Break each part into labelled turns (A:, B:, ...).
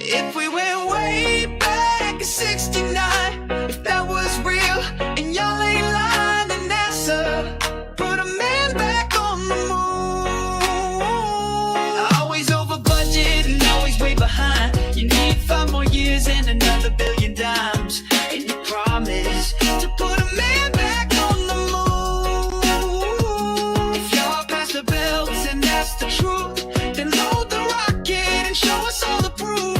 A: If we went way back in 69, if that was real and y'all ain't lying, then NASA put a man back on the moon. Always over budget and always way behind. You need 5 more years and another billion dimes. And you promise to put a man back on the moon. If y'all pass the belts and that's the truth, then load the rocket and show us all the proof.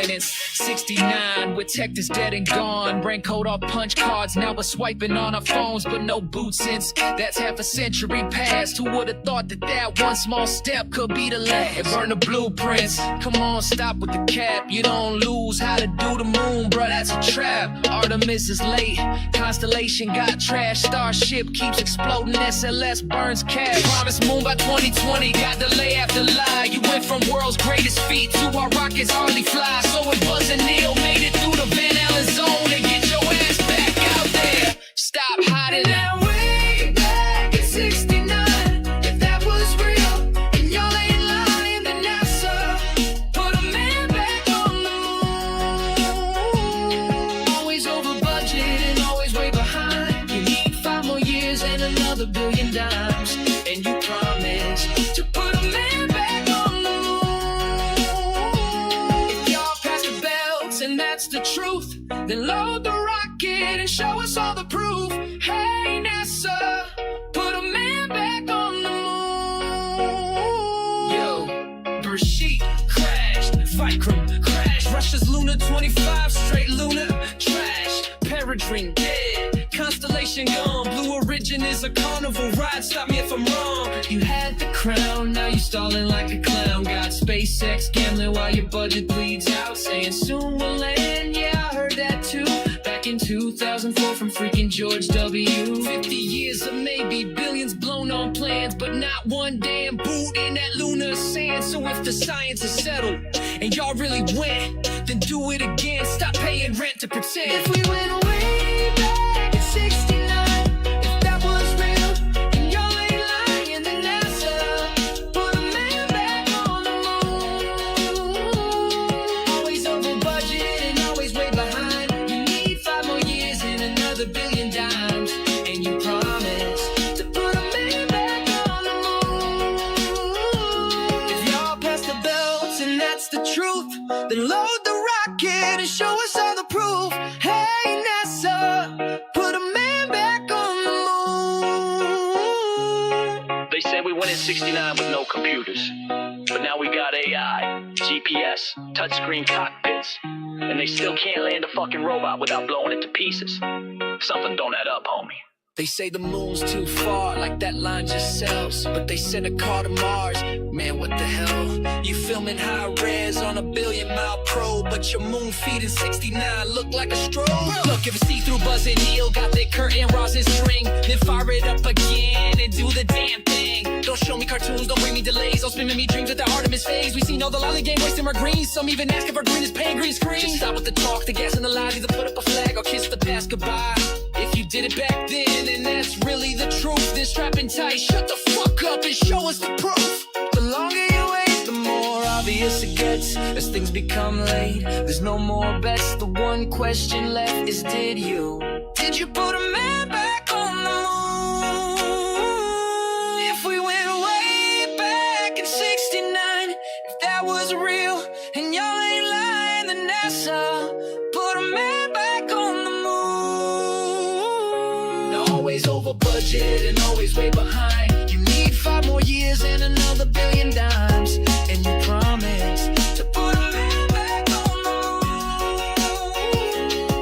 A: In 69, with tech is dead and gone. Brain code off punch cards, now we're swiping on our phones, but no boot since that's half a century past. Who would have thought that that one small step could be the last? And burn the blueprints. Come on, stop with the cap. You don't lose how to do the moon, bro. That's a trap. Artemis is late. Constellation got trash. Starship keeps exploding. SLS burns cash. Promise moon by 2020. Got delay after lie. You went from world's greatest feat to our rockets hardly fly. So it Buzz and Neil made it through the Van Allen zone and get your ass back out there. Stop hiding that way back in 69. If that was real and y'all ain't lying, then NASA put a man back on the moon. Always over budget and always way behind. You need 5 more years and another billion dimes. And you promise to put a man back on the moon. If y'all pass the belts and that's the truth, then load the rocket and show us all the proof. Hey NASA, put a man back on the moon. Yo, Bershit crashed, Vikram crashed, Russia's Lunar 25 straight lunar trash. Peregrine dead, Constellation gone. Blue Origin is a carnival ride, stop me if I'm wrong. You had the crown, now you stalling like a clown. Got SpaceX gambling while your budget bleeds out, saying soon we'll land. Yeah, I heard that too. Back in 2004 from freaking George W. 50 years of maybe billions blown on plans, but not one damn boot in that lunar sand. So if the science is settled and y'all really went, then do it again. Stop paying rent to pretend. If we went way back in 69, if that was real and y'all ain't lying, then NASA put a man back on the moon. Always over budget and always way behind. You need 5 more years and another billion dimes. And you promise to put a man back on the moon. If y'all pass the belts and that's the truth, then load the rocket and show us all the proof. Hey NASA, put a man back on the moon.
B: They said we went in 69 with no computers, but now we got AI, GPS, touchscreen cockpits, and they still can't land a fucking robot without blowing it to pieces. Something don't add up, homie.
A: They say the moon's too far, like that line just sells. But they sent a car to Mars, man, what the hell? You filming high res on a 1 billion-mile probe, but your moon feed in 69 look like a strobe. Look, if it's see-through Buzz and Neil got their curtain rosin string, then fire it up again and do the damn thing. Don't show me cartoons, don't bring me delays, don't spin me dreams with the Artemis phase. We seen all the lollygag wasting our green, some even ask if our green is paying green screen. Just stop with the talk, the gas and the lies, either put up a flag or kiss the past goodbye. If you did it back then, and that's really the truth, then strap in tight, shut the fuck up and show us the proof. The longer you wait, the more obvious it gets. As things become late, there's no more bets. The one question left is did you put a man back on the moon? If we went way back in 69, if that was real and y'all ain't lying, then NASA put a man back on the moon. Always over budget and always way behind. You need 5 more years and another billion dimes. And you promise to put a man back on the moon.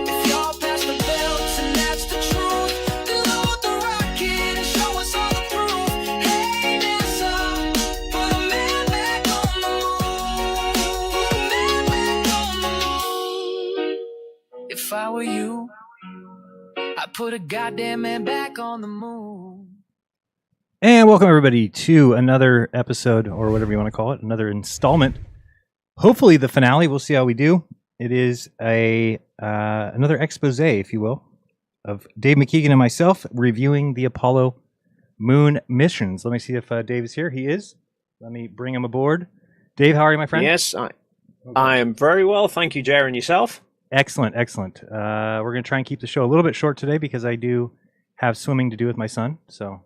A: If y'all pass the belts and that's the truth, then load the rocket and show us all the proof. Hey NASA, put a man back on the moon. Put a man back on the moon. If I were you, I put a goddamn man back on the moon.
C: And welcome everybody to another episode, or whatever you want to call it, another installment, hopefully the finale. We'll see how we do. It is a another expose, if you will, of Dave McKeegan and myself reviewing the Apollo moon missions. Let me see if Dave is here. He is. Let me bring him aboard. Dave, how are you, my friend?
D: Yes, I am very well. Thank you, Jeran. Yourself?
C: Excellent, excellent. We're going to try and keep the show a little bit short today because I do have swimming to do with my son. So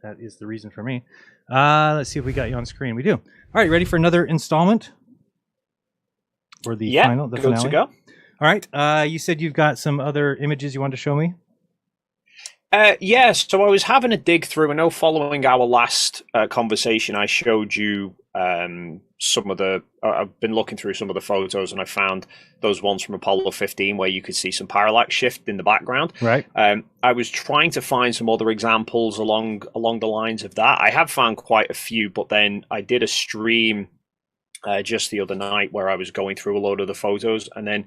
C: that is the reason for me. Let's see if we got you on screen. We do. All right, ready for another installment? Or the final, the
D: good
C: finale?
D: to go.
C: All right. You said you've got some other images you wanted to show me?
D: Yes, so I was having a dig through. I know following our last conversation, I showed you some of the... I've been looking through some of the photos, and I found those ones from Apollo 15 where you could see some parallax shift in the background.
C: Right.
D: I was trying to find some other examples along the lines of that. I have found quite a few, but then I did a stream just the other night where I was going through a load of the photos, and then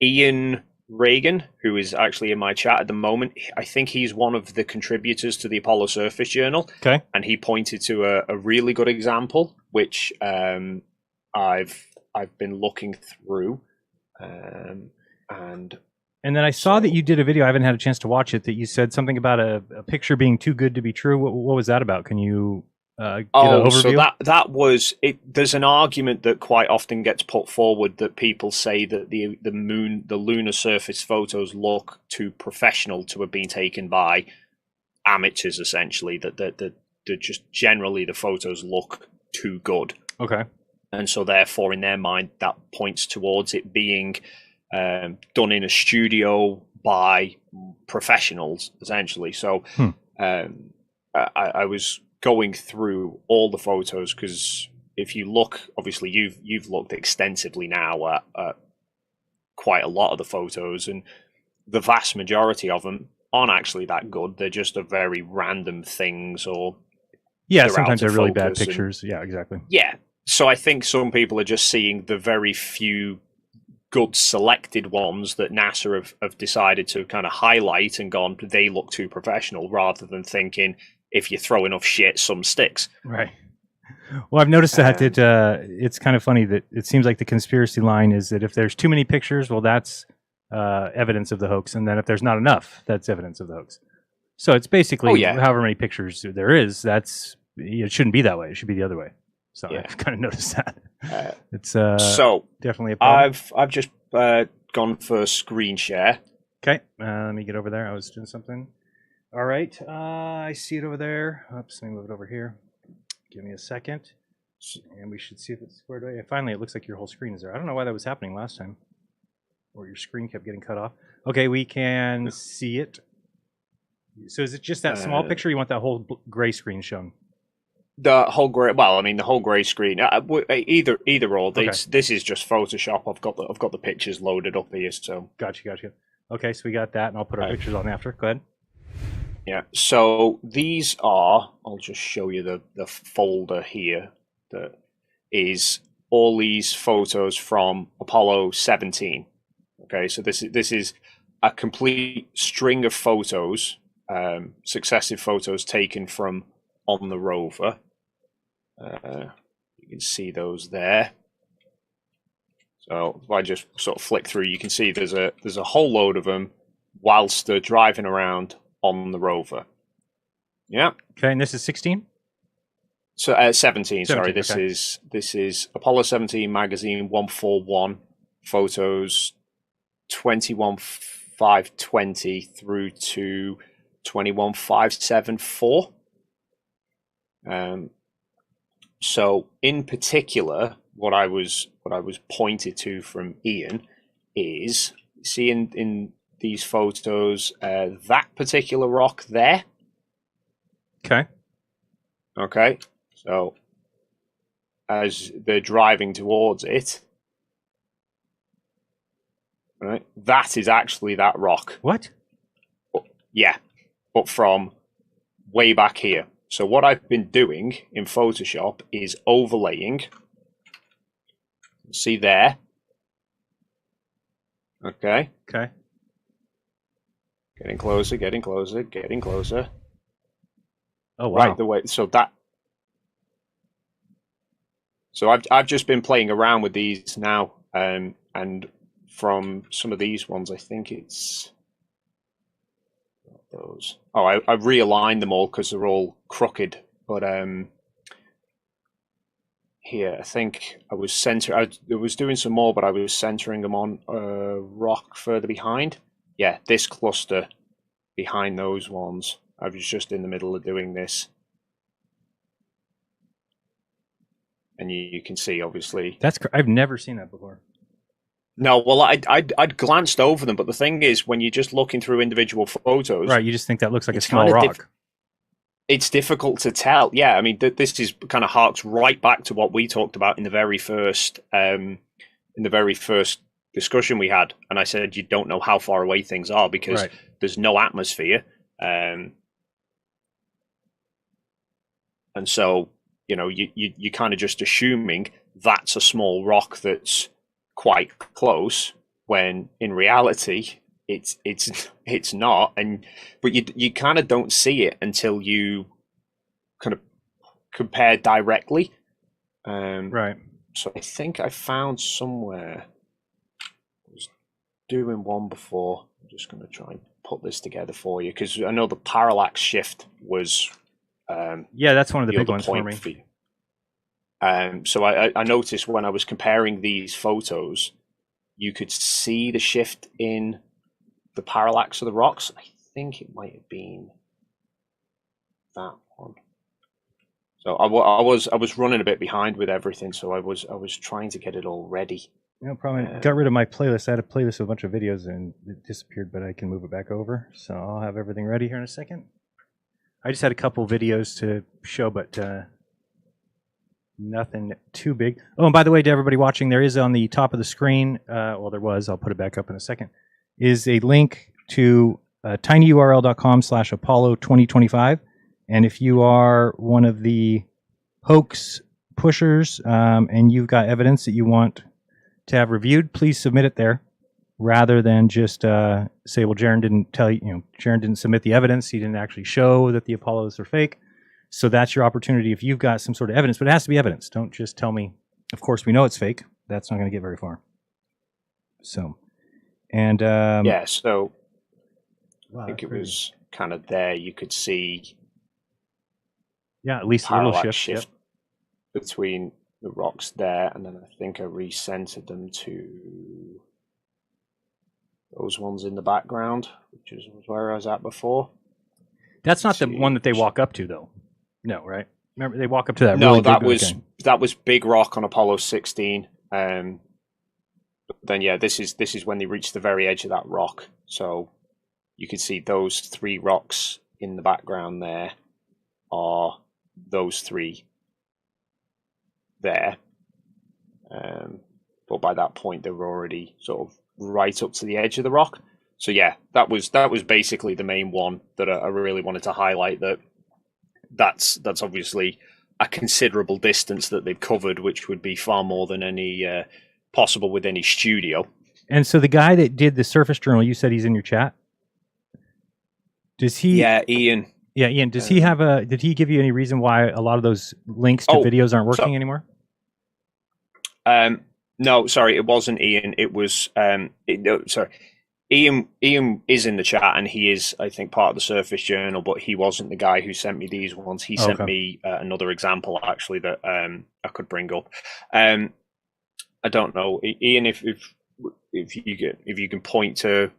D: Ian Reagan, who is actually in my chat at the moment, I think he's one of the contributors to the Apollo Surface Journal. Okay. And he pointed to a really good example, which I've been looking through, and
C: then I saw that you did a video. I haven't had a chance to watch it. That you said something about a picture being too good to be true. What was that about? Can you get an overview?
D: So that was it. There's an argument that quite often gets put forward that people say that the lunar surface photos look too professional to have been taken by amateurs. Essentially, that just generally the photos look too good.
C: Okay.
D: And so therefore, in their mind, that points towards it being done in a studio by professionals, essentially. So I was going through all the photos, because if you look, obviously you've looked extensively now at quite a lot of the photos, and the vast majority of them aren't actually that good. They're just a very random things, or
C: sometimes they're really bad pictures. Yeah, exactly.
D: Yeah, so I think some people are just seeing the very few good selected ones that NASA have decided to kind of highlight and gone, they look too professional, rather than thinking, if you throw enough shit, some sticks.
C: Right. Well, I've noticed that it's kind of funny that it seems like the conspiracy line is that if there's too many pictures, well, that's evidence of the hoax. And then if there's not enough, that's evidence of the hoax. So it's basically however many pictures there is, it shouldn't be that way. It should be the other way. So I've kind of noticed that. It's so definitely a problem.
D: I've just gone for screen share.
C: Okay. Let me get over there. I was doing something. All right, I see it over there. Oops, let me move it over here. Give me a second, and we should see if it's squared away. Finally, it looks like your whole screen is there. I don't know why that was happening last time, or your screen kept getting cut off. Okay, we can see it. So is it just that small picture, or you want that whole gray screen shown?
D: The whole gray. Well, I mean, the whole gray screen. Either or. This is just Photoshop. I've got the pictures loaded up here. So
C: gotcha. Okay, so we got that, and I'll put our pictures on after. Go ahead.
D: Yeah, so these are, I'll just show you the folder here that is all these photos from Apollo 17. Okay, so this is a complete string of photos, successive photos taken from on the rover. You can see those there. So if I just sort of flick through, you can see there's a whole load of them whilst they're driving around on the rover. Yeah.
C: Okay, and this is 16?
D: So 17, sorry. This is Apollo 17 magazine 141 photos 21,520 through to 21,574. So in particular, what I was pointed to from Ian is, see in these photos, that particular rock there. Okay. So as they're driving towards it, right, that is actually that rock.
C: What?
D: Yeah, but from way back here. So what I've been doing in Photoshop is overlaying. See there? Okay. Getting closer.
C: Oh, wow.
D: Right, the way, so that. So I've just been playing around with these now, and from some of these ones, I think it's those. Oh, I realigned them all because they're all crooked. But here, I think I was I was doing some more, but I was centering them on a rock further behind. Yeah, this cluster behind those ones. I was just in the middle of doing this. And you can see, obviously.
C: I've never seen that before.
D: No, well, I'd glanced over them, but the thing is, when you're just looking through individual photos,
C: right, you just think that looks like a small rock.
D: It's difficult to tell. Yeah, I mean, this is kind of harks right back to what we talked about in the very first discussion we had, and I said you don't know how far away things are because there's no atmosphere, and so. You know, you're kind of just assuming that's a small rock that's quite close, when in reality it's not, but you kind of don't see it until you kind of compare directly.
C: Right.
D: So I think I found somewhere. I was doing one before. I'm just going to try and put this together for you because I know the parallax shift was.
C: Yeah, that's one of the big ones for me.
D: So I noticed when I was comparing these photos, you could see the shift in the parallax of the rocks. I think it might have been that one. So I was running a bit behind with everything, so I was trying to get it all ready.
C: No problem. I got rid of my playlist. I had a playlist of a bunch of videos and it disappeared, but I can move it back over. So I'll have everything ready here in a second. I just had a couple videos to show, but nothing too big. Oh, and by the way, to everybody watching, there is on the top of the screen, well, there was, I'll put it back up in a second, is a link to tinyurl.com/Apollo 2025. And if you are one of the hoax pushers and you've got evidence that you want to have reviewed, please submit it there rather than just say, well, Jeran didn't tell you, Jeran didn't submit the evidence. He didn't actually show that the Apollos are fake. So that's your opportunity if you've got some sort of evidence, but it has to be evidence. Don't just tell me, of course, we know it's fake. That's not going to get very far. So, and
D: yeah, so
C: wow,
D: I think it was kind of there. You could see,
C: yeah, at least a little shift
D: between the rocks there, and then I think I recentered them to those ones in the background, which is where I was at before.
C: That's not the one that they walk up to, though. No, right? Remember, they walk up to that.
D: No,
C: really
D: that
C: big,
D: was that was Big Rock on Apollo 16. But then, yeah, this is when they reach the very edge of that rock. So you can see those three rocks in the background. There are those three there. But by that point, they were already sort of right up to the edge of the rock. So yeah, that was basically the main one that I really wanted to highlight. That's obviously a considerable distance that they've covered, which would be far more than any possible with any studio.
C: And so the guy that did the Surface Journal, you said he's in your chat. Does he?
D: Yeah, Ian.
C: Yeah, Ian. Does he have a? Did he give you any reason why a lot of those links to videos aren't working anymore?
D: No, sorry, it wasn't Ian. It was sorry. Ian is in the chat, and he is, I think, part of the Surface Journal, but he wasn't the guy who sent me these ones. He sent me another example, actually, that I could bring up. I don't know, Ian, if you can point to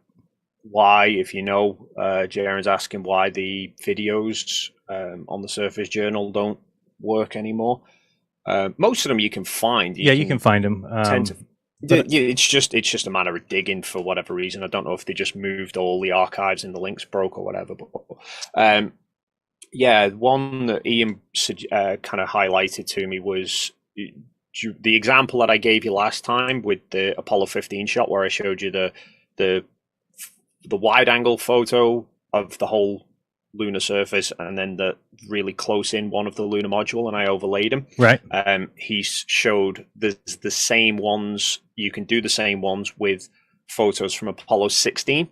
D: why, if you know, Jeran's asking why the videos on the Surface Journal don't work anymore. Most of them you can find.
C: You can find them.
D: It's just a matter of digging for whatever reason. I don't know if they just moved all the archives and the links broke or whatever. But yeah, one that Ian kind of highlighted to me was the example that I gave you last time with the Apollo 15 shot, where I showed you the wide angle photo of the whole lunar surface and then the really close in one of the lunar module, and I overlaid them.
C: Right.
D: He showed the same ones. You can do the same ones with photos from Apollo 16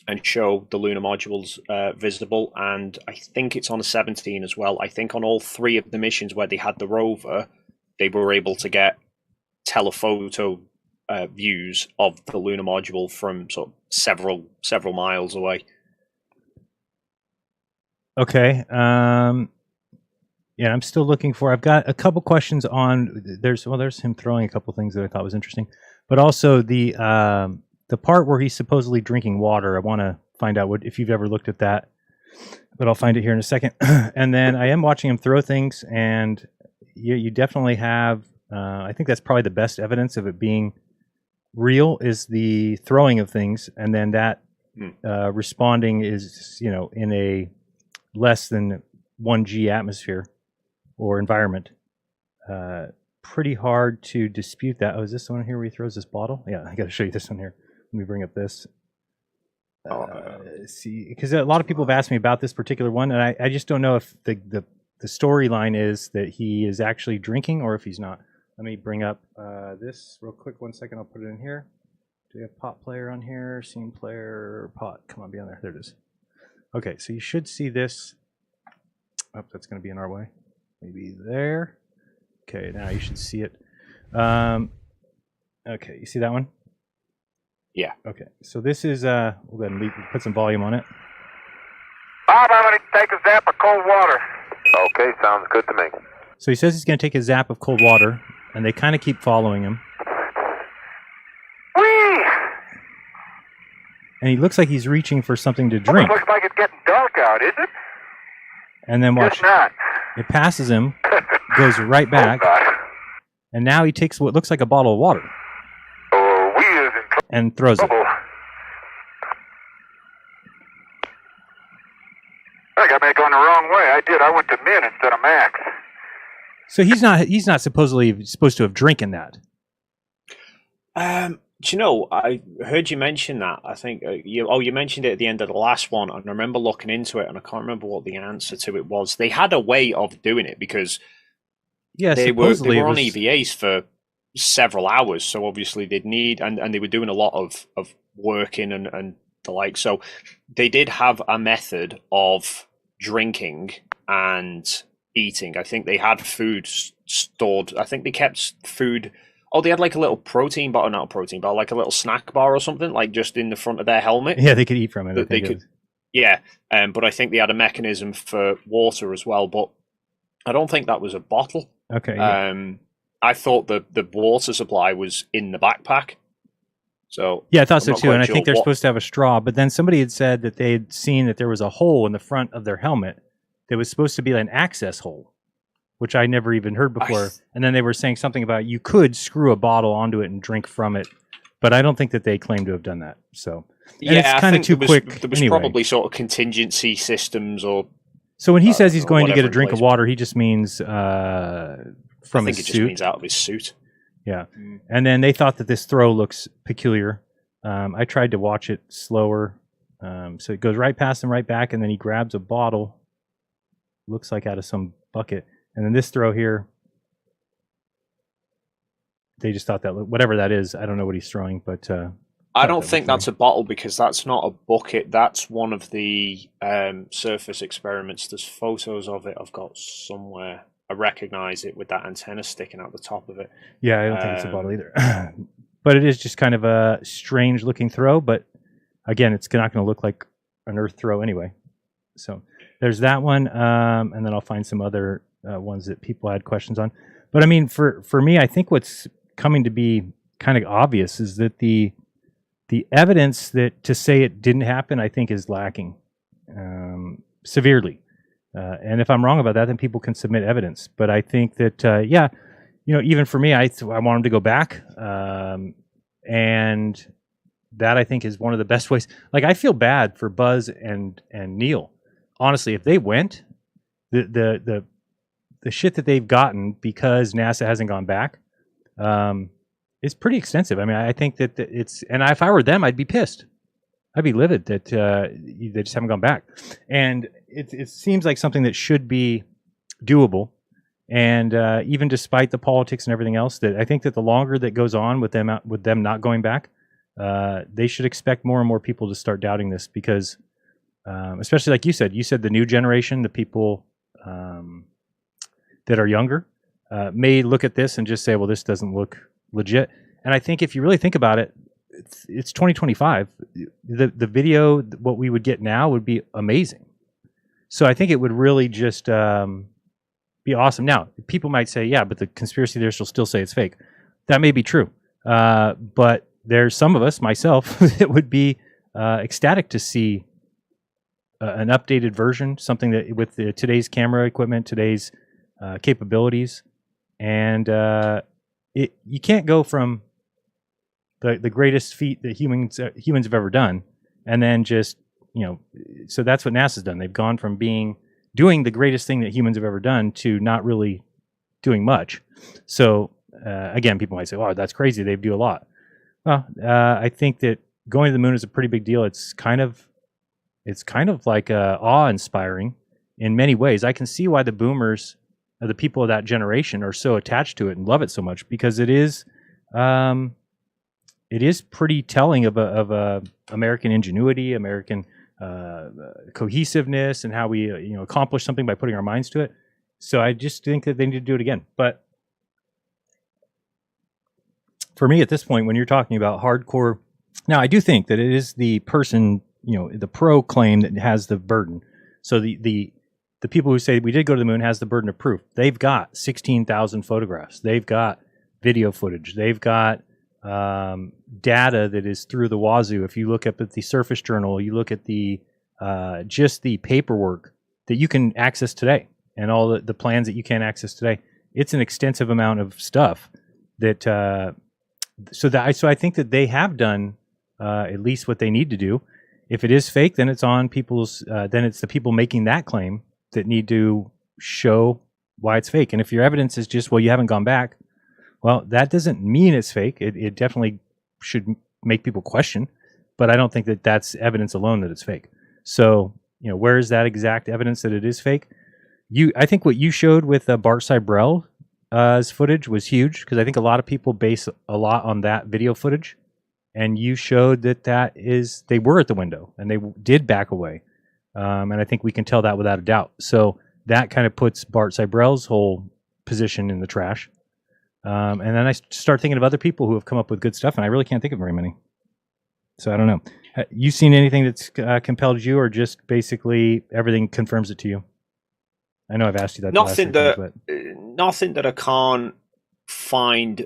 D: and show the lunar modules visible. And I think it's on the 17 as well. I think on all three of the missions where they had the rover, they were able to get telephoto views of the lunar module from sort of several miles away.
C: Okay. Yeah, I'm still looking for. I've got a couple questions on. There's him throwing a couple things that I thought was interesting, but also the part where he's supposedly drinking water. I want to find out if you've ever looked at that, but I'll find it here in a second. And then I am watching him throw things, and you definitely have. I think that's probably the best evidence of it being real is the throwing of things, and then that responding is in a less than 1G atmosphere or environment. Pretty hard to dispute that. Oh, is this the one here where he throws this bottle? Yeah, I got to show you this one here. Let me bring up this. See, because a lot of people have asked me about this particular one, and I just don't know if the storyline is that he is actually drinking or if he's not. Let me bring up this real quick. 1 second, I'll put it in here. Do we have pot player on here? Scene player, pot. Come on, be on there. There it is. Okay, so you should see this. Oh, that's going to be in our way. Maybe there. Okay, now you should see it. Okay, you see that one?
D: Yeah.
C: Okay, so this is, we'll go ahead and put some volume on it.
E: Bob, I'm going to take a zap of cold water. Okay, sounds good to me.
C: So he says he's going to take a zap of cold water, and they kind of keep following him.
E: Whee!
C: And he looks like he's reaching for something to drink.
E: Looks like it's getting dark out, is it?
C: And then watch.
E: It's not.
C: It passes him, goes right back, and now he takes what looks like a bottle of water.
E: Oh, we is in
C: and throws it.
E: trouble. I think I may have gone the wrong way. I did. I went to min instead of max.
C: So he's not supposed to have drinking that.
D: Do you know, I heard you mention that. I think you mentioned it at the end of the last one, and I remember looking into it, and I can't remember what the answer to it was. They had a way of doing it because they were on EVAs for several hours, so obviously they'd need, and they were doing a lot of working and the like. So they did have a method of drinking and eating. I think they had food stored. I think they kept food. Oh, they had like a little protein bar, not a protein bar, like a little snack bar or something, like just in the front of their helmet.
C: Yeah, they could eat from it.
D: They could. Yeah, but I think they had a mechanism for water as well. But I don't think that was a bottle.
C: Okay. Yeah.
D: I thought the water supply was in the backpack. So
C: yeah, I thought so too, and I think they're supposed to have a straw. But then somebody had said that they had seen that there was a hole in the front of their helmet that was supposed to be an access hole, which I never even heard before. And then they were saying something about you could screw a bottle onto it and drink from it, but I don't think that they claim to have done that. So and
D: yeah,
C: it's kind of too quick.
D: There was
C: anyway.
D: Probably sort of contingency systems or.
C: So when he says he's going to get a drink
D: of
C: water, he just means from
D: I think
C: his
D: it
C: suit.
D: just means out of his suit.
C: Yeah, and then they thought that this throw looks peculiar. I tried to watch it slower, so it goes right past him, right back, and then he grabs a bottle. Looks like out of some bucket. And then this throw here, they just thought that whatever that is, I don't know what he's throwing, but
D: I don't think that's a bottle because that's not a bucket. That's one of the surface experiments. There's photos of it I've got somewhere. I recognize it with that antenna sticking out the top of it.
C: Yeah, I don't think it's a bottle either. But it is just kind of a strange looking throw. But again, it's not going to look like an Earth throw anyway. So there's that one, and then I'll find some other ones that people had questions on. But I mean, for me, I think what's coming to be kind of obvious is that the evidence that to say it didn't happen, I think, is lacking severely. And if I'm wrong about that, then people can submit evidence. But I think that, yeah, even for me, I want him to go back. And that, I think, is one of the best ways. Like, I feel bad for Buzz and Neil. Honestly, if they went, the shit that they've gotten because NASA hasn't gone back is pretty extensive. I mean, I think that it's, and if I were them, I'd be pissed. I'd be livid that they just haven't gone back. And it seems like something that should be doable. And even despite the politics and everything else, that I think that the longer that goes on with them not going back, they should expect more and more people to start doubting this because, especially like you said the new generation, the people that are younger, may look at this and just say, well, this doesn't look legit. And I think if you really think about it, it's 2025. The video, what we would get now would be amazing. So I think it would really just be awesome. Now, people might say, yeah, but the conspiracy theorists will still say it's fake. That may be true. But there's some of us, myself, that would be ecstatic to see an updated version, something that with today's camera equipment, today's capabilities. And you can't go from the greatest feat that humans have ever done, and then just, so that's what NASA's done. They've gone from doing the greatest thing that humans have ever done to not really doing much. So again, people might say, "Oh, that's crazy. They do a lot." Well, I think that going to the moon is a pretty big deal. It's kind of like awe-inspiring in many ways. I can see why the boomers, the people of that generation, are so attached to it and love it so much, because it is pretty telling of American ingenuity, American cohesiveness, and how we accomplish something by putting our minds to it. So I just think that they need to do it again. But for me at this point, when you're talking about hardcore, now I do think that it is the person, the pro claim that has the burden. So the people who say we did go to the moon has the burden of proof. They've got 16,000 photographs. They've got video footage. They've got data that is through the wazoo. If you look up at the Surface Journal, you look at the just the paperwork that you can access today, and all the plans that you can access today. It's an extensive amount of stuff that. So I think that they have done at least what they need to do. If it is fake, then it's on people's. Then it's the people making that claim that need to show why it's fake. And if your evidence is just, well, you haven't gone back, well, that doesn't mean it's fake. It definitely should make people question, but I don't think that that's evidence alone that it's fake. So, where is that exact evidence that it is fake? I think what you showed with Bart Cybrell's footage was huge, because I think a lot of people base a lot on that video footage, and you showed that they were at the window and they did back away. And I think we can tell that without a doubt. So that kind of puts Bart Cybrell's whole position in the trash. And then I start thinking of other people who have come up with good stuff, and I really can't think of very many. So I don't know. You seen anything that's compelled you, or just basically everything confirms it to you? I know I've asked you that.
D: Nothing that I can't find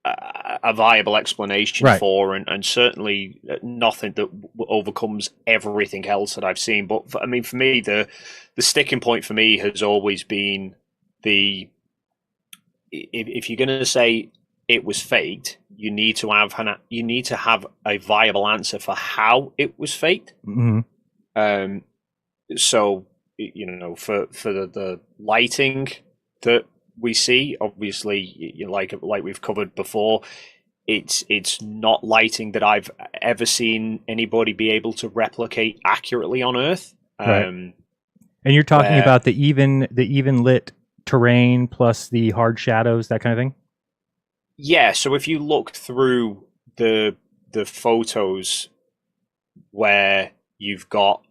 D: a viable explanation for, and certainly nothing that overcomes everything else that I've seen. But for me, the sticking point for me has always been if you're going to say it was faked, you need to have a viable answer for how it was faked. Mm-hmm. So for the lighting that we see, obviously, like we've covered before, it's not lighting that I've ever seen anybody be able to replicate accurately on Earth.
C: Right. And you're talking about the even lit terrain plus the hard shadows, that kind of thing?
D: Yeah, so if you look through the photos where you've got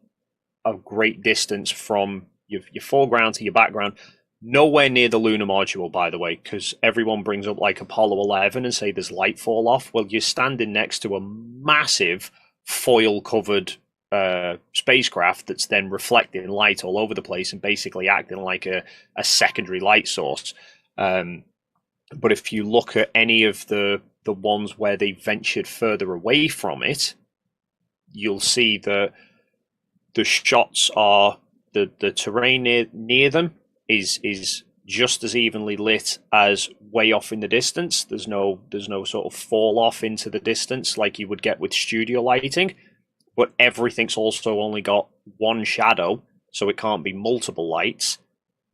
D: a great distance from your foreground to your background, nowhere near the lunar module, by the way, because everyone brings up like Apollo 11 and say there's light fall off. Well, you're standing next to a massive foil-covered spacecraft that's then reflecting light all over the place and basically acting like a secondary light source. But if you look at any of the ones where they ventured further away from it, you'll see that the shots are the terrain near them is just as evenly lit as way off in the distance. There's no sort of fall off into the distance like you would get with studio lighting, but everything's also only got one shadow, so it can't be multiple lights,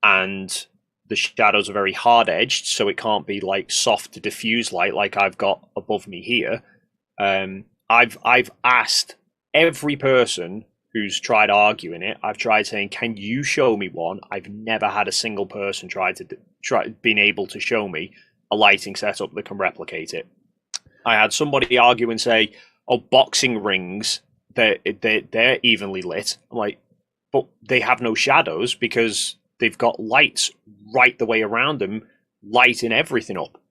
D: and the shadows are very hard edged, so it can't be like soft diffuse light like I've got above me here. I've asked every person who's tried arguing it. I've tried saying, "Can you show me one?" I've never had a single person been able to show me a lighting setup that can replicate it. I had somebody argue and say, "Oh, boxing rings, they're evenly lit." I'm like, but they have no shadows because they've got lights right the way around them lighting everything up.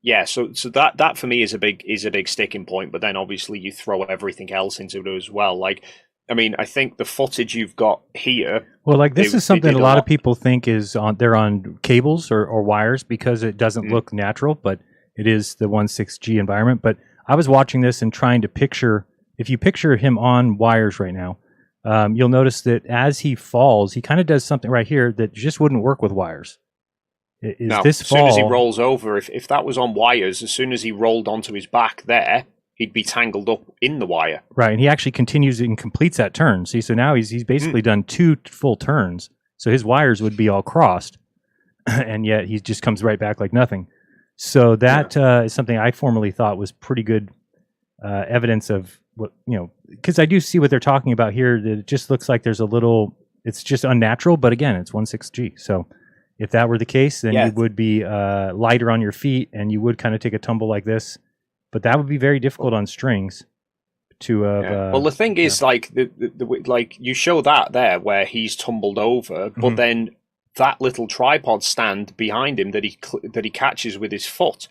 D: Yeah, so that for me is a big sticking point. But then obviously you throw everything else into it as well. Like, I mean, I think the footage you've got here.
C: Well, like this is something a lot of people think is they're on cables or wires because it doesn't look natural, but it is the 1.6G environment. But I was watching this and trying to picture, if you picture him on wires right now, you'll notice that as he falls, he kind of does something right here that just wouldn't work with wires.
D: No, as soon as he rolls over, if that was on wires, as soon as he rolled onto his back there, he'd be tangled up in the wire.
C: Right, and he actually continues and completes that turn. See, so now he's basically done 2 full turns. So his wires would be all crossed, and yet he just comes right back like nothing. So that is something I formerly thought was pretty good evidence of what, because I do see what they're talking about here. That it just looks like there's a little, it's just unnatural, but again, it's 1.6G. So if that were the case, then you would be lighter on your feet, and you would kind of take a tumble like this. But that would be very difficult on strings to
D: well, the thing is, like like you show that there where he's tumbled over, but then that little tripod stand behind him that he catches with his foot,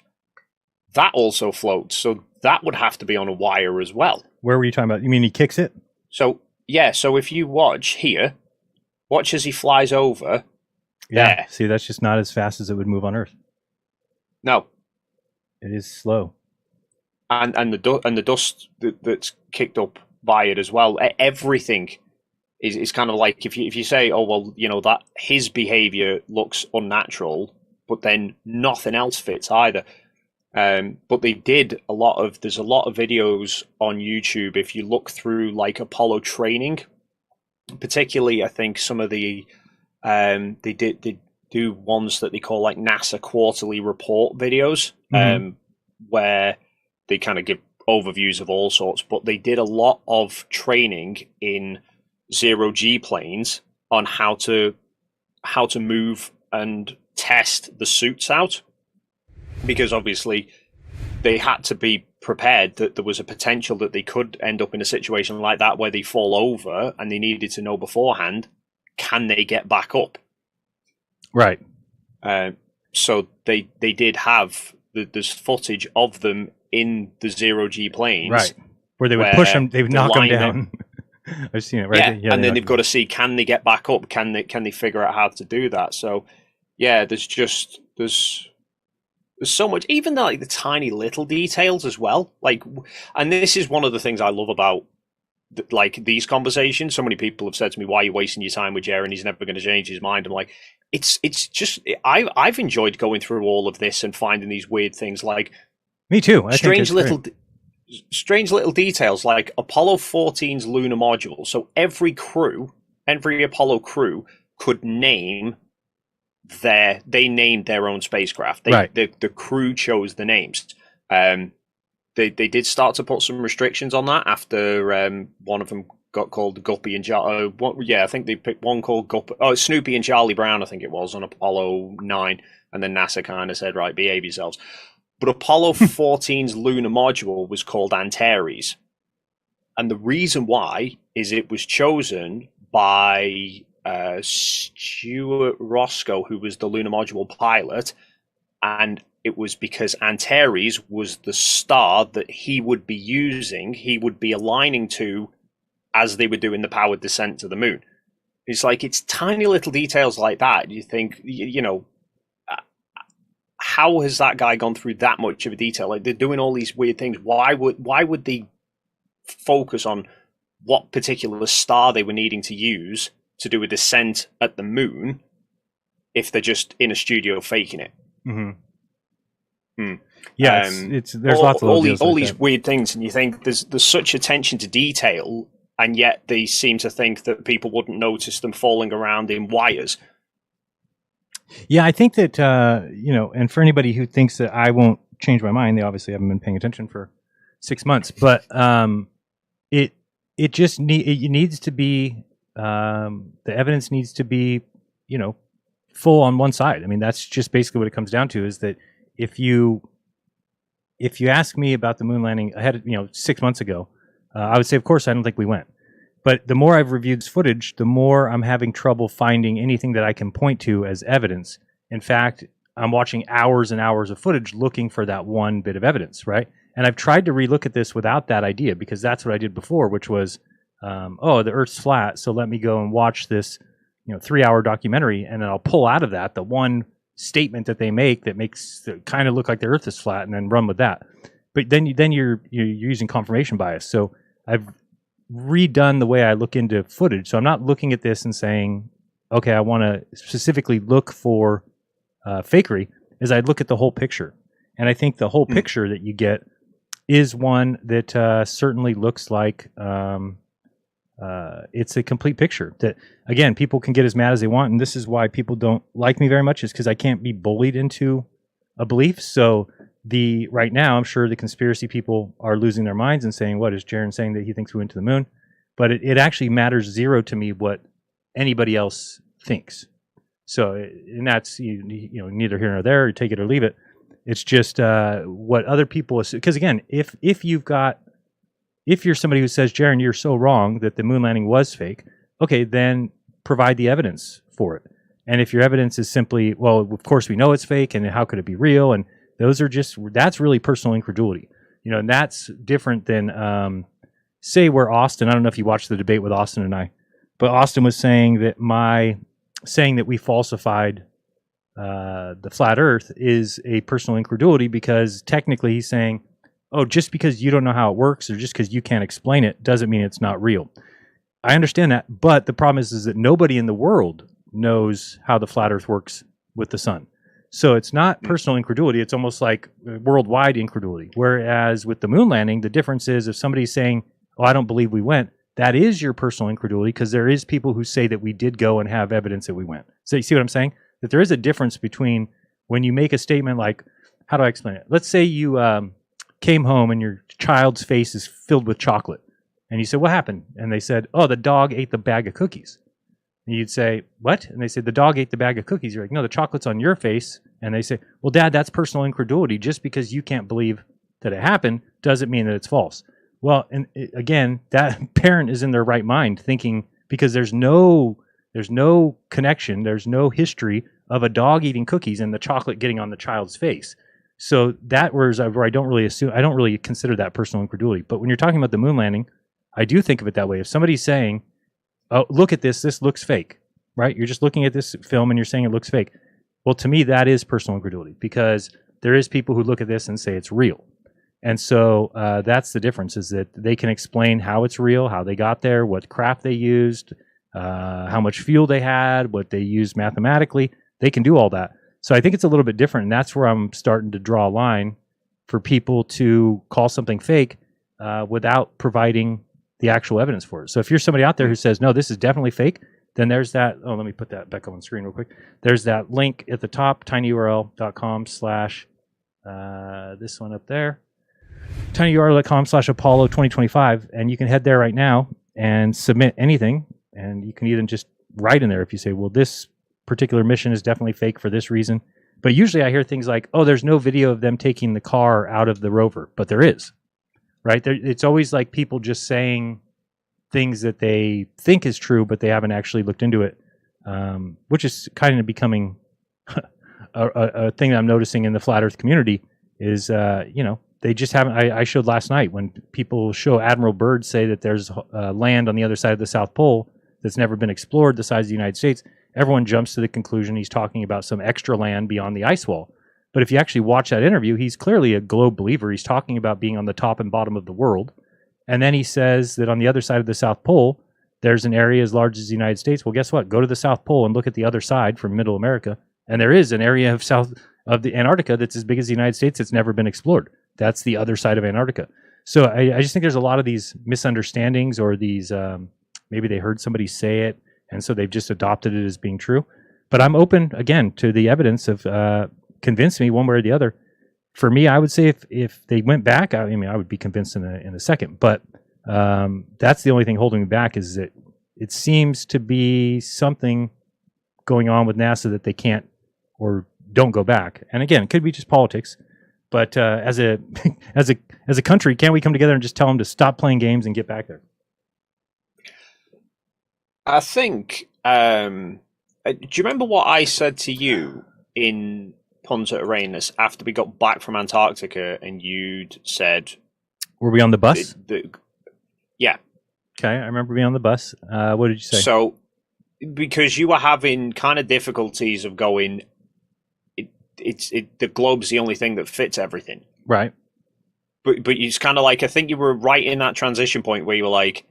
D: that also floats. So that would have to be on a wire as well.
C: Where were you talking about? You mean he kicks it?
D: So yeah. So if you watch as he flies over.
C: Yeah.
D: There.
C: See, that's just not as fast as it would move on Earth.
D: No,
C: it is slow.
D: And the dust that's kicked up by it as well. Everything is kind of like if you say, oh well, that his behavior looks unnatural, but then nothing else fits either. But they did there's a lot of videos on YouTube. If you look through like Apollo training, particularly, I think some of the they do ones that they call like NASA quarterly report videos, where they kind of give overviews of all sorts, but they did a lot of training in 0G planes on how to move and test the suits out, because obviously they had to be prepared that there was a potential that they could end up in a situation like that where they fall over, and they needed to know beforehand, can they get back up?
C: Right.
D: So they did have there's footage of them in the 0G planes,
C: right, where they would push them, they would knock them down. I've seen it, right?
D: Yeah, and then they've got to see, can they get back up? Can they figure out how to do that? So, yeah, there's so much, even like the tiny little details as well. Like, and this is one of the things I love about like these conversations. So many people have said to me, "Why are you wasting your time with Jeran? He's never going to change his mind." I'm like, it's just I've enjoyed going through all of this and finding these weird things like.
C: Me too.
D: Strange little details like Apollo 14's lunar module. So every Apollo crew could name they named their own spacecraft. The crew chose the names. They did start to put some restrictions on that after one of them got called Guppy and Charlie. I think they picked one called Guppy. Oh, Snoopy and Charlie Brown, I think it was, on Apollo 9. And then NASA kind of said, right, behave yourselves. But Apollo 14's lunar module was called Antares. And the reason why is it was chosen by Stuart Roscoe, who was the lunar module pilot. And it was because Antares was the star that he would be aligning to as they were doing the powered descent to the moon. It's tiny little details like that. You think, how has that guy gone through that much of a detail? Like, they're doing all these weird things. Why would they focus on what particular star they were needing to use to do a descent at the moon if they're just in a studio faking it?
C: Yeah, there's lots of
D: all these weird things, and you think there's such attention to detail, and yet they seem to think that people wouldn't notice them falling around in wires.
C: Yeah, I think that and for anybody who thinks that I won't change my mind, they obviously haven't been paying attention for 6 months. But it needs to be the evidence needs to be full on one side. I mean, that's just basically what it comes down to. Is that if you ask me about the moon landing ahead, 6 months ago, I would say, of course, I don't think we went. But the more I've reviewed this footage, the more I'm having trouble finding anything that I can point to as evidence. In fact, I'm watching hours and hours of footage looking for that one bit of evidence, right? And I've tried to relook at this without that idea, because that's what I did before, which was, oh, the Earth's flat, so let me go and watch this, 3-hour documentary, and then I'll pull out of that the one statement that they make that makes it kind of look like the Earth is flat, and then run with that. But then you're using confirmation bias. So I've redone the way I look into footage. So I'm not looking at this and saying, okay, I want to specifically look for fakery, as I look at the whole picture. And I think the whole picture that you get is one that certainly looks like it's a complete picture. That, again, people can get as mad as they want, and this is why people don't like me very much, is because I can't be bullied into a belief. So right now, I'm sure the conspiracy people are losing their minds and saying, what is Jeran saying, that he thinks we went to the moon? But it actually matters zero to me what anybody else thinks. So, and that's neither here nor there. You take it or leave it. It's just what other people assume. Because again, if you're somebody who says, Jeran, you're so wrong that the moon landing was fake, okay, then provide the evidence for it. And if your evidence is simply, well, of course we know it's fake, and how could it be real? And that's really personal incredulity. And that's different than, say, where Austin, I don't know if you watched the debate with Austin and I, but Austin was saying that saying that we falsified the flat Earth is a personal incredulity, because technically he's saying, oh, just because you don't know how it works, or just because you can't explain it, doesn't mean it's not real. I understand that, but the problem is that nobody in the world knows how the flat Earth works with the sun. So it's not personal incredulity. It's almost like worldwide incredulity. Whereas with the moon landing, the difference is, if somebody's saying, oh, I don't believe we went, that is your personal incredulity, because there is people who say that we did go and have evidence that we went. So you see what I'm saying? That there is a difference between when you make a statement like, how do I explain it? Let's say you came home and your child's face is filled with chocolate. And you said, what happened? And they said, oh, the dog ate the bag of cookies. And you'd say, what? And they said, the dog ate the bag of cookies. You're like, no, the chocolate's on your face. And they say, well, Dad, that's personal incredulity. Just because you can't believe that it happened doesn't mean that it's false. Well, and again, that parent is in their right mind thinking, because there's no connection, there's no history of a dog eating cookies and the chocolate getting on the child's face. So that was where I don't really consider that personal incredulity. But when you're talking about the moon landing, I do think of it that way. If somebody's saying, oh, look at this looks fake, right? You're just looking at this film and you're saying it looks fake. Well, to me, that is personal incredulity, because there is people who look at this and say it's real. And so that's the difference, is that they can explain how it's real, how they got there, what craft they used, how much fuel they had, what they used mathematically. They can do all that. So I think it's a little bit different, and that's where I'm starting to draw a line for people to call something fake without providing the actual evidence for it. So if you're somebody out there who says, no, this is definitely fake, then there's that. Oh, let me put that back on the screen real quick. There's that link at the top, tinyurl.com/ this one up there, tinyurl.com/Apollo 2025, and you can head there right now and submit anything, and you can even just write in there if you say, well, this particular mission is definitely fake for this reason. But usually I hear things like, oh, there's no video of them taking the car out of the rover, but there is, right? It's always like people just saying things that they think is true, but they haven't actually looked into it, which is kind of becoming a thing that I'm noticing in the flat Earth community is, they just haven't. I showed last night when people show Admiral Byrd say that there's land on the other side of the South Pole that's never been explored, the size of the United States. Everyone jumps to the conclusion he's talking about some extra land beyond the ice wall. But if you actually watch that interview, he's clearly a globe believer. He's talking about being on the top and bottom of the world. And then he says that on the other side of the South Pole, there's an area as large as the United States. Well, guess what? Go to the South Pole and look at the other side from Middle America. And there is an area of the Antarctica that's as big as the United States that's never been explored. That's the other side of Antarctica. So I just think there's a lot of these misunderstandings, or these, maybe they heard somebody say it, and so they've just adopted it as being true. But I'm open, again, to the evidence of convince me one way or the other. For me, I would say if they went back, I would be convinced in a second. But that's the only thing holding me back, is that it seems to be something going on with NASA that they can't or don't go back. And again, it could be just politics. But as a country, can't we come together and just tell them to stop playing games and get back there?
D: I think. Do you remember what I said to you in Punta Arenas after we got back from Antarctica, and you'd said,
C: Were we on the bus?
D: Yeah.
C: Okay, I remember being on the bus. What did you say?
D: So, because you were having kind of difficulties of going, the globe's the only thing that fits everything.
C: Right.
D: But it's kind of like, I think you were right in that transition point where you were like,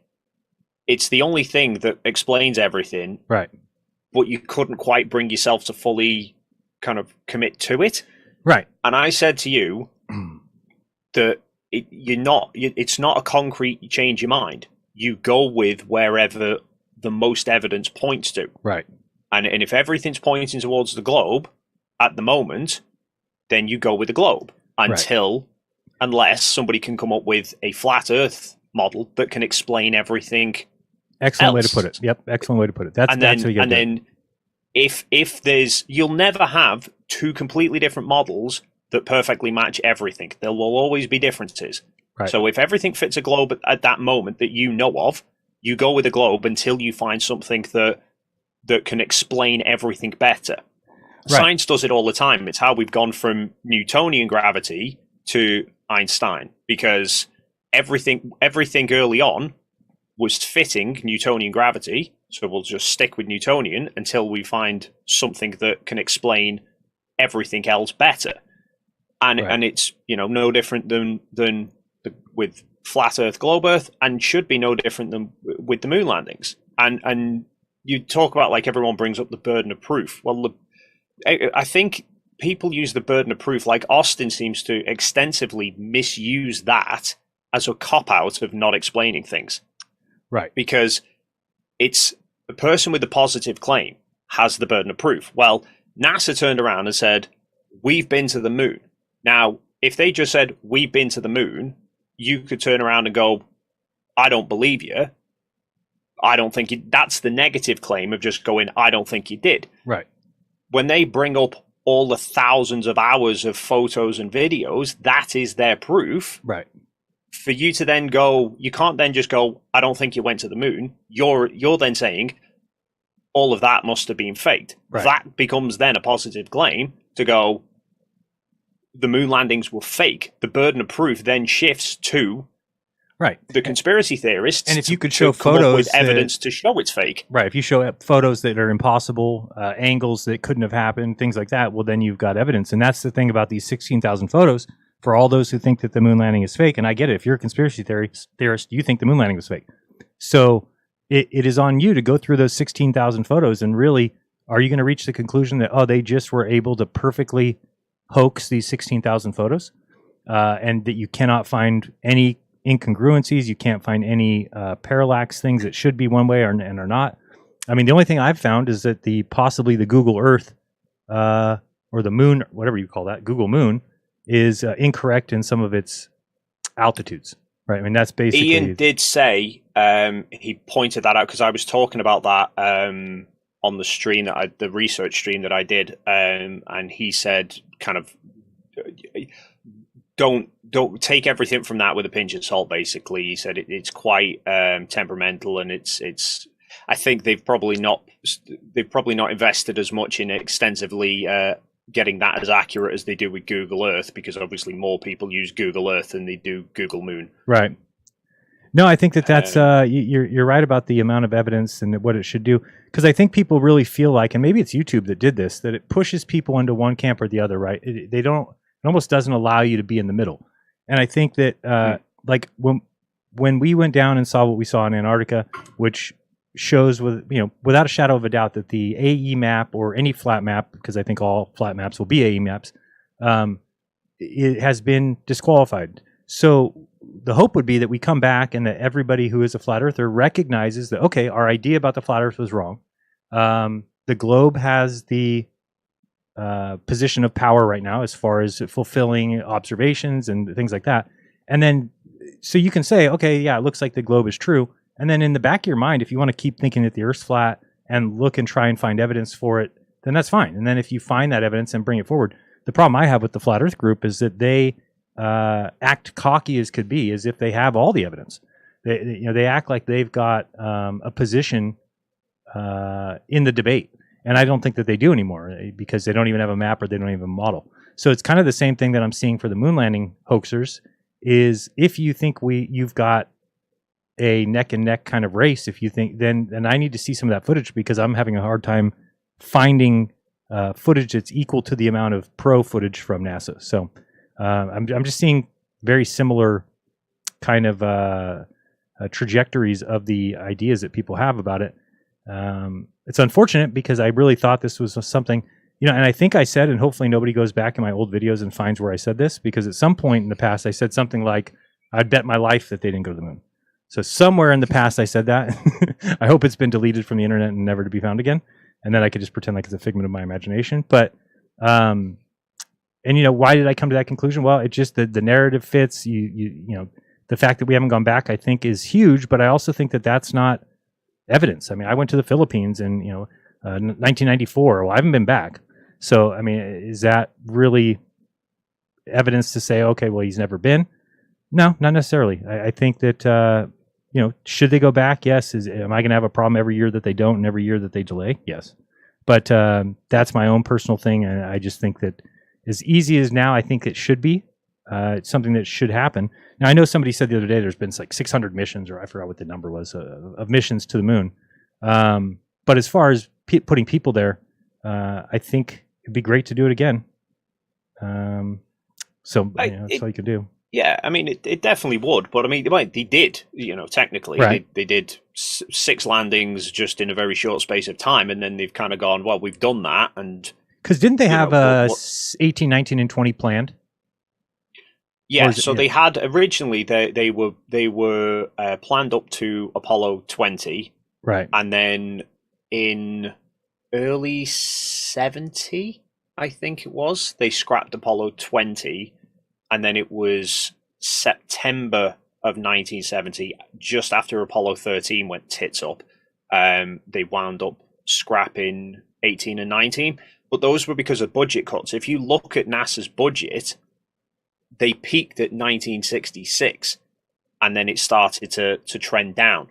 D: it's the only thing that explains everything.
C: Right.
D: But you couldn't quite bring yourself to fully kind of commit to it.
C: Right.
D: And I said to you that it's not a concrete change your mind. You go with wherever the most evidence points to.
C: Right.
D: And if everything's pointing towards the globe at the moment, then you go with the globe unless somebody can come up with a flat Earth model that can explain everything.
C: Excellent way
D: else.
C: to put it. Yep, excellent way to put it. That's what you get.
D: And then if there's, you'll never have two completely different models that perfectly match everything. There will always be differences.
C: Right.
D: So if everything fits a globe at that moment that you know of, you go with a globe until you find something that can explain everything better.
C: Right.
D: Science does it all the time. It's how we've gone from Newtonian gravity to Einstein, because everything early on was fitting Newtonian gravity. So we'll just stick with Newtonian until we find something that can explain everything else better. And it's, no different than with flat Earth, globe Earth, and should be no different than with the moon landings. And you talk about, like, everyone brings up the burden of proof. Well, I think people use the burden of proof, like Austin seems to extensively misuse that as a cop-out of not explaining things.
C: Right.
D: Because it's the person with the positive claim has the burden of proof. Well, NASA turned around and said, we've been to the moon. Now, if they just said, we've been to the moon, you could turn around and go, I don't believe you. I don't think you... That's the negative claim of just going, I don't think you did.
C: Right.
D: When they bring up all the thousands of hours of photos and videos, that is their proof.
C: Right.
D: For you to then go, you can't then just go, I don't think you went to the moon. You're then saying all of that must have been faked.
C: Right.
D: That becomes then a positive claim to go, the moon landings were fake. The burden of proof then shifts to the conspiracy theorists.
C: And if you could show
D: come up
C: photos
D: with evidence to show it's fake.
C: Right. If you show photos that are impossible, angles that couldn't have happened, things like that, well, then you've got evidence. And that's the thing about these 16,000 photos. For all those who think that the moon landing is fake, and I get it, if you're a conspiracy theorist, you think the moon landing was fake. So it is on you to go through those 16,000 photos, and really, are you going to reach the conclusion that, they just were able to perfectly hoax these 16,000 photos, and that you cannot find any incongruencies, you can't find any parallax things that should be one way and are not? I mean, the only thing I've found is that possibly the Google Earth, or the moon, whatever you call that, Google Moon, is incorrect in some of its altitudes, right? I mean, that's basically...
D: Ian did say, he pointed that out, because I was talking about that on the stream, the research stream that I did, and he said, kind of, don't take everything from that with a pinch of salt, basically. He said it's quite temperamental, and it's I think they've probably not invested as much in extensively getting that as accurate as they do with Google Earth, because obviously more people use Google Earth than they do Google Moon.
C: Right. No, I think that's you're right about the amount of evidence and what it should do, because I think people really feel like, and maybe it's YouTube that did this, that it pushes people into one camp or the other, right? It almost doesn't allow you to be in the middle. And I think that like when we went down and saw what we saw in Antarctica, which shows without a shadow of a doubt that the AE map, or any flat map, because I think all flat maps will be AE maps, it has been disqualified. So the hope would be that we come back and that everybody who is a flat earther recognizes that, okay, our idea about the flat earth was wrong. The globe has the position of power right now as far as fulfilling observations and things like that. And then, so you can say, okay, yeah, it looks like the globe is true. And then in the back of your mind, if you want to keep thinking that the Earth's flat and look and try and find evidence for it, then that's fine. And then if you find that evidence and bring it forward, the problem I have with the Flat Earth group is that they act cocky as could be, as if they have all the evidence. They act like they've got a position in the debate. And I don't think that they do anymore because they don't even have a map or they don't even have a model. So it's kind of the same thing that I'm seeing for the moon landing hoaxers is if you think you've got a neck and neck kind of race, if you think then I need to see some of that footage because I'm having a hard time finding footage that's equal to the amount of pro footage from NASA. So I'm just seeing very similar kind of trajectories of the ideas that people have about it. It's unfortunate because I really thought this was something, and I think I said, and hopefully nobody goes back in my old videos and finds where I said this, because at some point in the past I said something like, I'd bet my life that they didn't go to the moon. So somewhere in the past I said that. I hope it's been deleted from the internet and never to be found again. And then I could just pretend like it's a figment of my imagination. But, and why did I come to that conclusion? Well, it just, the narrative fits, the fact that we haven't gone back, I think is huge, but I also think that that's not evidence. I mean, I went to the Philippines in, 1994. Well, I haven't been back. So, I mean, is that really evidence to say, okay, well, he's never been? No, not necessarily. I think that, should they go back? Yes. Am I going to have a problem every year that they don't and every year that they delay? Yes. But that's my own personal thing. And I just think that as easy as now, I think it should be. It's something that should happen. Now, I know somebody said the other day there's been like 600 missions, or I forgot what the number was, of missions to the moon. But as far as putting people there, I think it'd be great to do it again. That's all you can do.
D: Yeah, I mean, it definitely would. But I mean, they did, technically.
C: Right.
D: They did 6 landings just in a very short space of time. And then they've kind of gone, well, we've done that. And
C: because didn't they have 18, 19, and 20 planned?
D: Yeah, so they had originally they were planned up to Apollo 20,
C: right?
D: And then in early 70, I think it was, they scrapped Apollo 20, and then it was September of 1970, just after Apollo 13 went tits up. They wound up scrapping 18 and 19, but those were because of budget cuts. If you look at NASA's budget, they peaked at 1966, and then it started to trend down.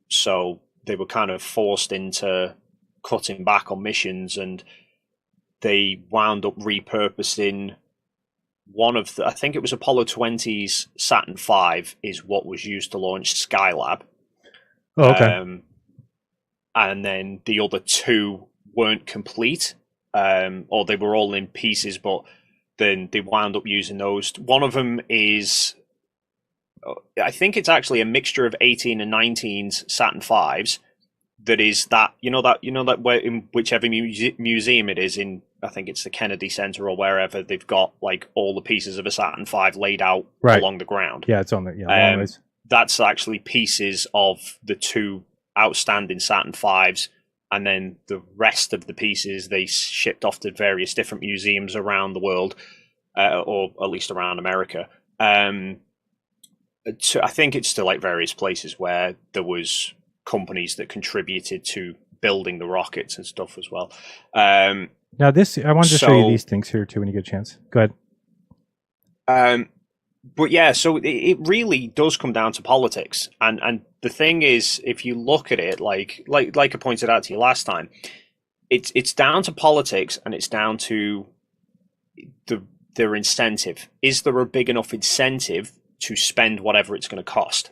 D: So they were kind of forced into cutting back on missions, and they wound up repurposing one of the, I think it was Apollo 20's Saturn V is what was used to launch Skylab.
C: Oh, okay.
D: And then the other 2 weren't complete, or they were all in pieces, but then they wound up using those. One of them is, I think it's actually a mixture of 18 and 19's Saturn V's. That is that where in whichever museum it is in, I think it's the Kennedy Center or wherever, they've got like all the pieces of a Saturn V laid out along the ground.
C: Yeah, it's on there. Yeah,
D: that's actually pieces of the 2 outstanding Saturn V's. And then the rest of the pieces they shipped off to various different museums around the world, or at least around America. I think it's to like various places where there was companies that contributed to building the rockets and stuff as well.
C: Now this, I wanted to show you these things here too when you get a chance. Go ahead.
D: But yeah, so it really does come down to politics, and the thing is, if you look at it, like I pointed out to you last time, it's down to politics, and it's down to their incentive. Is there a big enough incentive to spend whatever it's going to cost?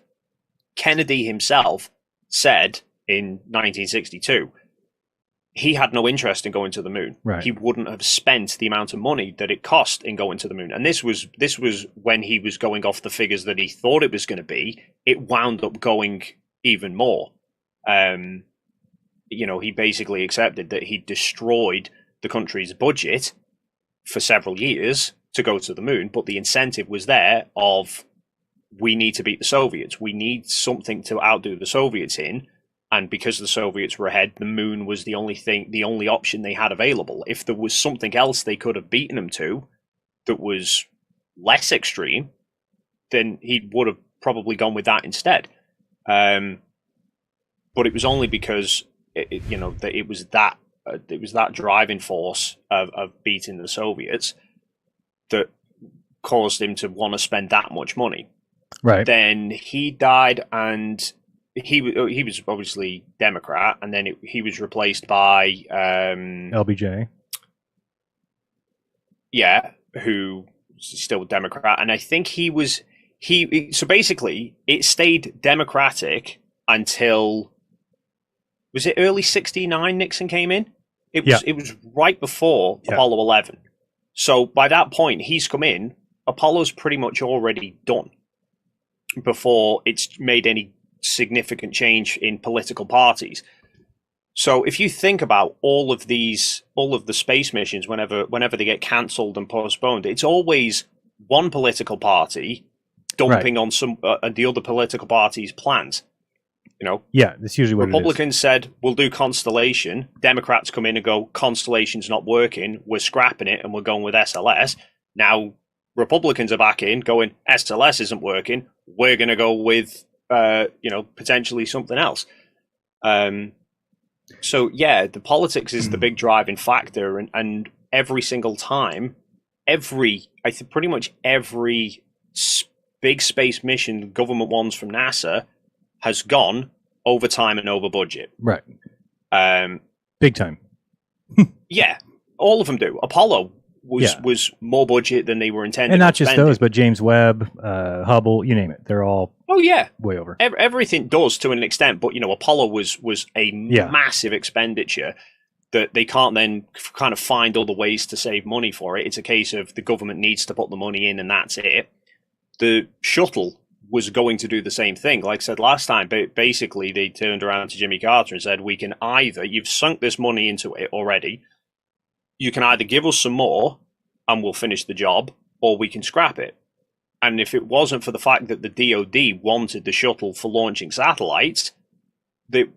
D: Kennedy himself said in 1962 he had no interest in going to the moon.
C: Right.
D: He wouldn't have spent the amount of money that it cost in going to the moon. And this was when he was going off the figures that he thought it was going to be. It wound up going even more. He basically accepted that he destroyed the country's budget for several years to go to the moon, but the incentive was there of, we need to beat the Soviets. We need something to outdo the Soviets in. And because the Soviets were ahead, the moon was the only option they had available. If there was something else they could have beaten them to that was less extreme, then he would have probably gone with that instead. But it was only because that it was that driving force of beating the Soviets that caused him to want to spend that much money.
C: Right.
D: Then he died, and he was obviously Democrat, and then he was replaced by
C: LBJ.
D: Yeah, who is still Democrat, and I think so basically it stayed Democratic until, was it early '69 Nixon came in? It was right before Apollo 11. So by that point he's come in, Apollo's pretty much already done before it's made any significant change in political parties. So if you think about all of the space missions, whenever they get cancelled and postponed, it's always one political party dumping on some the other political party's plans. You know,
C: that's usually what
D: Republicans said we'll do Constellation. Democrats come in and go, Constellation's not working. We're scrapping it and we're going with SLS. Now Republicans are back in, going SLS isn't working. We're going to go with potentially something else. So the politics is the big driving factor, and every single time, pretty much every big space mission, government ones from NASA, has gone over time and over budget.
C: Right. Big time.
D: All of them do. Apollo was more budget than they were intended.
C: And not just
D: spending.
C: those, but James Webb, Hubble, you name it. They're all way over.
D: Everything does to an extent, but Apollo was a massive expenditure that they can't then kind of find other ways to save money for it. It's a case of the government needs to put the money in and that's it. The shuttle was going to do the same thing. Like I said last time, but basically they turned around to Jimmy Carter and said, we can either, you've sunk this money into it already, you can either give us some more and we'll finish the job, or we can scrap it. And if it wasn't for the fact that the DoD wanted the shuttle for launching satellites, the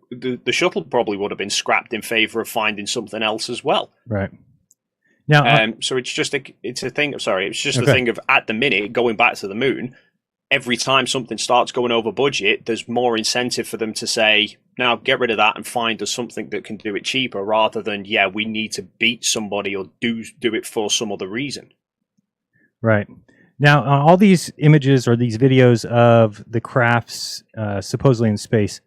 D: shuttle probably would have been scrapped in favor of finding something else as well.
C: Right. Now,
D: so it's just a thing of, at the minute, going back to the moon, every time something starts going over budget, there's more incentive for them to say, now get rid of that and find us something that can do it cheaper, rather than, we need to beat somebody or do it for some other reason.
C: Right. Now, all these images or these videos of the crafts supposedly in space,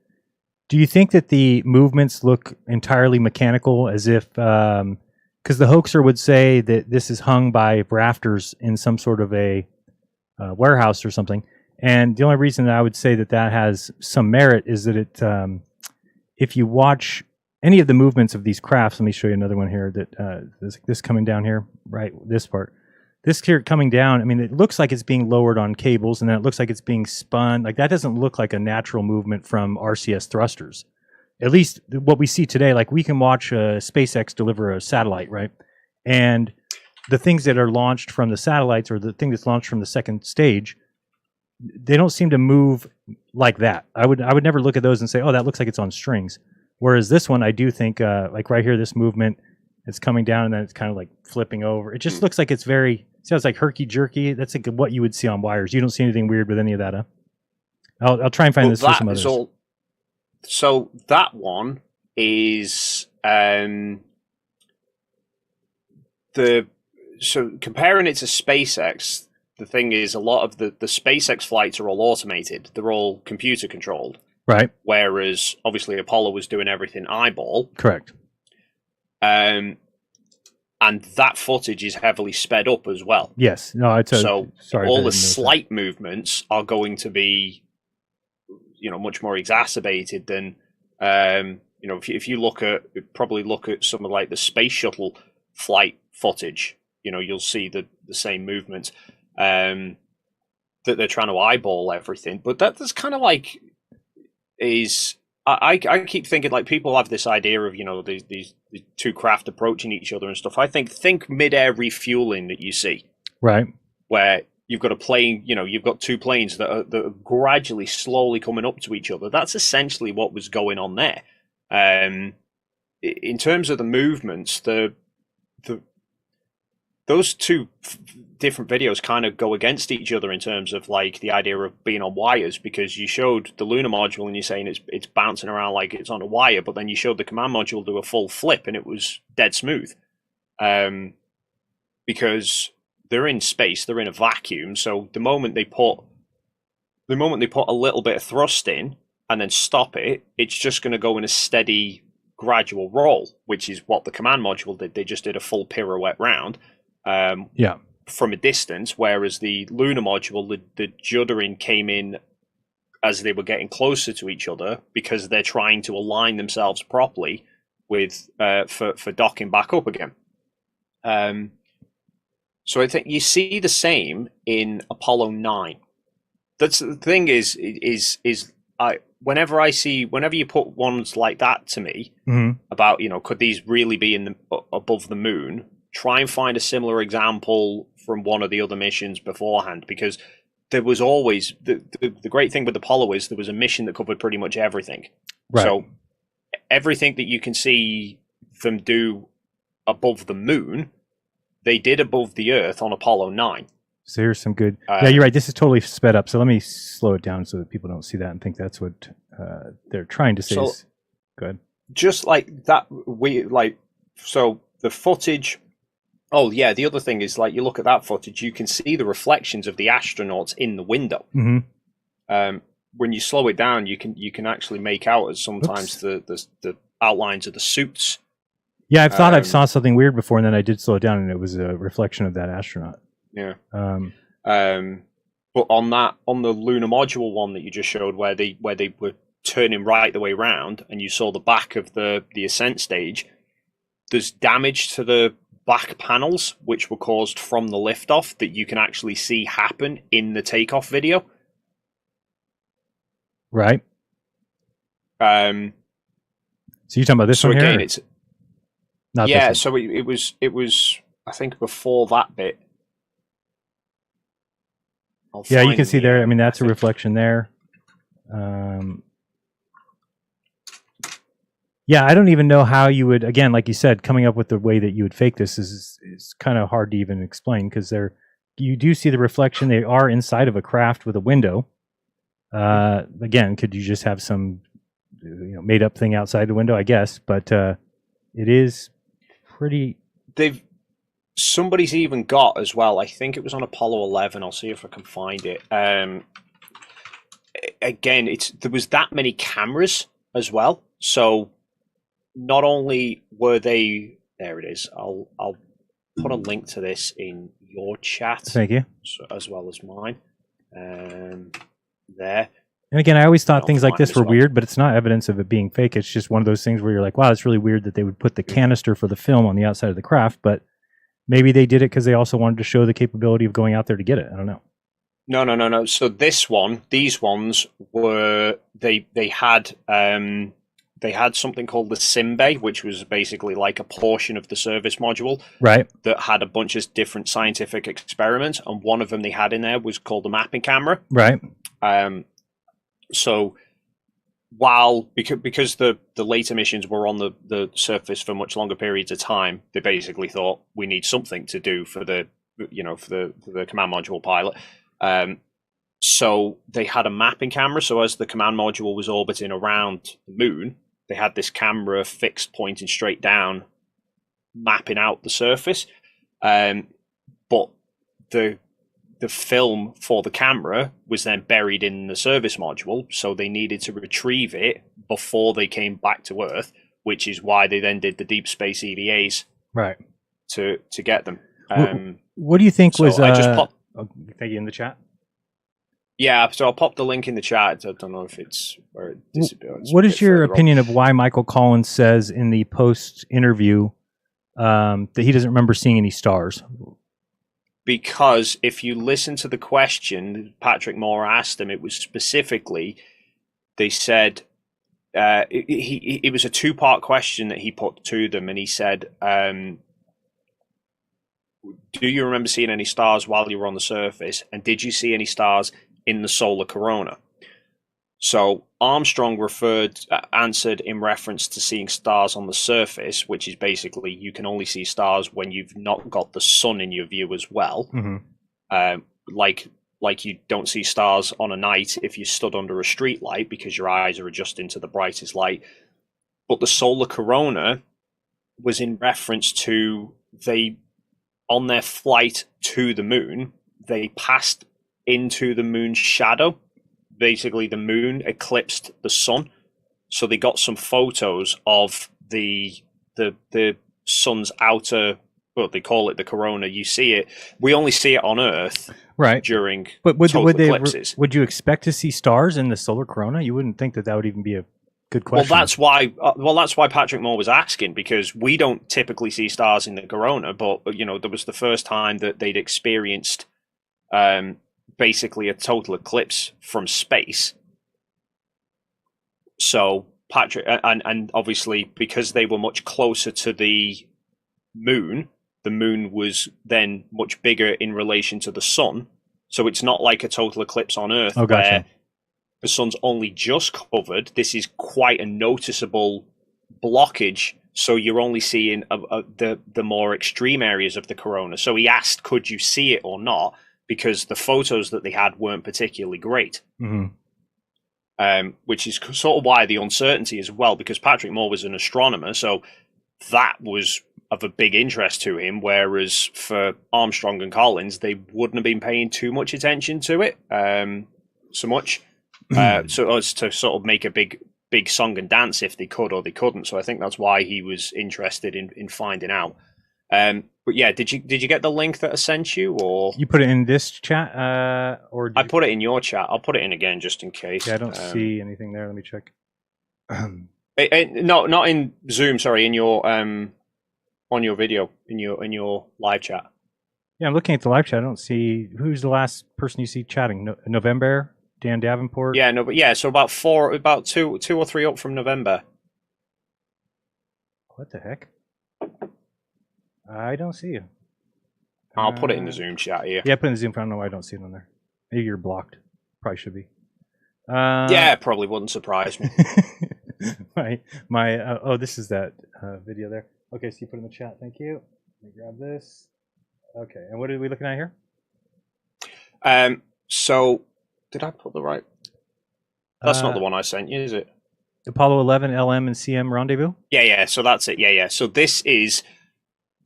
C: do you think that the movements look entirely mechanical, as if, because the hoaxer would say that this is hung by rafters in some sort of a warehouse or something? And the only reason that I would say that has some merit is that it, if you watch any of the movements of these crafts, let me show you another one here, that this coming down here, right, this part. This here coming down, I mean, it looks like it's being lowered on cables, and then it looks like it's being spun. Like, that doesn't look like a natural movement from RCS thrusters. At least what we see today, like we can watch SpaceX deliver a satellite, right? And the things that are launched from the satellites, or the thing that's launched from the second stage, they don't seem to move like that. I would never look at those and say, oh, that looks like it's on strings. Whereas this one, I do think, like right here, this movement, it's coming down and then it's kind of like flipping over. It just looks like it's sounds like herky-jerky. That's like what you would see on wires. You don't see anything weird with any of that, huh? I'll try and find this for some others.
D: So that one is so comparing it to SpaceX, the thing is, a lot of the SpaceX flights are all automated. They're all computer controlled.
C: Right.
D: Whereas obviously Apollo was doing everything eyeball.
C: Correct.
D: And that footage is heavily sped up as well.
C: Yes. No, sorry.
D: All the slight movements are going to be, much more exacerbated than, if you look at some of like the space shuttle flight footage, you'll see the same movements, that they're trying to eyeball everything. But that's kind of like I keep thinking, like, people have this idea of, these two craft approaching each other and stuff. I think mid-air refueling that you see. Right. Where you've got a plane, you've got two planes that are gradually, slowly coming up to each other. That's essentially what was going on there. In terms of the movements, those two different videos kind of go against each other in terms of like the idea of being on wires, because you showed the lunar module and you're saying it's bouncing around like it's on a wire, but then you showed the command module do a full flip and it was dead smooth, because they're in space, they're in a vacuum. So the moment they put a little bit of thrust in, and then stop it, it's just going to go in a steady, gradual roll, which is what the command module did. They just did a full pirouette round from a distance, whereas the lunar module, the juddering came in as they were getting closer to each other because they're trying to align themselves properly with for docking back up again. So I think you see the same in Apollo 9. That's the thing is whenever you put ones like that to me about, could these really be above the moon, try and find a similar example from one of the other missions beforehand, because there was always the great thing with Apollo is there was a mission that covered pretty much everything. Right. So everything that you can see them do above the moon, they did above the Earth on Apollo 9.
C: So here's some good... yeah, you're right. This is totally sped up. So let me slow it down so that people don't see that and think that's what they're trying to say. Go ahead. Just
D: like that, so the footage... Oh, yeah, the other thing is, you look at that footage, you can see the reflections of the astronauts in the window. When you slow it down, you can actually make out as sometimes the outlines of the suits.
C: Yeah, I've thought I saw something weird before, and then I did slow it down, and it was a reflection of that astronaut.
D: Yeah. But on the lunar module one that you just showed, where they were turning right the way round, and you saw the back of the ascent stage, there's damage to the back panels which were caused from the liftoff that you can actually see happen in the takeoff video.
C: Right. So you're talking about this one
D: again,
C: here?
D: It's not so it was I think before that bit.
C: Yeah, you can see there. I mean, that's a reflection there. Yeah, I don't even know how you would, again, like you said, coming up with the way that you would fake this is kind of hard to even explain, because you do see the reflection. They are inside of a craft with a window. Again, could you just have some made up thing outside the window? I guess, but it is pretty.
D: Somebody's even got as well. I think it was on Apollo 11. I'll see if I can find it. Again, there was that many cameras as well. So not only were they there, it is. I'll put a link to this in your chat.
C: Thank you.
D: As well as mine. There.
C: And again, I always thought things like this were weird, but it's not evidence of it being fake. It's just one of those things where you're like, wow, it's really weird that they would put the canister for the film on the outside of the craft, but maybe they did it because they also wanted to show the capability of going out there to get it. I don't know.
D: No. So these ones were they had something called the sim bay, which was basically like a portion of the service module,
C: right? That
D: had a bunch of different scientific experiments, and one of them they had in there was called the mapping camera,
C: right?
D: So while because the later missions were on the surface for much longer periods of time, they basically thought we need something to do for the command module pilot. So they had a mapping camera. So as the command module was orbiting around the moon, they had this camera fixed pointing straight down, mapping out the surface. But the film for the camera was then buried in the service module, so they needed to retrieve it before they came back to Earth, which is why they then did the deep space EVAs,
C: right,
D: to get them.
C: What do you think was?
D: I just popped.
C: Thank you in the chat.
D: Yeah, so I'll pop the link in the chat. I don't know if it's where it disappears.
C: What is your opinion of why Michael Collins says in the post interview that he doesn't remember seeing any stars?
D: Because if you listen to the question Patrick Moore asked him, it was specifically, they said, it was a two-part question that he put to them, and he said, do you remember seeing any stars while you were on the surface, and did you see any stars in the solar corona? So Armstrong answered in reference to seeing stars on the surface, which is basically you can only see stars when you've not got the sun in your view as well. Mm-hmm. Like you don't see stars on a night if you stood under a street light because your eyes are adjusting to the brightest light. But the solar corona was in reference to on their flight to the moon, they passed into the moon's shadow basically the moon eclipsed the sun, so they got some photos of the sun's outer. Well, they call it the corona. You see it. We only see it on Earth,
C: right,
D: during
C: but would
D: eclipses.
C: Would you expect to see stars in the solar corona? You wouldn't think that would even be a good question.
D: Well, that's why. That's why Patrick Moore was asking, because we don't typically see stars in the corona, but there was the first time that they'd experienced basically a total eclipse from space. So Patrick, and obviously because they were much closer to the moon was then much bigger in relation to the sun. So it's not like a total eclipse on Earth where the sun's only just covered. This is quite a noticeable blockage. So you're only seeing the more extreme areas of the corona. So he asked, could you see it or not? Because the photos that they had weren't particularly great.
C: Mm-hmm.
D: Which is sort of why the uncertainty as well, because Patrick Moore was an astronomer. So that was of a big interest to him, whereas for Armstrong and Collins, they wouldn't have been paying too much attention to it so much, so as to sort of make a big song and dance if they could or they couldn't. So I think that's why he was interested in finding out. But yeah, did you get the link that I sent you, or
C: you put it in this chat, or
D: I put it in your chat? I'll put it in again just in case.
C: Yeah, I don't see anything there. Let me check.
D: No, not in Zoom. Sorry, in your on your video, in your live chat.
C: Yeah, I'm looking at the live chat. I don't see who's the last person you see chatting. November, Dan Davenport.
D: Yeah, no, but yeah. So about two or three up from November.
C: What the heck? I don't see you.
D: I'll put it in the Zoom chat here.
C: Yeah, put it in the Zoom. I don't know why I don't see it on there. Maybe you're blocked. Probably should be.
D: Yeah, probably wouldn't surprise me.
C: This is that video there. Okay, so you put it in the chat. Thank you. Let me grab this. Okay, and what are we looking at here?
D: So did I put the right? That's not the one I sent you, is it?
C: Apollo 11 LM and CM rendezvous.
D: Yeah. So that's it. Yeah. So this is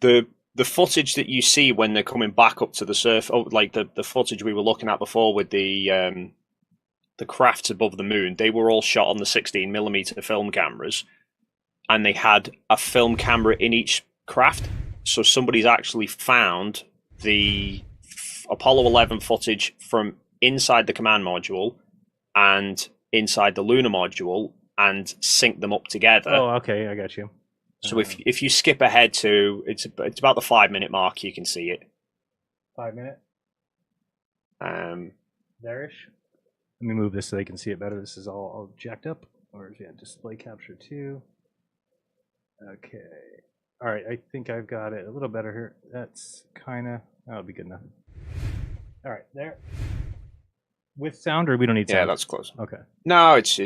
D: the footage that you see when they're coming back up to the surface, like the footage we were looking at before with the crafts above the moon. They were all shot on the 16mm film cameras, and they had a film camera in each craft. So somebody's actually found the Apollo 11 footage from inside the command module and inside the lunar module and sync them up together.
C: Oh, okay, I got you.
D: So if you skip ahead to it's about the 5-minute mark, you can see it.
C: 5 minute.
D: There-ish.
C: Let me move this so they can see it better. This is all jacked up. Or yeah, display capture 2. Okay. All right, I think I've got it a little better here. That's that'll be good enough. All right, there. With sound, or we don't need sound?
D: Yeah, that's close.
C: Okay.
D: No, it's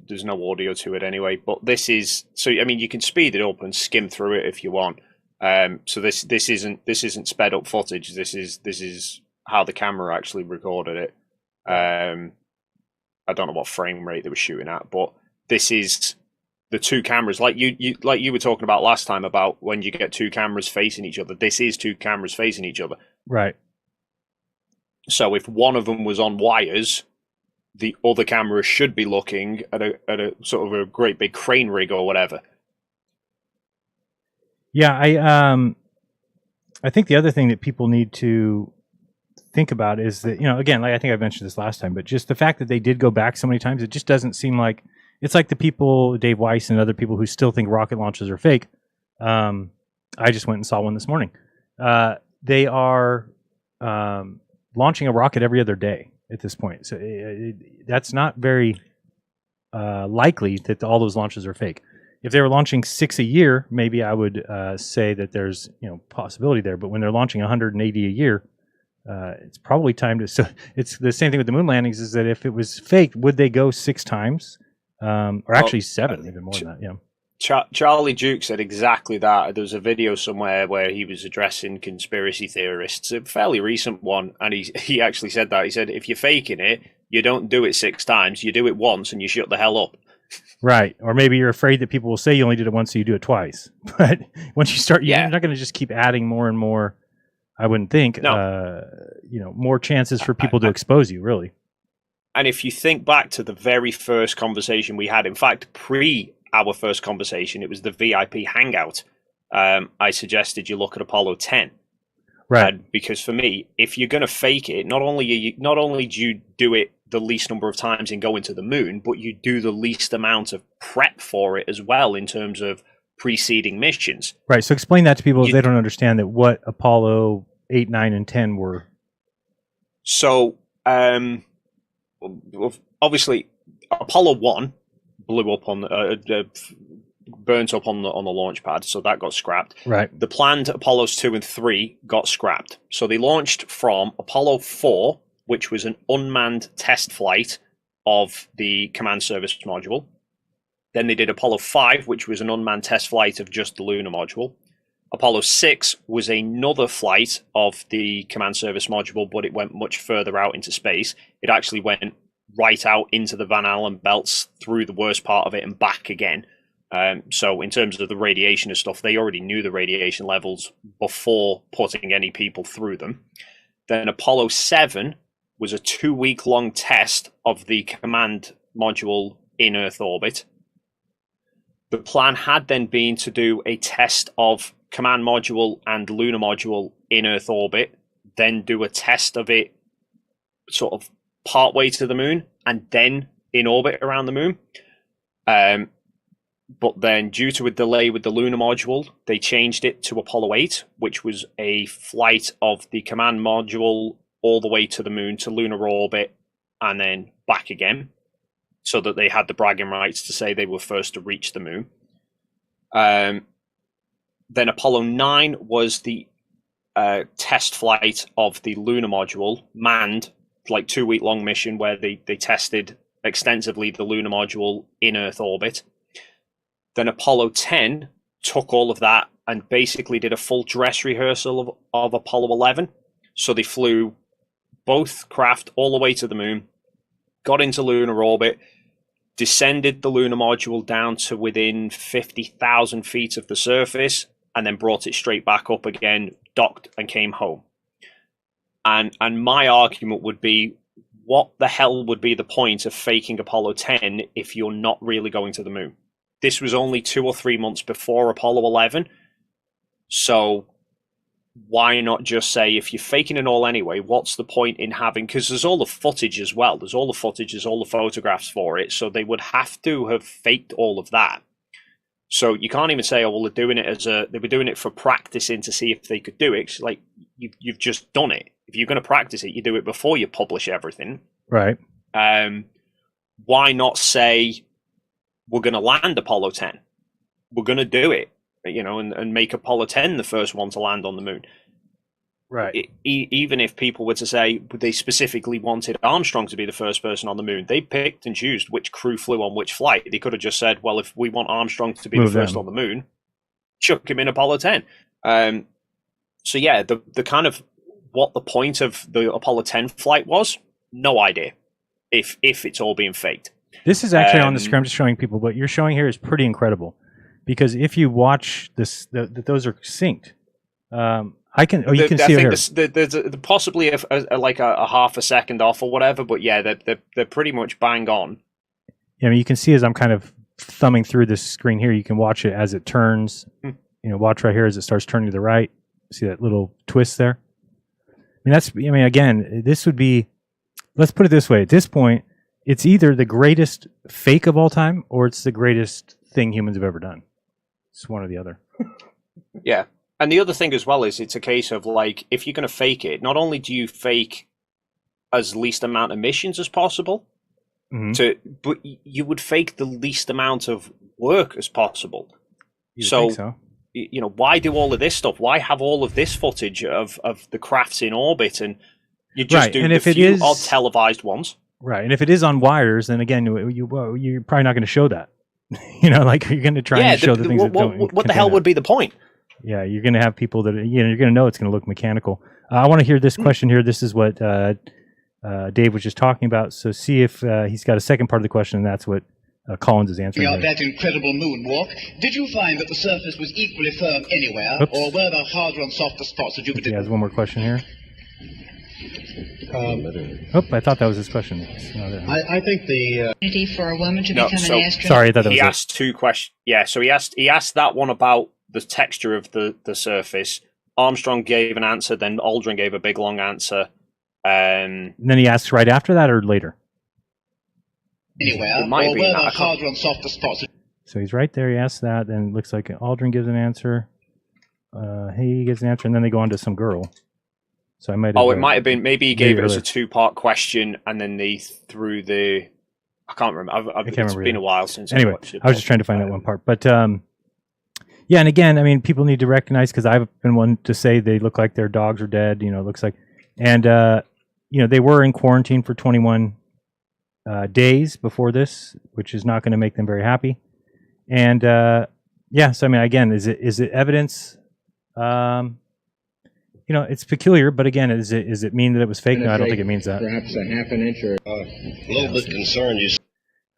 D: there's no audio to it anyway. But this is you can speed it up and skim through it if you want. So this isn't sped up footage. This is how the camera actually recorded it. I don't know what frame rate they were shooting at, but this is the two cameras, like you were talking about last time about when you get two cameras facing each other. This is two cameras facing each other.
C: Right.
D: So if one of them was on wires, the other camera should be looking at a sort of a great big crane rig or whatever.
C: Yeah, I think the other thing that people need to think about is that, again, like I think I mentioned this last time, but just the fact that they did go back so many times, it just doesn't seem like it's like the people, Dave Weiss and other people who still think rocket launches are fake. I just went and saw one this morning. They are launching a rocket every other day at this point. So that's not very likely that all those launches are fake. If they were launching 6 a year, maybe I would say that there's possibility there. But when they're launching 180 a year, it's probably time to. So it's the same thing with the moon landings. Is that if it was fake, would they go 6 times, or actually 7, even more than that? Yeah.
D: Charlie Duke said exactly that. There was a video somewhere where he was addressing conspiracy theorists, a fairly recent one, and he actually said that. He said, if you're faking it, you don't do it 6 times. You do it once, and you shut the hell up.
C: Right. Or maybe you're afraid that people will say you only did it once, so you do it twice. But once you start, you're not going to just keep adding more and more. I wouldn't think.
D: No.
C: More chances for people to expose you, really.
D: if you think back to the very first conversation we had, in fact, pre our first conversation, it was the VIP hangout. I suggested you look at Apollo 10.
C: Right.
D: Because for me, if you're going to fake it, not only do you do it the least number of times in going to the moon, but you do the least amount of prep for it as well in terms of preceding missions.
C: Right. So explain that to people if they don't understand that what Apollo 8, 9, and 10 were.
D: So, obviously, Apollo 1 blew up on burnt up on the launch pad, so that got scrapped.
C: Right.
D: The planned Apollos 2 and 3 got scrapped. So they launched from Apollo 4, which was an unmanned test flight of the command service module. Then they did Apollo 5, which was an unmanned test flight of just the lunar module. Apollo 6 was another flight of the command service module, but it went much further out into space. It actually went right out into the Van Allen belts, through the worst part of it, and back again. So in terms of the radiation and stuff, they already knew the radiation levels before putting any people through them. Then Apollo 7 was a 2-week-long test of the command module in Earth orbit. The plan had then been to do a test of command module and lunar module in Earth orbit, then do a test of it sort of partway to the moon, and then in orbit around the moon. But then, due to a delay with the lunar module, they changed it to Apollo 8, which was a flight of the command module all the way to the moon, to lunar orbit, and then back again, so that they had the bragging rights to say they were first to reach the moon. Then Apollo 9 was the test flight of the lunar module, manned, like 2-week-long mission where they tested extensively the lunar module in Earth orbit. Then Apollo 10 took all of that and basically did a full dress rehearsal of Apollo 11. So they flew both craft all the way to the moon, got into lunar orbit, descended the lunar module down to within 50,000 feet of the surface, and then brought it straight back up again, docked, and came home. And my argument would be, what the hell would be the point of faking Apollo 10 if you're not really going to the moon? This was only 2 or 3 months before Apollo 11. So why not just say, if you're faking it all anyway, what's the point in having... Because there's all the footage as well. There's all the footage, there's all the photographs for it. So they would have to have faked all of that. So you can't even say, oh, well, they were doing it for practicing to see if they could do it. Like, you've just done it. If you're going to practice it, you do it before you publish everything.
C: Right.
D: Why not say, we're going to land Apollo 10. We're going to do it, and make Apollo 10 the first one to land on the moon.
C: Right.
D: Even if people were to say they specifically wanted Armstrong to be the first person on the moon, they picked and chose which crew flew on which flight. They could have just said, well, if we want Armstrong to be the first on the moon, chuck him in Apollo 10. So yeah, the kind of what the point of the Apollo 10 flight was, no idea if it's all being faked.
C: This is actually on the screen. I'm just showing people. What you're showing here is pretty incredible, because if you watch this, those are synced. You can see it here.
D: There's possibly a half a second off or whatever, but yeah, they're pretty much bang on.
C: Yeah, I mean, you can see as I'm kind of thumbing through this screen here, you can watch it as it turns. Watch right here as it starts turning to the right. See that little twist there? Again, this would be. Let's put it this way. At this point, it's either the greatest fake of all time or it's the greatest thing humans have ever done. It's one or the other.
D: Yeah. And the other thing as well is it's a case of, like, if you're going to fake it, not only do you fake as least amount of missions as possible, but you would fake the least amount of work as possible. So, why do all of this stuff? Why have all of this footage of the crafts in orbit, and you just do the few odd televised ones?
C: Right, and if it is on wires, then again, you're probably not going to show that. You're going to try and show the things that don't.
D: What the hell would be the point?
C: Yeah, you're going to have people that you're going to know it's going to look mechanical. I want to hear this question here. This is what Dave was just talking about. So see if he's got a second part of the question, and that's what Collins is answering.
F: Out that incredible moonwalk, did you find that the surface was equally firm anywhere, or were there harder and softer spots that you could...
C: He has one more question here. Oh, I thought that was his question. It's not it.
F: I think the
G: For a woman to
D: No,
G: become
D: so-
G: an astronaut.
C: Sorry, I thought that
D: He
C: was
D: asked two questions. Yeah, so he asked that one about the texture of the surface. Armstrong gave an answer, then Aldrin gave a big long answer.
C: And then he asks right after that or later?
F: anywhere,
D: It might
F: or
D: be
F: where
D: that,
F: the
D: I can't-
F: harder and softer spots.
C: So he's right there. He asks that. Then it looks like Aldrin gives an answer. He gives an answer, and then they go on to some girl. So I might.
D: Oh, it might have been. Maybe he gave it as
C: earlier.
D: a two-part question, and then they threw the. I can't remember.
C: can't
D: It's
C: remember
D: been
C: either.
D: a while since.
C: Anyway,
D: watched it,
C: I was just trying to find that one part. But yeah, and again, I mean, people need to recognize, because I've been one to say they look like their dogs are dead. You know, it looks like, and you know, they were in quarantine for 21 days before this, which is not going to make them very happy. And yeah, so I mean, again, is it evidence? You know, it's peculiar, but again, is it mean that it was fake? No, I don't think it means that.
H: Perhaps a half an inch or
I: A little bit concerned. You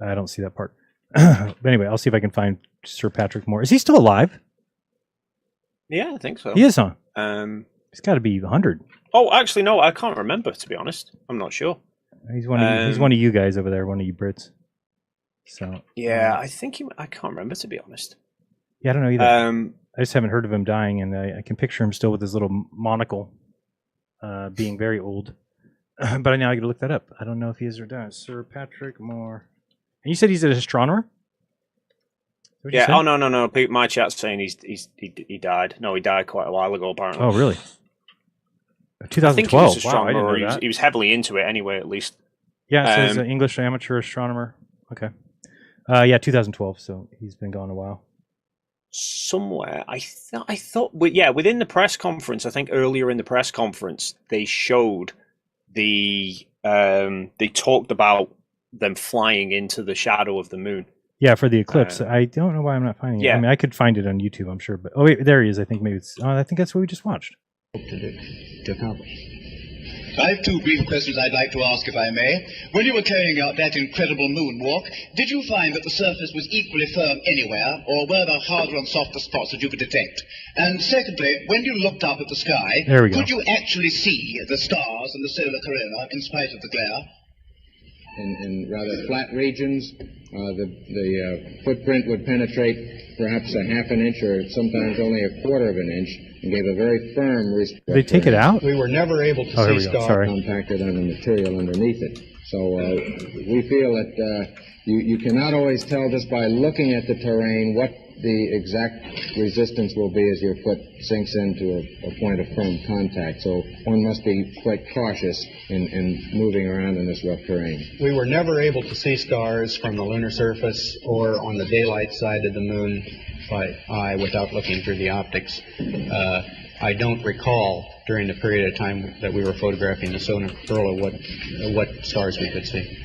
C: I don't see that part. But anyway, I'll see if I can find Sir Patrick Moore. Is he still alive?
D: Yeah, I think so.
C: He is, huh?
D: He's
C: got to be 100.
D: Oh, actually, no, I can't remember. To be honest, I'm not sure.
C: He's one of you guys over there, one of you Brits. So
D: Yeah, I think I can't remember, to be honest.
C: yeah, I don't know either. I just haven't heard of him dying, and I can picture him still with his little monocle, being very old. But now I got to look that up. I don't know if he is or does. Sir Patrick Moore. And you said he's an astronomer? What'd you
D: Yeah.
C: say?
D: Oh no. My chat's saying he died. No, he died quite a while ago, apparently.
C: Oh, really?
D: I think he
C: 2012.
D: was
C: Wow,
D: a
C: I
D: astronomer.
C: didn't know
D: He was,
C: that.
D: he was heavily into it anyway, at least.
C: Yeah, it says
D: Um,
C: English amateur astronomer. Okay. Yeah, 2012. So he's been gone a while.
D: Somewhere, I thought, within the press conference, I think earlier in the press conference, they showed they talked about them flying into the shadow of the moon.
C: Yeah, for the eclipse. I don't know why I'm not finding it.
D: yeah.
C: I mean, I could find it on YouTube, I'm sure. But oh wait, there he is. I think maybe it's. Oh, I think that's what we just watched.
H: to accomplish.
F: I have two brief questions I'd like to ask, if I may. When you were carrying out that incredible moonwalk, did you find that the surface was equally firm anywhere, or were there harder and softer spots that you could detect? And secondly, when you looked up at the sky,
C: There we go.
F: could you actually see the stars and the solar corona in spite of the glare?
H: In rather flat regions, the footprint would penetrate perhaps a half an inch or sometimes only a quarter of an inch and gave a very firm
C: Did they take it out?
H: We were never able to
C: Oh, here we go. Sorry.
H: compacted on the material underneath it. So we feel that you cannot always tell just by looking at the terrain what the exact resistance will be as your foot sinks into a point of firm contact. So one must be quite cautious in moving around in this rough terrain.
J: We were never able to see stars from the lunar surface or on the daylight side of the moon by eye without looking through the optics. I don't recall during the period of time that we were photographing the solar corona what stars we could see.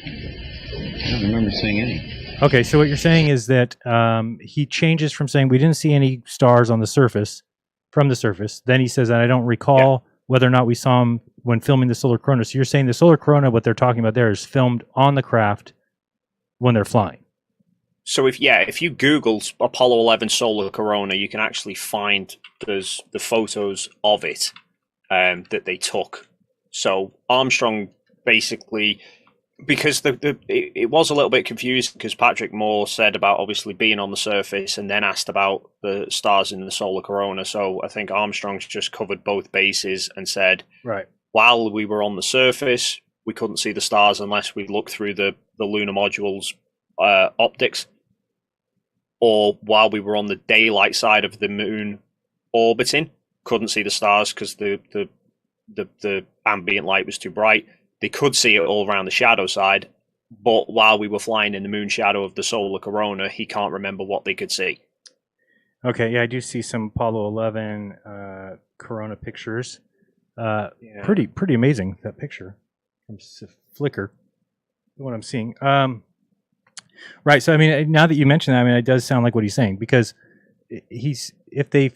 H: I don't remember seeing any.
C: Okay, so what you're saying is that he changes from saying we didn't see any stars on the surface, from the surface. Then he says, and I don't recall whether or not we saw them when filming the solar corona. So you're saying the solar corona, what they're talking about there, is filmed on the craft when they're flying.
D: So if you Google Apollo 11 solar corona, you can actually find there's the photos of it that they took. So Armstrong basically, because it was a little bit confused because Patrick Moore said about obviously being on the surface and then asked about the stars in the solar corona. So I think Armstrong's just covered both bases and said,
C: right,
D: while we were on the surface, we couldn't see the stars unless we looked through the lunar module's optics, or while we were on the daylight side of the moon orbiting, couldn't see the stars because the ambient light was too bright. They could see it all around the shadow side, but while we were flying in the moon shadow of the solar corona, he can't remember what they could see.
C: Okay, yeah, I do see some Apollo 11 corona pictures. Pretty amazing, that picture from Flickr, what I'm seeing. Right, so I mean, now that you mention that, I mean, it does sound like what he's saying, because if they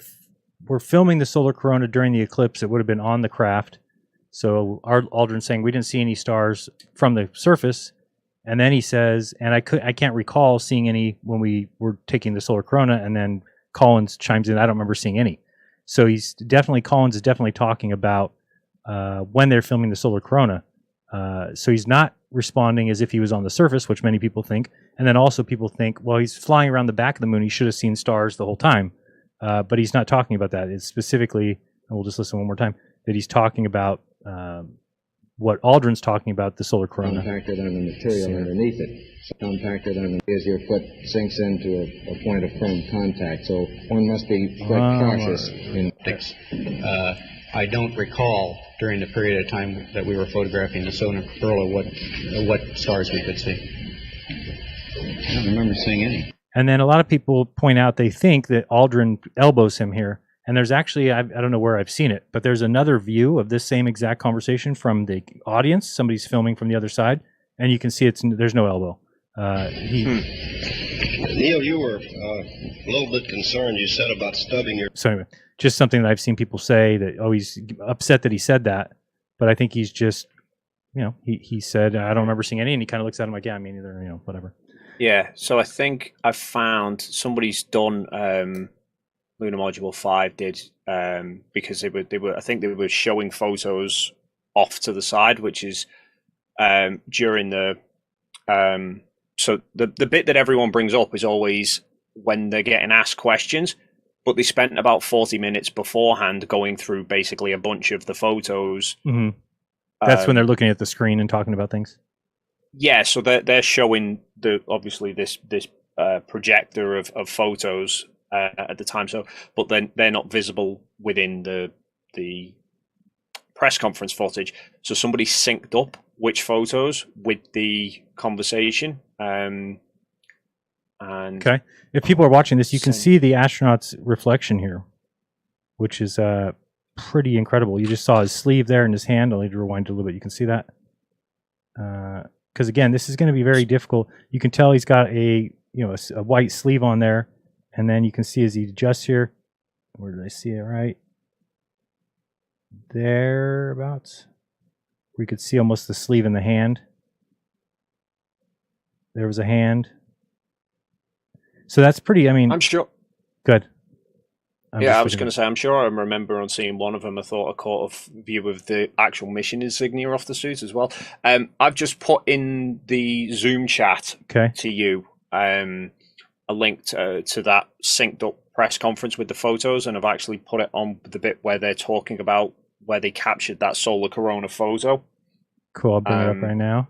C: were filming the solar corona during the eclipse, it would have been on the craft. So Aldrin's saying we didn't see any stars from the surface, and then he says, and I can't recall seeing any when we were taking the solar corona, and then Collins chimes in, I don't remember seeing any. So Collins is definitely talking about when they're filming the solar corona. So he's not responding as if he was on the surface, which many people think. And then also people think, well, he's flying around the back of the moon. He should have seen stars the whole time. But he's not talking about that. It's specifically, and we'll just listen one more time, that he's talking about what Aldrin's talking about, the solar corona.
H: Compacted on the material underneath it. So compacted on as your foot sinks into a point of firm contact. So one must be quite cautious in
J: optics. I don't recall during the period of time that we were photographing the solar corona what stars we could see. I don't remember seeing any.
C: And then a lot of people point out they think that Aldrin elbows him here. And there's actually, I don't know where I've seen it, but there's another view of this same exact conversation from the audience. Somebody's filming from the other side, and you can see there's no elbow.
I: Neil, you were a little bit concerned. You said about stubbing your...
C: So anyway, just something that I've seen people say that, oh, he's upset that he said that. But I think he's just, he said, I don't remember seeing any, and he kind of looks at him like, yeah, me neither, whatever.
D: Yeah, so I think I've found somebody's done... Lunar Module 5 did because they were I think they were showing photos off to the side, which is during the so the bit that everyone brings up is always when they're getting asked questions, but they spent about 40 minutes beforehand going through basically a bunch of the photos.
C: Mm-hmm. That's when they're looking at the screen and talking about things.
D: Yeah, so they're showing obviously this projector of photos at the time. So, but then they're not visible within the press conference footage. So somebody synced up which photos with the conversation. And
C: okay, if people are watching this, you can see the astronaut's reflection here, which is pretty incredible. You just saw his sleeve there and his hand. I'll need to rewind a little bit. You can see that. Because again, this is going to be very difficult. You can tell he's got a white sleeve on there, and then you can see as he adjusts here. Where did I see it? Right thereabouts. We could see almost the sleeve in the hand. There was a hand. So that's pretty. I mean,
D: I'm sure.
C: Good.
D: I was going to say, I'm sure I remember on seeing one of them, I thought I caught a view of the actual mission insignia off the suit as well. I've just put in the Zoom chat to you a link to that synced up press conference with the photos, and I've actually put it on the bit where they're talking about where they captured that solar corona photo.
C: Cool, I'll bring it up right now.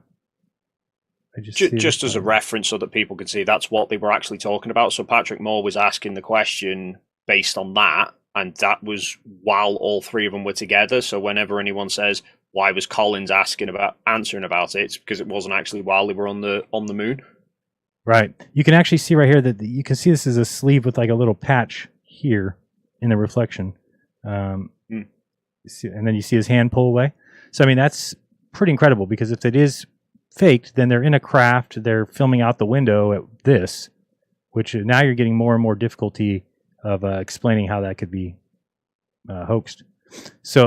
C: I
D: just as a reference so that people could see that's what they were actually talking about. So Patrick Moore was asking the question based on that, and that was while all three of them were together. So whenever anyone says, why was Collins answering about it, it's because it wasn't actually while they were on the moon.
C: Right. You can actually see right here that you can see this is a sleeve with like a little patch here in the reflection. And then you see his hand pull away. So I mean, that's pretty incredible, because if it is faked, then they're in a craft, they're filming out the window at this, which now you're getting more and more difficulty of explaining how that could be hoaxed. So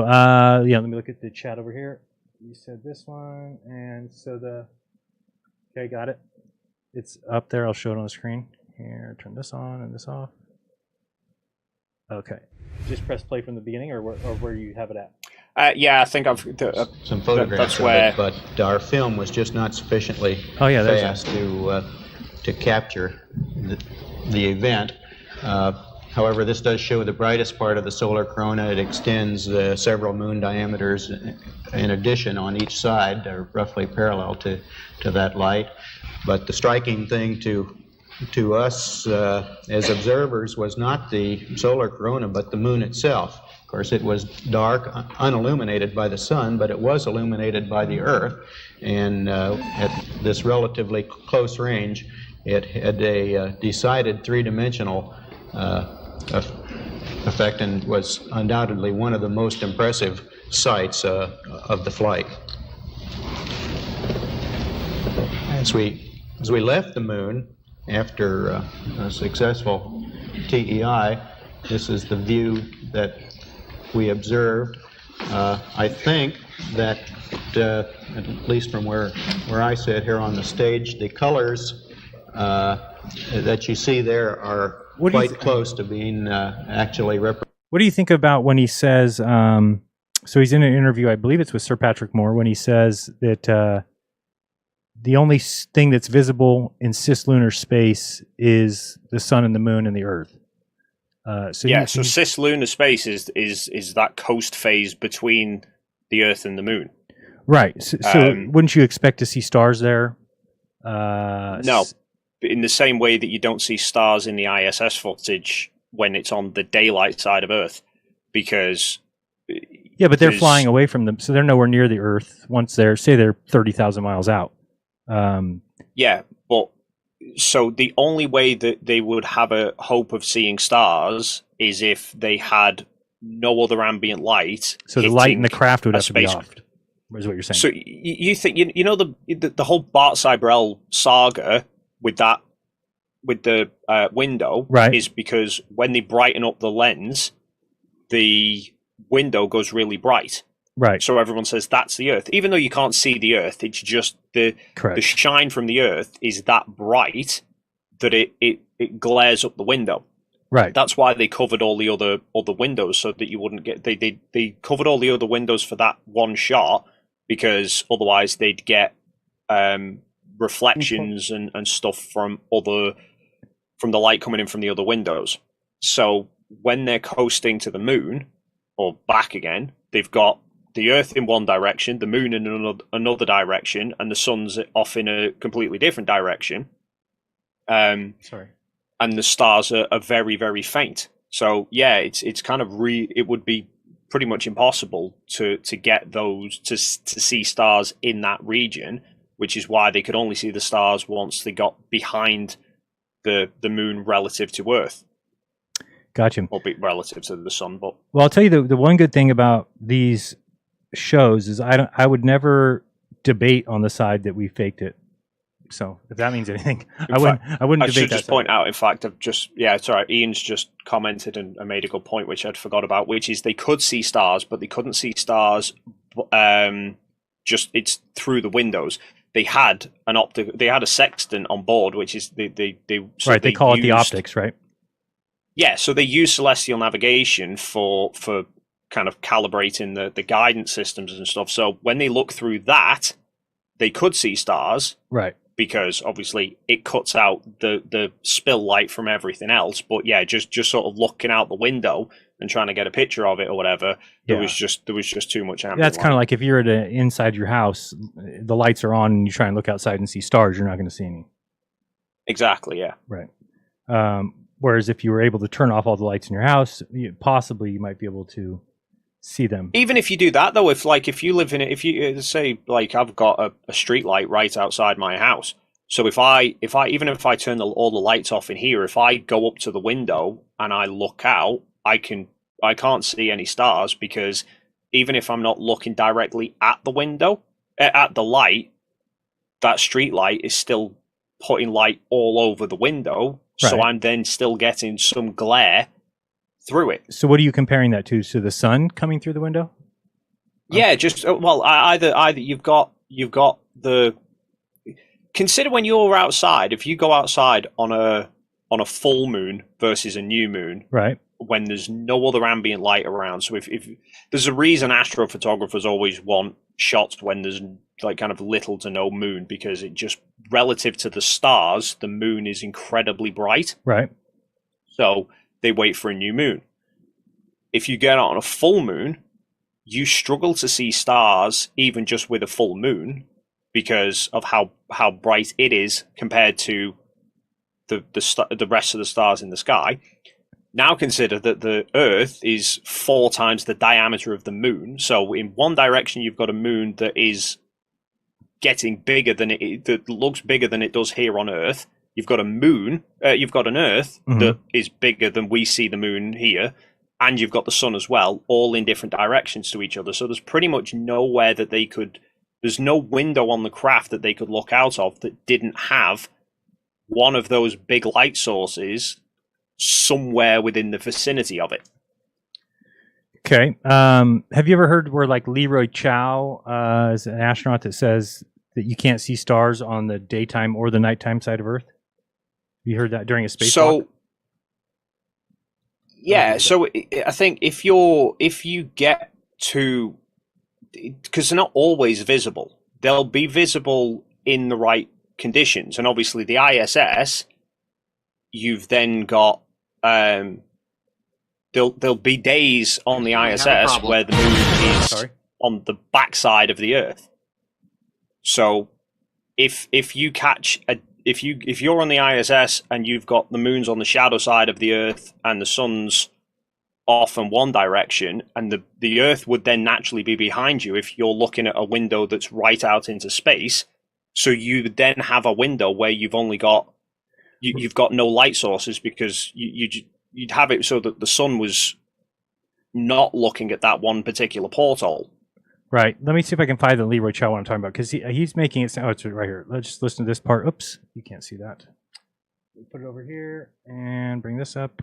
C: yeah, let me look at the chat over here. You said this one, and so okay, got it. It's up there. I'll show it on the screen. Here, turn this on and this off. Okay, just press play from the beginning, or where you have it at.
D: Yeah, I think I've
J: some photographs of it, but our film was just not sufficiently fast to capture the event. However, this does show the brightest part of the solar corona. It extends several moon diameters in addition on each side. They're roughly parallel to that light. But the striking thing to us as observers was not the solar corona, but the moon itself. Of course, it was dark, unilluminated by the sun, but it was illuminated by the Earth. And at this relatively close range, it had a decided three-dimensional effect, and was undoubtedly one of the most impressive sights of the flight. As we left the moon after a successful TEI, this is the view that we observed. I think that, at least from where I sit here on the stage, the colors that you see there are quite close to being actually represented.
C: What do you think about when he says So he's in an interview, I believe it's with Sir Patrick Moore, when he says that the only thing that's visible in cislunar space is the sun and the moon and the Earth. So
D: cislunar space is that coast phase between the Earth and the moon.
C: Right. So wouldn't you expect to see stars there?
D: No. In the same way that you don't see stars in the ISS footage when it's on the daylight side of Earth, because
C: but they're flying away from them, so they're nowhere near the Earth. Once they're 30,000 miles out.
D: But so the only way that they would have a hope of seeing stars is if they had no other ambient light.
C: So the light in the craft would have to be off. Is what you're saying?
D: So you think you know the whole Bart Cybrell saga with the window,
C: right,
D: is because when they brighten up the lens, the window goes really bright.
C: Right.
D: So everyone says that's the Earth, even though you can't see the Earth. It's just the shine from the Earth is that bright that it glares up the window.
C: Right.
D: That's why they covered all the other windows, so that you wouldn't get they covered all the other windows for that one shot, because otherwise they'd get reflections and stuff from the light coming in from the other windows. So when they're coasting to the moon or back again, they've got the Earth in one direction, the moon in another direction, and the sun's off in a completely different direction. And the stars are very, very faint. So yeah, it's kind of it would be pretty much impossible to get those to see stars in that region, which is why they could only see the stars once they got behind the moon relative to Earth.
C: Gotcha.
D: Or relative to the sun, but
C: well, I'll tell you the one good thing about these shows is I would never debate on the side that we faked it. So if that means anything, I wouldn't debate that. I should
D: just point out, in fact, it's all right. Ian's just commented and made a good point, which I'd forgot about, which is they could see stars, but they couldn't see stars. It's through the windows. They had a sextant on board, which is they
C: call it the optics, right?
D: Yeah, so they use celestial navigation for kind of calibrating the guidance systems and stuff. So when they look through that, they could see stars,
C: right?
D: Because obviously it cuts out the spill light from everything else. But yeah, just sort of looking out the window and trying to get a picture of it or whatever, there was just too much ambient
C: That's
D: light.
C: kind of like if you're inside your house, the lights are on, and you try and look outside and see stars, you're not going to see any.
D: Exactly. Yeah.
C: Right. Whereas if you were able to turn off all the lights in your house, possibly you might be able to see them.
D: Even if you do that, though, if you live in it, if you say like I've got a street light right outside my house, so if I turn all the lights off in here, if I go up to the window and I look out, I can't see any stars, because even if I'm not looking directly at the window, at the light, that street light is still putting light all over the window. Right. So I'm then still getting some glare through it.
C: So what are you comparing that to? So the sun coming through the window?
D: Yeah, either you've got the, consider when you're outside, if you go outside on a full moon versus a new moon,
C: right,
D: when there's no other ambient light around. So if there's a reason astrophotographers always want shots when there's like kind of little to no moon, because it just, relative to the stars, the moon is incredibly bright.
C: Right.
D: So they wait for a new moon. If you get out on a full moon, you struggle to see stars even just with a full moon, because of how bright it is compared to the rest of the stars in the sky. Now consider that the Earth is 4 times the diameter of the moon. So in one direction, you've got a moon that is getting bigger that looks bigger than it does here on Earth. You've got a moon, you've got an Earth that is bigger than we see the moon here, and you've got the sun as well, all in different directions to each other. So there's pretty much nowhere that there's no window on the craft that they could look out of that didn't have one of those big light sources somewhere within the vicinity of it.
C: Okay. Have you ever heard where like Leroy Chow is an astronaut that says that you can't see stars on the daytime or the nighttime side of Earth? You heard that during a spacewalk?
D: Yeah. So I think if you get because they're not always visible. They'll be visible in the right conditions, and obviously the ISS, you've then got there'll be days on the ISS where the moon is on the backside of the Earth. So if you catch if you're on the ISS and you've got the moon's on the shadow side of the Earth and the sun's off in one direction, and the Earth would then naturally be behind you if you're looking at a window that's right out into space. So you would then have a window where you've only got you've got no light sources, because you'd have it so that the sun was not looking at that one particular porthole.
C: Right. Let me see if I can find the Leroy Chow what I'm talking about, because he's making it sound. Oh, it's right here. Let's just listen to this part. Oops, you can't see that. Put it over here and bring this up.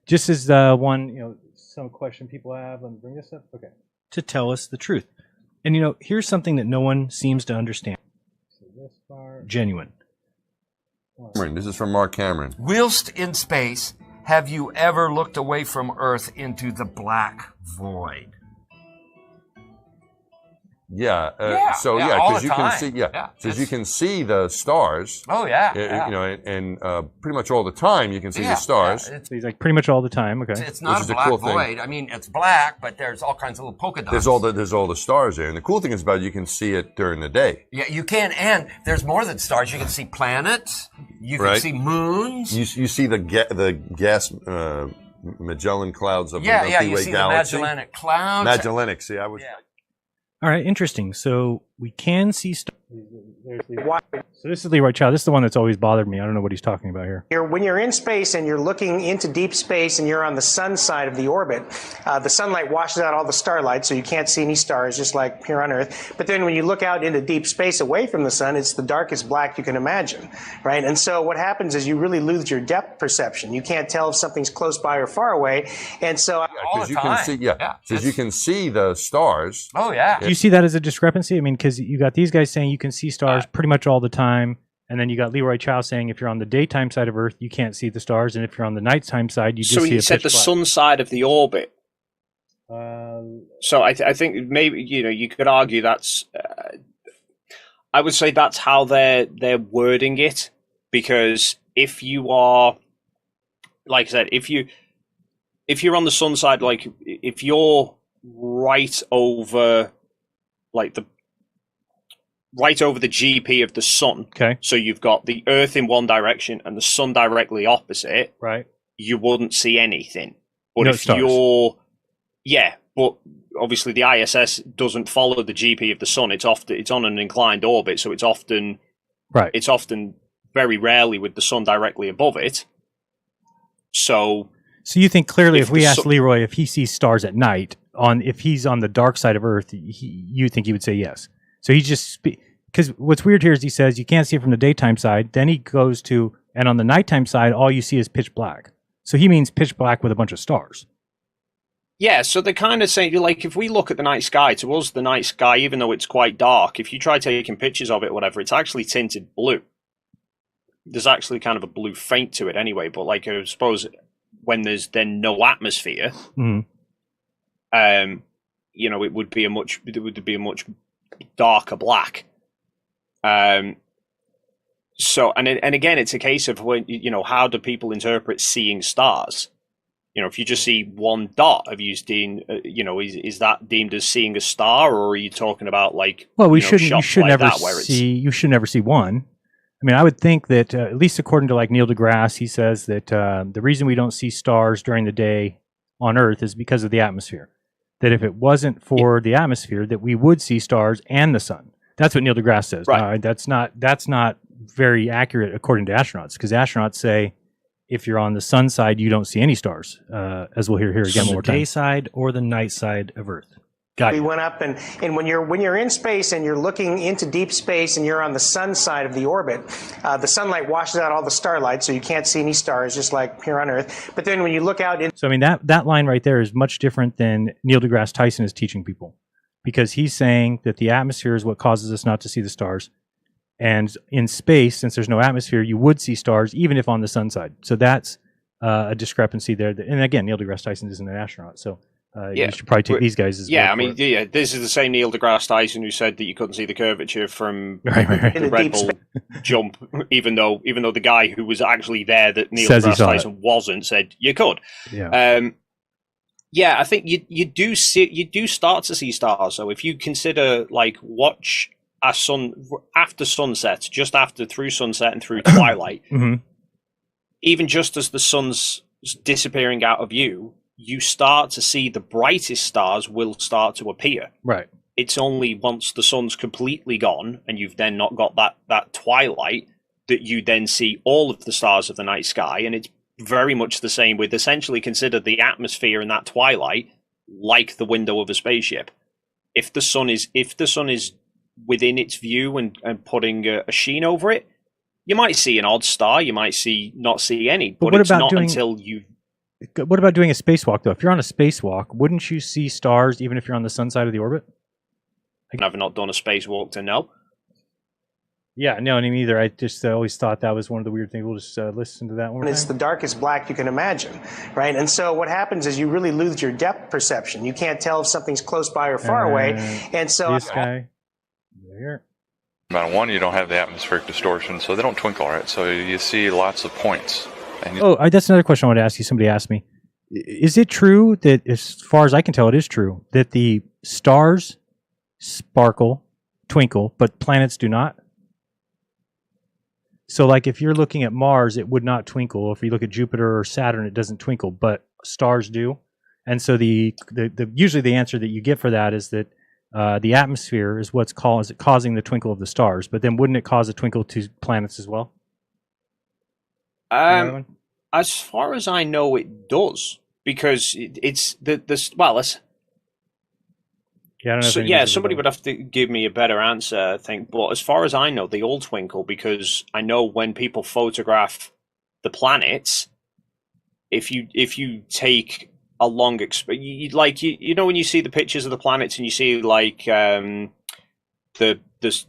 C: Just as one, some question people have. Let me bring this up. Okay.
G: To tell us the truth. And here's something that no one seems to understand.
C: So this part.
G: Genuine.
K: This is from Mark Cameron.
L: Whilst in space, have you ever looked away from Earth into the black void?
K: Yeah.
L: All
K: because
L: the
K: you
L: time.
K: can see. Because you can see the stars.
L: Oh yeah.
K: And pretty much all the time you can see the stars.
C: So he's like pretty much all the time. Okay.
L: It's not a black void. I mean, it's black, but there's all kinds of little polka dots.
K: There's all the stars there, and the cool thing is about it, you can see it during the day.
L: Yeah, you can, and there's more than stars. You can see planets. You can see moons.
K: You see the gas Magellan clouds of the Milky Way
L: you see
K: galaxy.
L: the Magellanic clouds.
K: Magellanic. See, I was.
L: Yeah.
G: All right, interesting. So we can see stars.
C: So this is Leroy Chow. This is the one that's always bothered me. I don't know what he's talking about here.
M: When you're in space and you're looking into deep space and you're on the sun side of the orbit, the sunlight washes out all the starlight, so you can't see any stars, just like here on Earth. But then when you look out into deep space away from the sun, it's the darkest black you can imagine, right? And so what happens is you really lose your depth perception. You can't tell if something's close by or far away. And so
K: because you can see, because you can see the stars.
L: Oh yeah.
C: Do you see that as a discrepancy? I mean, because you got these guys saying you can see stars pretty much all the time, and then you got Leroy Chow saying if you're on the daytime side of Earth, you can't see the stars, and if you're on the nighttime side, you just see a pitch black.
D: So he said the sun side of the orbit. So I think maybe you could argue that's. I would say that's how they're wording it, because if you are, like I said, if you're on the sun side, like if you're right over the GP of the sun.
C: Okay.
D: So you've got the Earth in one direction and the sun directly opposite.
C: Right.
D: You wouldn't see anything. But
C: No
D: if
C: stars.
D: but obviously the ISS doesn't follow the GP of the sun. It's on an inclined orbit, so it's often very rarely with the sun directly above it. So
C: you think clearly if we asked Leroy if he sees stars at night, if he's on the dark side of Earth, you think he would say yes. So he just because what's weird here is he says you can't see it from the daytime side. Then he goes to, and on the nighttime side, all you see is pitch black. So he means pitch black with a bunch of stars.
D: Yeah, so they're kind of saying, like, if we look at the night sky, to us, the night sky, even though it's quite dark, if you try taking pictures of it, whatever, it's actually tinted blue. There's actually kind of a blue faint to it anyway, but like I suppose when there's then no atmosphere, it would be a much darker black. So and again, it's a case of when how do people interpret seeing stars? If you just see one dot, have you seen? Is that deemed as seeing a star, or are you talking about like?
C: Well, you should never see one. I mean, I would think that at least according to like Neil deGrasse, he says that the reason we don't see stars during the day on Earth is because of the atmosphere. That if it wasn't for the atmosphere, that we would see stars and the sun. That's what Neil deGrasse says.
D: Right.
C: That's not very accurate according to astronauts, because astronauts say if you're on the sun side, you don't see any stars, as we'll hear here again one more time.
G: The day side or the night side of Earth.
M: We went up, and when you're in space and you're looking into deep space and you're on the sun side of the orbit, the sunlight washes out all the starlight, so you can't see any stars, just like here on Earth. But then when you look out
C: So I mean, that line right there is much different than Neil deGrasse Tyson is teaching people, because he's saying that the atmosphere is what causes us not to see the stars. And in space, since there's no atmosphere, you would see stars even if on the sun side. So that's a discrepancy there. And again, Neil deGrasse Tyson isn't an astronaut, so You should probably take these guys as
D: yeah.
C: word
D: I mean,
C: for it.
D: yeah. This is the same Neil deGrasse Tyson who said that you couldn't see the curvature from
C: Right.
D: the Red Bull jump, even though the guy who was actually there that Neil
C: Says he
D: deGrasse
C: saw it.
D: Tyson wasn't said you could.
C: Yeah.
D: Yeah, I think you do start to see stars. So if you consider like watch a sun after sunset, just after through sunset and through twilight, even just as the sun's disappearing out of view, you start to see the brightest stars will start to appear.
C: Right.
D: It's only once the sun's completely gone and you've then not got that twilight that you then see all of the stars of the night sky. And it's very much the same with essentially consider the atmosphere in that twilight like the window of a spaceship. If the sun is within its view and putting a sheen over it, you might see an odd star, you might not see any, but
C: what
D: it's
C: about
D: not
C: doing-
D: until you...
C: What about doing a spacewalk, though? If you're on a spacewalk, wouldn't you see stars even if you're on the sun side of the orbit?
D: I've not done a spacewalk to know.
C: Yeah, no, me neither. I just always thought that was one of the weird things. We'll just listen to that one more
M: It's
C: time.
M: the darkest black you can imagine, right? And so what happens is you really lose your depth perception. You can't tell if something's close by or far away. And so
C: This guy, there.
N: Amount of one, you don't have the atmospheric distortion, so they don't twinkle, right? So you see lots of points. And
C: That's another question I wanted to ask you. Somebody asked me, is it true that, as far as I can tell, it is true that the stars twinkle, but planets do not? So, like, if you're looking at Mars, it would not twinkle. If you look at Jupiter or Saturn, it doesn't twinkle, but stars do. And so, usually the answer that you get for that is that the atmosphere is what's causing the twinkle of the stars. But then, wouldn't it cause a twinkle to planets as well?
D: As far as I know, it does, because it's let's.
C: Yeah, I don't know.
D: So, yeah, somebody would have to give me a better answer, I think. But as far as I know, they all twinkle, because I know when people photograph the planets, if you take a long you know when you see the pictures of the planets and you see like the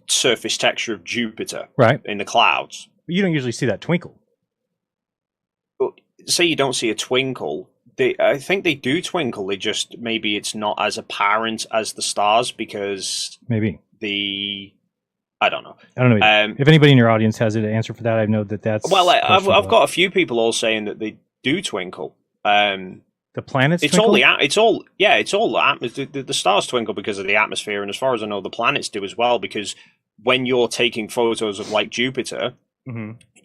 D: surface texture of Jupiter,
C: right,
D: in the clouds.
C: But you don't usually see that twinkle.
D: Say you don't see a twinkle. I think they do twinkle. They just maybe it's not as apparent as the stars because
C: maybe
D: I don't know.
C: If anybody in your audience has an answer for that, I know that's
D: well. I've got a few people all saying that they do twinkle.
C: The planets.
D: It's
C: twinkle?
D: the stars twinkle because of the atmosphere, and as far as I know, the planets do as well. Because when you're taking photos of like Jupiter.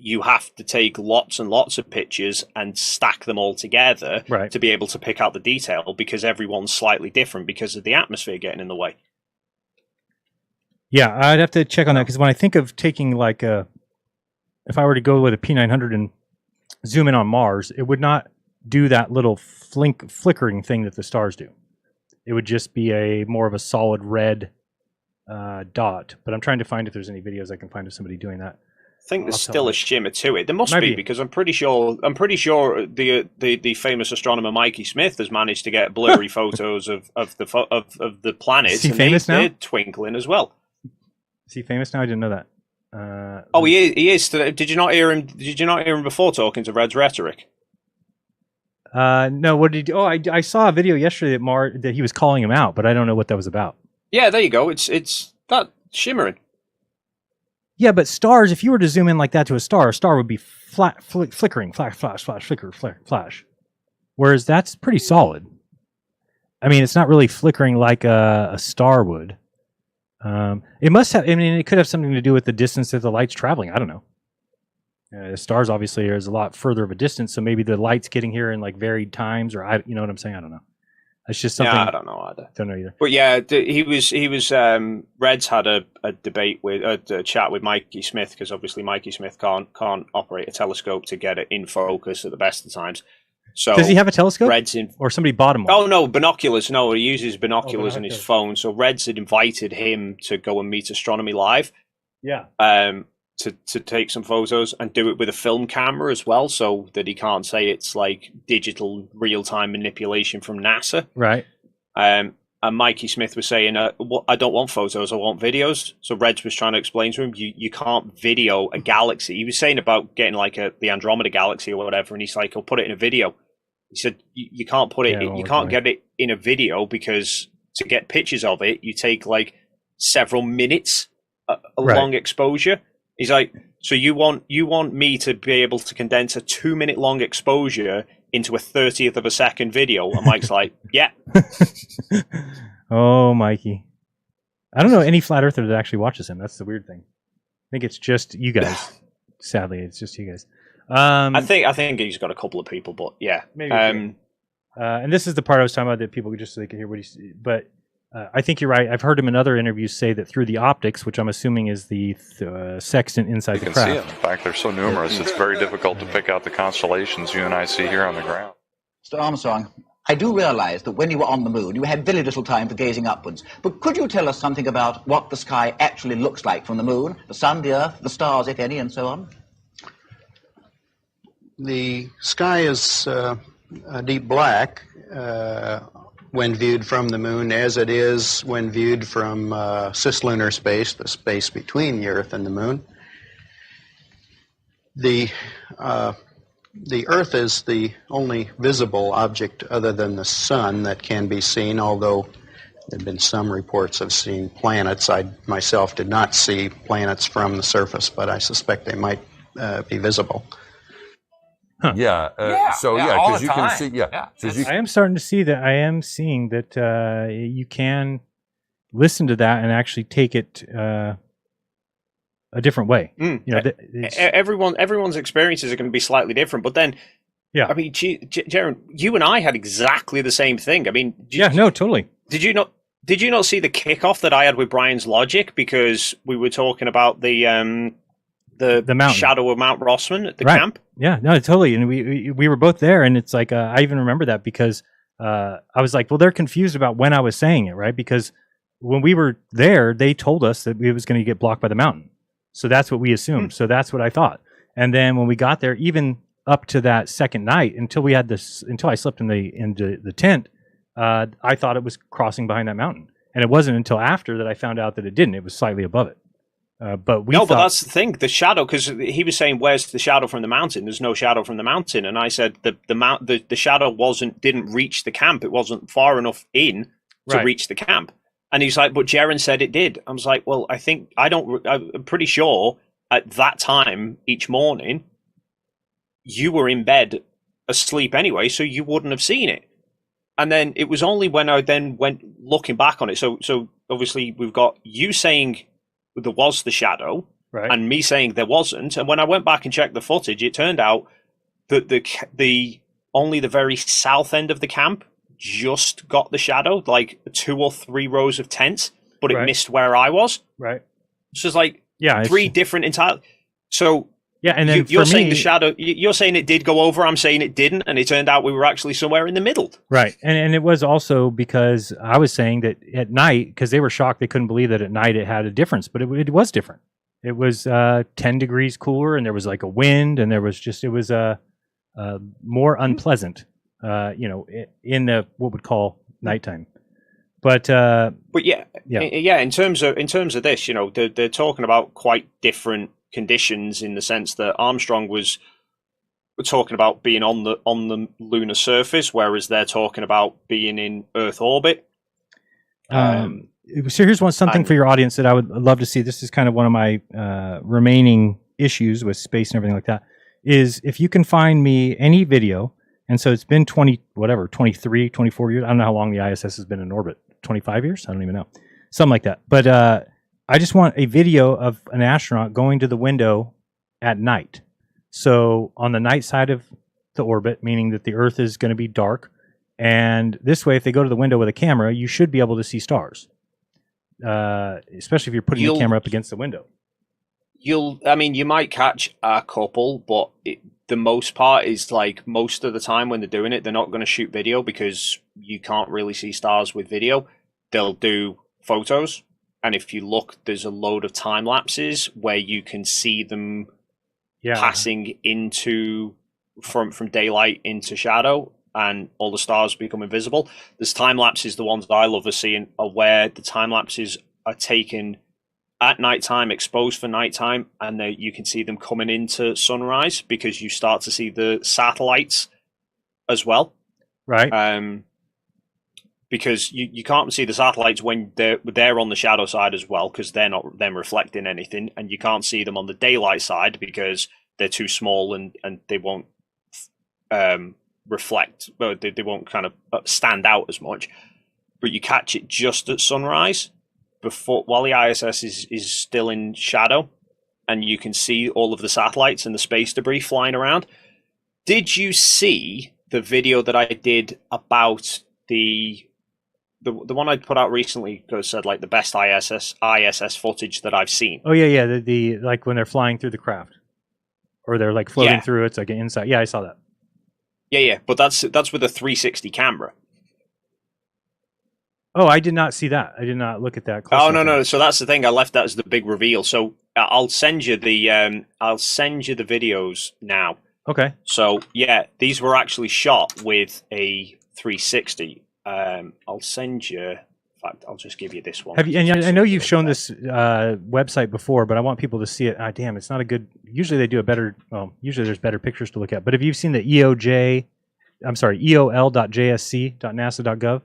D: You have to take lots and lots of pictures and stack them all together to be able to pick out the detail, because everyone's slightly different because of the atmosphere getting in the way.
C: Yeah, I'd have to check on that, because when I think of taking like if I were to go with a P900 and zoom in on Mars, it would not do that little flickering thing that the stars do. It would just be more of a solid red dot. But I'm trying to find if there's any videos I can find of somebody doing that.
D: I think there's still a shimmer to it. There must be, because I'm pretty sure the famous astronomer Mikey Smith has managed to get blurry photos of the planets.
C: Is he famous now?
D: They're twinkling as well.
C: Is he famous now? I didn't know that.
D: He is. Did you not hear him? Did you not hear him before talking to Red's Rhetoric?
C: No. What did he do? I saw a video yesterday that he was calling him out, but I don't know what that was about.
D: Yeah, there you go. It's that shimmering.
C: Yeah, but stars, if you were to zoom in like that to a star would be flat, flickering, flash, flicker, flash. Whereas that's pretty solid. I mean, it's not really flickering like a star would. It must have, it could have something to do with the distance that the light's traveling. I don't know. Stars obviously is a lot further of a distance, so maybe the light's getting here in like varied times, or you know what I'm saying? I don't know. It's just something.
D: Yeah, I don't know either.
C: Don't know either.
D: But yeah, he was. Reds had a debate a chat with Mikey Smith, because obviously Mikey Smith can't operate a telescope to get it in focus at the best of times. So
C: does he have a telescope?
D: Reds
C: or somebody bought him one?
D: Oh no, binoculars. No, he uses binoculars in his phone. So Reds had invited him to go and meet Astronomy Live.
C: Yeah.
D: To take some photos and do it with a film camera as well, so that he can't say it's like digital real-time manipulation from NASA.
C: Right.
D: And Mikey Smith was saying, I don't want photos, I want videos. So Reds was trying to explain to him, you can't video a galaxy. He was saying about getting like the Andromeda galaxy or whatever, and he's like, I'll put it in a video. He said, you can't put it, you can't get it in a video, because to get pictures of it, you take like several minutes a long exposure. He's like, so you want me to be able to condense a 2-minute long exposure into a 30th of a second video? And Mike's like, yeah.
G: Oh, Mikey. I don't know any flat earther that actually watches him. That's the weird thing. I think it's just you guys. Sadly, it's just you guys.
D: I think he's got a couple of people, but yeah.
G: Maybe. And this is the part I was talking about that people just so they could hear what he's. But I think you're right. I've heard him in other interviews say that through the optics, which I'm assuming is the sextant inside the
N: You can
G: craft.
N: see it. In fact, they're so numerous, it's very difficult to pick out the constellations you and I see here on the ground.
O: Mr. Armstrong, I do realize that when you were on the moon, you had very little time for gazing upwards. But could you tell us something about what the sky actually looks like from the moon, the sun, the earth, the stars, if any, and so on?
J: The sky is a deep black when viewed from the moon, as it is when viewed from cislunar space, the space between the Earth and the moon. The Earth is the only visible object other than the sun that can be seen, although there have been some reports of seeing planets. I myself did not see planets from the surface, but I suspect they might be visible.
K: Yeah. So because you can see. Yeah.
G: I am starting to see that. I am seeing that you can listen to that and actually take it a different way. You know,
D: everyone's experiences are going to be slightly different. But then, I mean, Jeran, you and I had exactly the same thing. I mean,
G: totally.
D: Did you not see the kickoff that I had with Brian's logic, because we were talking about the mountain. Shadow of Mount Rossman at the camp?
G: Yeah, no, totally. And we were both there, and it's like I even remember that because I was like, well, they're confused about when I was saying it, right? Because when we were there, they told us that it was going to get blocked by the mountain. So that's what we assumed. So that's what I thought. And then when we got there, even up to that second night, until I slept in the tent, I thought it was crossing behind that mountain. And it wasn't until after that I found out that it didn't. It was slightly above it. But that's the thing. The shadow, because he was saying, "Where's the shadow from the mountain?" There's no shadow from the mountain, and I said the shadow didn't reach the camp. It wasn't far enough in to reach the camp. And he's like, "But Jeran said it did." I was like, "Well, I'm pretty sure at that time each morning you were in bed asleep anyway, so you wouldn't have seen it." And then it was only when I then went looking back on it. So obviously we've got you saying there was the shadow, and me saying there wasn't. And when I went back and checked the footage, it turned out that the only the very south end of the camp just got the shadow, like 2 or 3 rows of tents, but it missed where I was. Right.
D: So it's like 3 different entire. So
G: and then
D: you're saying the shadow. You're saying it did go over. I'm saying it didn't, and it turned out we were actually somewhere in the middle.
G: Right, and it was also because I was saying that at night, because they were shocked, they couldn't believe that at night it had a difference, but it was different. It was 10 degrees cooler, and there was like a wind, and it was more unpleasant. In the what would call nighttime. But
D: yeah. In terms of this, they're talking about quite different conditions, in the sense that Armstrong was talking about being on the lunar surface, whereas they're talking about being in Earth orbit.
G: So here's something for your audience that I would love to see. This is kind of one of my remaining issues with space and everything like that, is if you can find me any video, and so it's been 23, 24 years. I don't know how long the ISS has been in orbit. 25 years? I don't even know. Something like that. But I just want a video of an astronaut going to the window at night. So on the night side of the orbit, meaning that the Earth is going to be dark. And this way, if they go to the window with a camera, you should be able to see stars. Especially if you're putting the camera up against the window.
D: You might catch a couple, but the most part is like most of the time when they're doing it, they're not going to shoot video because you can't really see stars with video. They'll do photos. And if you look, there's a load of time lapses where you can see them passing into from daylight into shadow, and all the stars become invisible. There's time lapses. The ones that I love seeing are where the time lapses are taken at nighttime, exposed for nighttime, and you can see them coming into sunrise because you start to see the satellites as well.
G: Right.
D: because you can't see the satellites when they're on the shadow side as well, because they're not them reflecting anything, and you can't see them on the daylight side because they're too small and they won't reflect, but they won't kind of stand out as much. But you catch it just at sunrise, while the ISS is still in shadow, and you can see all of the satellites and the space debris flying around. Did you see the video that I did about the one I put out recently? That said, like, the best ISS footage that I've seen.
G: Oh yeah. The like when they're flying through the craft, or they're like floating through. It's like an inside. Yeah, I saw that.
D: Yeah. But that's with a 360 camera.
G: Oh, I did not see that. I did not look at that.
D: Oh no. So that's the thing. I left that as the big reveal. So I'll send you the videos now.
G: Okay.
D: So yeah, these were actually shot with a 360. I'll send you. In fact, I'll just give you this one.
G: Have you? And I know you've shown this website before, but I want people to see it. Damn, it's not a good. Usually they do a better. Well, usually there's better pictures to look at. But have you seen the EOL.jsc.nasa.gov?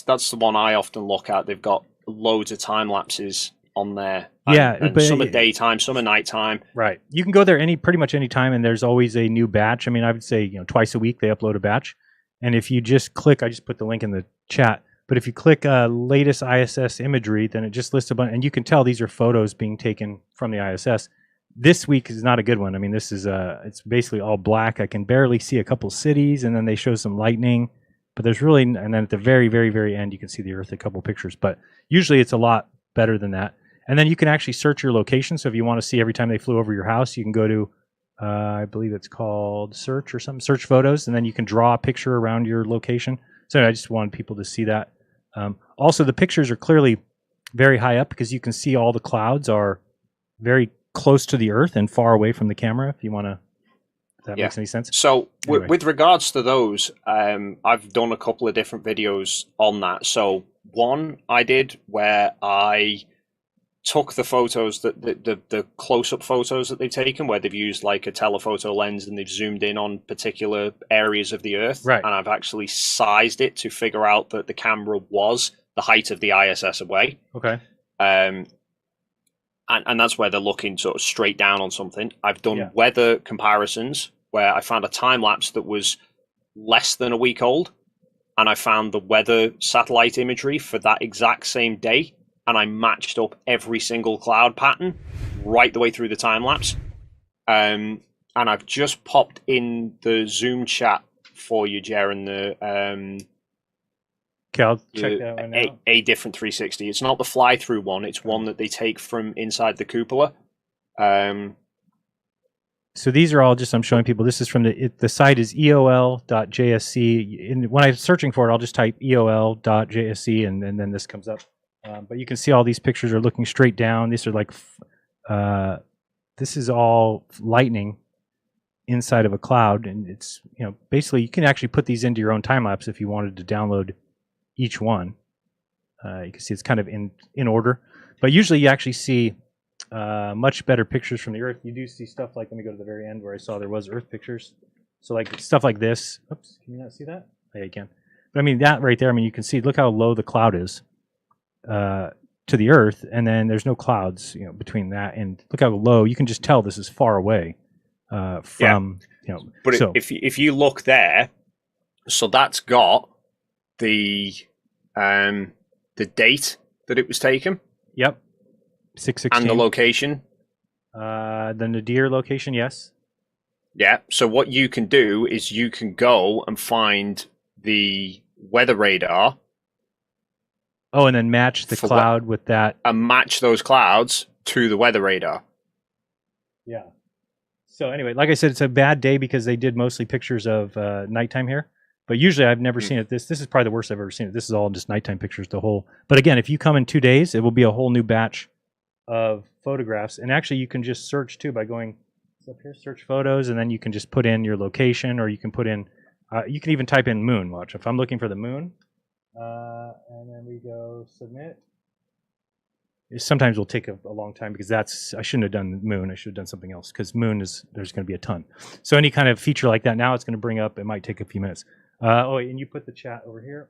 D: That's the one I often look at. They've got loads of time lapses on there.
G: But
D: some at daytime, some at nighttime.
G: Right. You can go there pretty much any time, and there's always a new batch. I mean, I would say twice a week they upload a batch. And if you just click, I just put the link in the chat. But if you click latest ISS imagery, then it just lists a bunch, and you can tell these are photos being taken from the ISS. This week is not a good one. I mean, this is it's basically all black. I can barely see a couple cities, and then they show some lightning. But there's really, and then at the very, very, very end, you can see the Earth a couple pictures. But usually it's a lot better than that. And then you can actually search your location. So if you want to see every time they flew over your house, you can go to, I believe it's called search or something, search photos, and then you can draw a picture around your location. So I just wanted people to see that. Also, the pictures are clearly very high up because you can see all the clouds are very close to the Earth and far away from the camera. If you want to, if that makes any sense.
D: So
G: anyway.
D: With regards to those, I've done a couple of different videos on that. So one I did where I took the photos, the close-up photos that they've taken, where they've used like a telephoto lens and they've zoomed in on particular areas of the Earth.
G: Right.
D: And I've actually sized it to figure out that the camera was the height of the ISS away.
G: Okay.
D: And that's where they're looking sort of straight down on something. I've done weather comparisons where I found a time lapse that was less than a week old, and I found the weather satellite imagery for that exact same day, and I matched up every single cloud pattern right the way through the time lapse. And I've just popped in the Zoom chat for you, Jeran,
G: okay, I'll check that one out.
D: A different 360. It's not the fly-through one. It's one that they take from inside the cupola.
G: So these are all just, I'm showing people, this is from the site is eol.jsc. When I'm searching for it, I'll just type eol.jsc and then this comes up. But you can see all these pictures are looking straight down. These are like, this is all lightning inside of a cloud. And it's, basically you can actually put these into your own time lapse if you wanted to download each one. You can see it's kind of in order. But usually you actually see much better pictures from the Earth. You do see stuff like, let me go to the very end where I saw there was Earth pictures. So like stuff like this. Oops, can you not see that? Yeah, you can. But I mean, that right there, I mean, you can see, look how low the cloud is to the Earth, and then there's no clouds, between that, and look how low. You can just tell this is far away from,
D: But if you look there, so that's got the date that it was taken.
G: Yep. 6/16.
D: And the location.
G: The Nadir location, yes.
D: Yeah. So what you can do is you can go and find the weather radar.
G: Oh, and then match the cloud with that.
D: And match those clouds to the weather radar.
G: Yeah. So anyway, like I said, it's a bad day because they did mostly pictures of nighttime here. But usually I've never seen it. This is probably the worst I've ever seen it. This is all just nighttime pictures, But again, if you come in 2 days, it will be a whole new batch of photographs. And actually you can just search too by going up here, search photos, and then you can just put in your location, or you can put in, you can even type in moon. Watch, if I'm looking for the moon, and then we go submit. sometimes will take a long time because I shouldn't have done the moon. I should have done something else because there's going to be a ton. So any kind of feature like that, now it's going to bring up, it might take a few minutes. And you put the chat over here.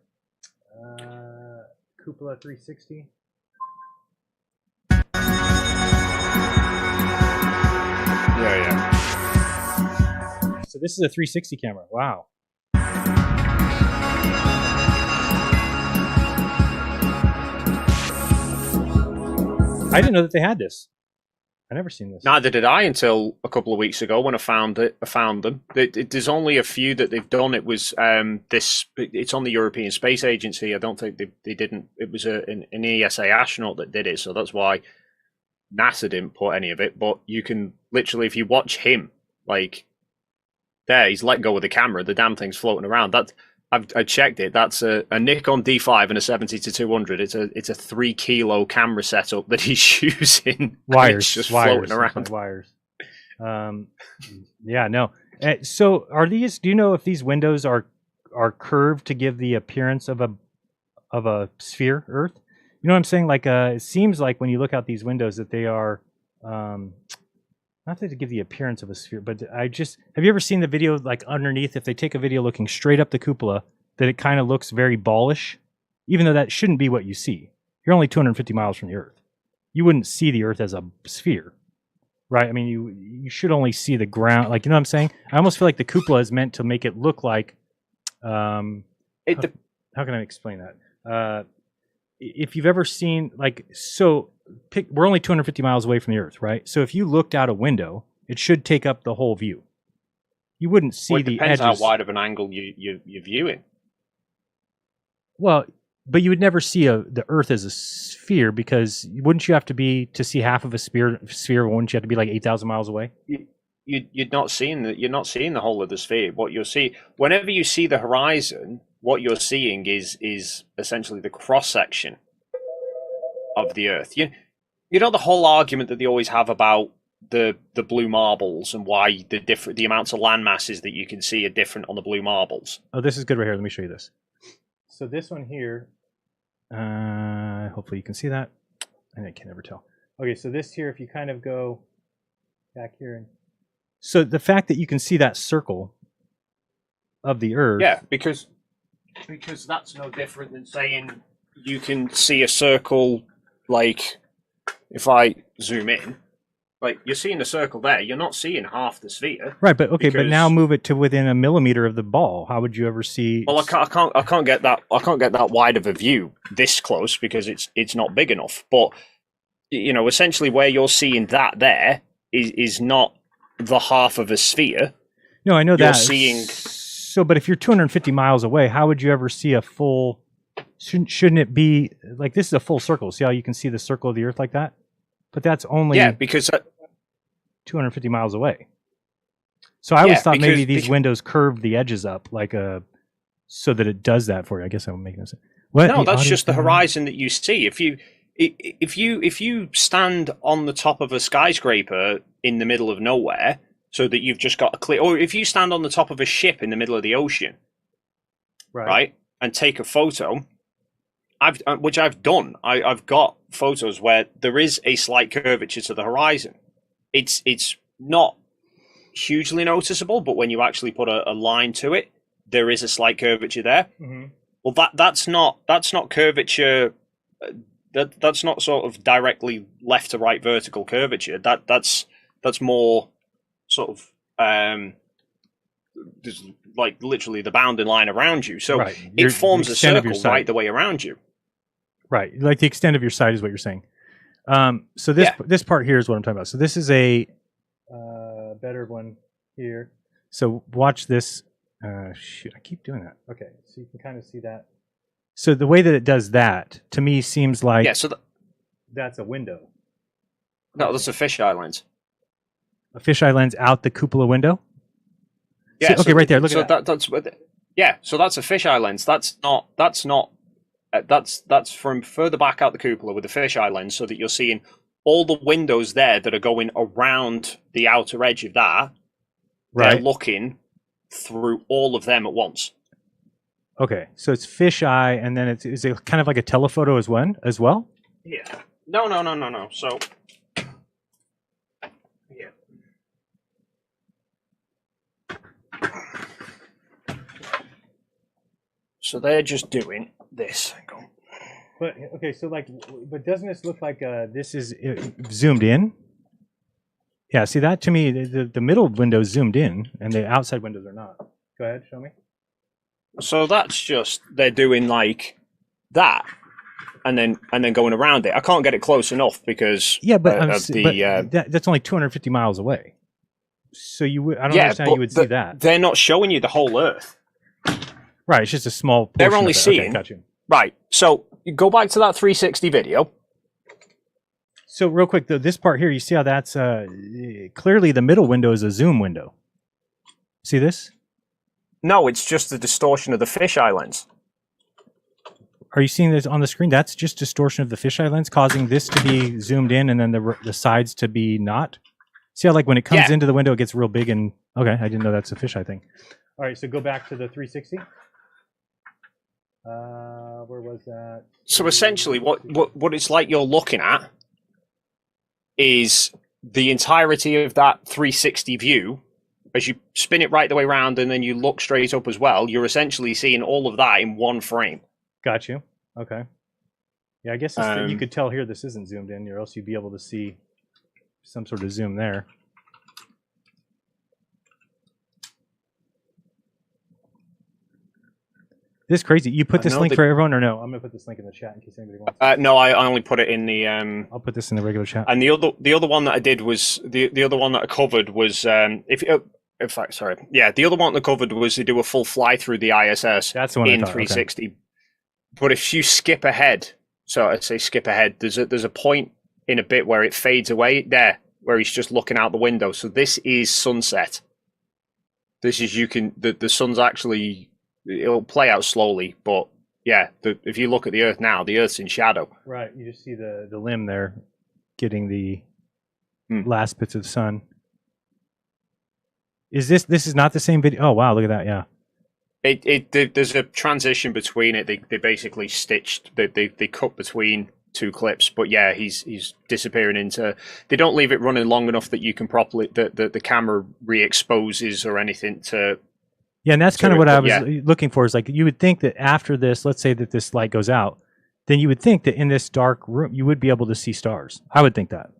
G: Cupola 360.
D: Yeah.
G: So this is a 360 camera. Wow. I didn't know that they had this. I never seen this.
D: Neither did I until a couple of weeks ago when I found them. There's only a few that they've done. It was it's on the European Space Agency. I don't think they didn't. It was an ESA astronaut that did it, so that's why NASA didn't put any of it. But you can literally, if you watch him, like there, he's let go of the camera. The damn thing's floating around. I checked it. That's a Nikon D5 and a 70-200. It's a 3 kilo camera setup that he's using.
G: Wires,
D: just
G: wires,
D: floating around.
G: Wires. Yeah, no. So are these? Do you know if these windows are curved to give the appearance of a sphere, Earth? You know what I'm saying? Like, it seems like when you look out these windows that they are. Not to give the appearance of a sphere, but have you ever seen the video like underneath, if they take a video looking straight up the cupola, that it kind of looks very ballish, even though that shouldn't be what you see. You're only 250 miles from the Earth. You wouldn't see the Earth as a sphere, right? I mean, you should only see the ground. Like, you know what I'm saying? I almost feel like the cupola is meant to make it look like, how can I explain that? If you've ever seen, like, we're only 250 miles away from the Earth, right? So if you looked out a window, it should take up the whole view. You wouldn't see the edges.
D: Depends how wide of an angle you're viewing.
G: Well, but you would never see the Earth as a sphere, because wouldn't you have to see half of a sphere? Wouldn't you have to be like 8,000 miles away?
D: You're not seeing the whole of the sphere. What you'll see whenever you see the horizon, what you're seeing is essentially the cross section of the Earth. You know the whole argument that they always have about the blue marbles and why the amounts of land masses that you can see are different on the blue marbles.
G: Oh, this is good right here. Let me show you this. So this one here, hopefully you can see that. And I can never tell. Okay, so this here, if you kind of go back here, and so the fact that you can see that circle of the Earth.
D: Yeah, because that's no different than saying you can see a circle. Like, if I zoom in, like, you're seeing a circle there. You're not seeing half the sphere.
G: Right, but okay, but now move it to within a millimeter of the ball. How would you ever see?
D: Well, I can't get that wide of a view this close because it's not big enough. But essentially, where you're seeing that there is not the half of a sphere.
G: No, I know
D: you're
G: that.
D: Seeing.
G: So, but if you're 250 miles away, how would you ever see a full? Shouldn't it be like this is a full circle? See how you can see the circle of the Earth like that? But that's only
D: because
G: 250 miles away. So I always thought maybe these windows curved the edges up so that it does that for you. I guess I'm making this.
D: No, that's just the horizon that you see. If you stand on the top of a skyscraper in the middle of nowhere, so that you've just got a clear, or if you stand on the top of a ship in the middle of the ocean, right, and take a photo. Which I've done. I've got photos where there is a slight curvature to the horizon. It's not hugely noticeable, but when you actually put a line to it, there is a slight curvature there.
G: Mm-hmm.
D: Well, that's not curvature. That's not sort of directly left to right vertical curvature. That's more sort of there's like literally the bounding line around you. So it forms a circle right the way around you.
G: Right, like the extent of your side is what you're saying. So this part here is what I'm talking about. So this is a better one here. So watch this. Shoot, I keep doing that. Okay, so you can kind of see that. So the way that it does that, to me, seems like that's a window.
D: No, that's a fisheye lens.
G: A fisheye lens out the cupola window?
D: Yeah.
G: So, okay, right there. Look at that.
D: So that's a fisheye lens. That's from further back out the cupola with the fisheye lens, so that you're seeing all the windows there that are going around the outer edge of that. Right. They're looking through all of them at once.
G: Okay, so it's fisheye, and then is it kind of like a telephoto as well?
D: Yeah. No. So, yeah. So they're just doing this.
G: But okay, so like, but doesn't this look like this is zoomed in? Yeah, see that to me, the middle window's zoomed in, and the outside windows are not. Go ahead, show me.
D: So that's just they're doing like that, and then going around it. I can't get it close enough because
G: that's only 250 miles away. So you would I don't understand how you would see that.
D: They're not showing you the whole Earth.
G: Right, it's just a small portion.
D: They're only seeing.
G: Okay, got you.
D: Right. So you go back to that 360 video.
G: So real quick, though, this part here, you see how that's clearly the middle window is a zoom window. See this?
D: No, it's just the distortion of the fisheye lens.
G: Are you seeing this on the screen? That's just distortion of the fisheye lens causing this to be zoomed in and then the sides to be not. See how like when it comes into the window, it gets real big and okay, I didn't know that's a fisheye thing. All right, so go back to the 360. Where was that?
D: So essentially, what it's like you're looking at is the entirety of that 360 view. As you spin it right the way around and then you look straight up as well, you're essentially seeing all of that in one frame.
G: Got you. Okay. Yeah, I guess you could tell here this isn't zoomed in, or else you'd be able to see some sort of zoom there. This is crazy. You put this link for everyone, or no? I'm gonna put this link in the chat in case anybody wants.
D: No, I only put it in the.
G: I'll put this in the regular chat.
D: And the other one that I did was the other one that I covered was in fact, sorry, yeah, the other one that I covered was to do a full fly through the ISS.
G: That's the one
D: in
G: I thought,
D: 360.
G: Okay.
D: But if you skip ahead, so I'd say skip ahead. There's a point in a bit where it fades away there, where he's just looking out the window. So this is sunset. This is the sun's actually. It'll play out slowly, but yeah, if you look at the Earth now, the Earth's in shadow.
G: Right, you just see the limb there getting the last bits of the sun. Is this is not the same video? Oh wow, look at that, yeah.
D: There's a transition between it. They basically stitched. They cut between two clips, but yeah, he's disappearing into. They don't leave it running long enough that you can properly the camera re-exposes or anything to.
G: Yeah, and that's kind of what I was looking for. Is like you would think that after this, let's say that this light goes out, then you would think that in this dark room you would be able to see stars. I would think that.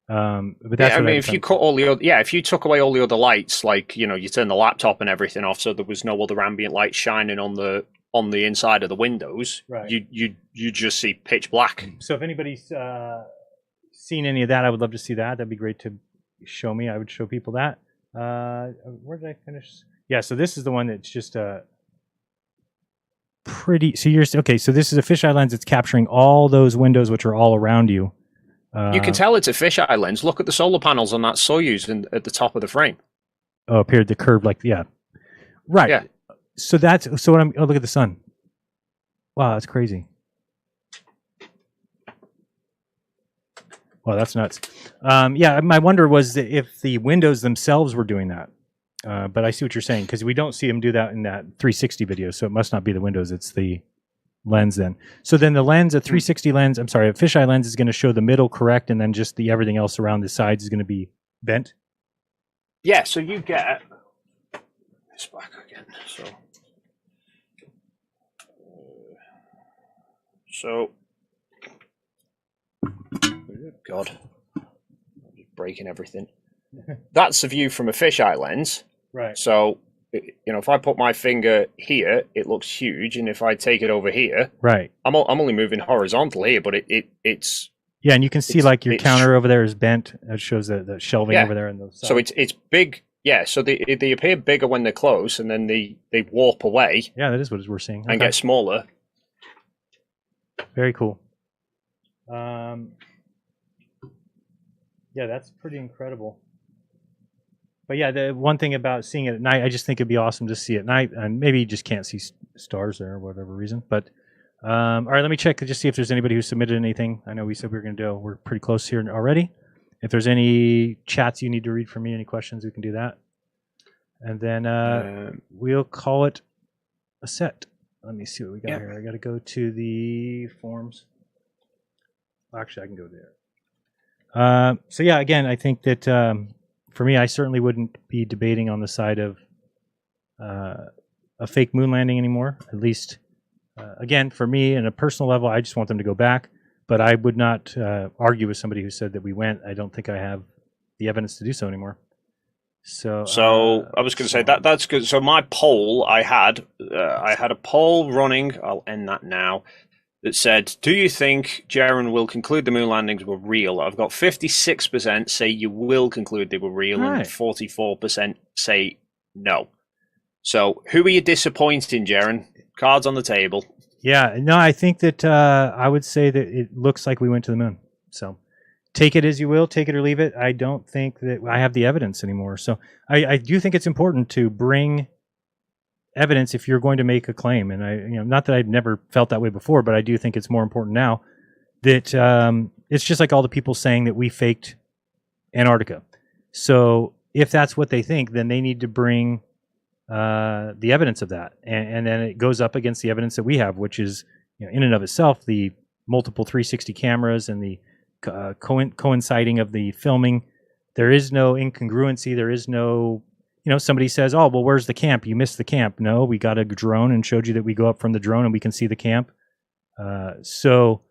G: But that's
D: I mean, if you cut all the if you took away all the other lights, like you turn the laptop and everything off, so there was no other ambient light shining on the inside of the windows,
G: right.
D: you just see pitch black.
G: So if anybody's seen any of that, I would love to see that. That'd be great to show me. I would show people that. Where did I finish? Yeah, so this is the one that's just pretty. So okay. So this is a fisheye lens. It's capturing all those windows, which are all around you.
D: You can tell it's a fisheye lens. Look at the solar panels on that Soyuz at the top of the frame.
G: Oh, appeared the curve like right.
D: Yeah.
G: So what I'm. Oh, look at the sun. Wow, that's crazy. Wow, that's nuts. Yeah, my wonder was if the windows themselves were doing that. But I see what you're saying, because we don't see him do that in that 360 video, so it must not be the windows, it's the lens then. So then the lens, a 360 lens, I'm sorry, a fisheye lens is going to show the middle correct, and then just the everything else around the sides is going to be bent?
D: Yeah, so you get this back again. So God, I'm just breaking everything. That's a view from a fisheye lens.
G: Right.
D: So, if I put my finger here, it looks huge, and if I take it over here,
G: right,
D: I'm only moving horizontal here, but it's
G: yeah, and you can see like your counter over there is bent. It shows the shelving over there, and the
D: so it's big. Yeah, so they appear bigger when they're close, and then they warp away.
G: Yeah, that is what we're seeing.
D: And get smaller.
G: Very cool. Yeah, that's pretty incredible. But yeah, the one thing about seeing it at night, I just think it'd be awesome to see it at night, and maybe you just can't see stars there, or whatever reason. But all right, let me check to just see if there's anybody who submitted anything. I know we said we were going to do. We're pretty close here already. If there's any chats you need to read from me, any questions, we can do that, and then we'll call it a set. Let me see what we got here. I got to go to the forms. Actually, I can go there. So yeah, again, I think that for me, I certainly wouldn't be debating on the side of a fake moon landing anymore. At least, again, for me, on a personal level, I just want them to go back. But I would not argue with somebody who said that we went. I don't think I have the evidence to do so anymore. So
D: I was going to say that's good. So my poll I had a poll running. I'll end that now. That said, do you think Jeran will conclude the moon landings were real? I've got 56% say you will conclude they were real, and 44% say no. So who are you disappointing, Jeran? Cards on the table.
G: Yeah, no, I think that I would say that it looks like we went to the moon. So take it as you will, take it or leave it. I don't think that I have the evidence anymore. So I do think it's important to bring evidence if you're going to make a claim. And not that I've never felt that way before, but I do think it's more important now that it's just like all the people saying that we faked Antarctica. So if that's what they think, then they need to bring the evidence of that, and then it goes up against the evidence that we have, which is, in and of itself, the multiple 360 cameras and the coinciding of the filming. There is no incongruency. There is no, somebody says, "Oh, well, where's the camp? You missed the camp." No, we got a drone and showed you that we go up from the drone and we can see the camp. So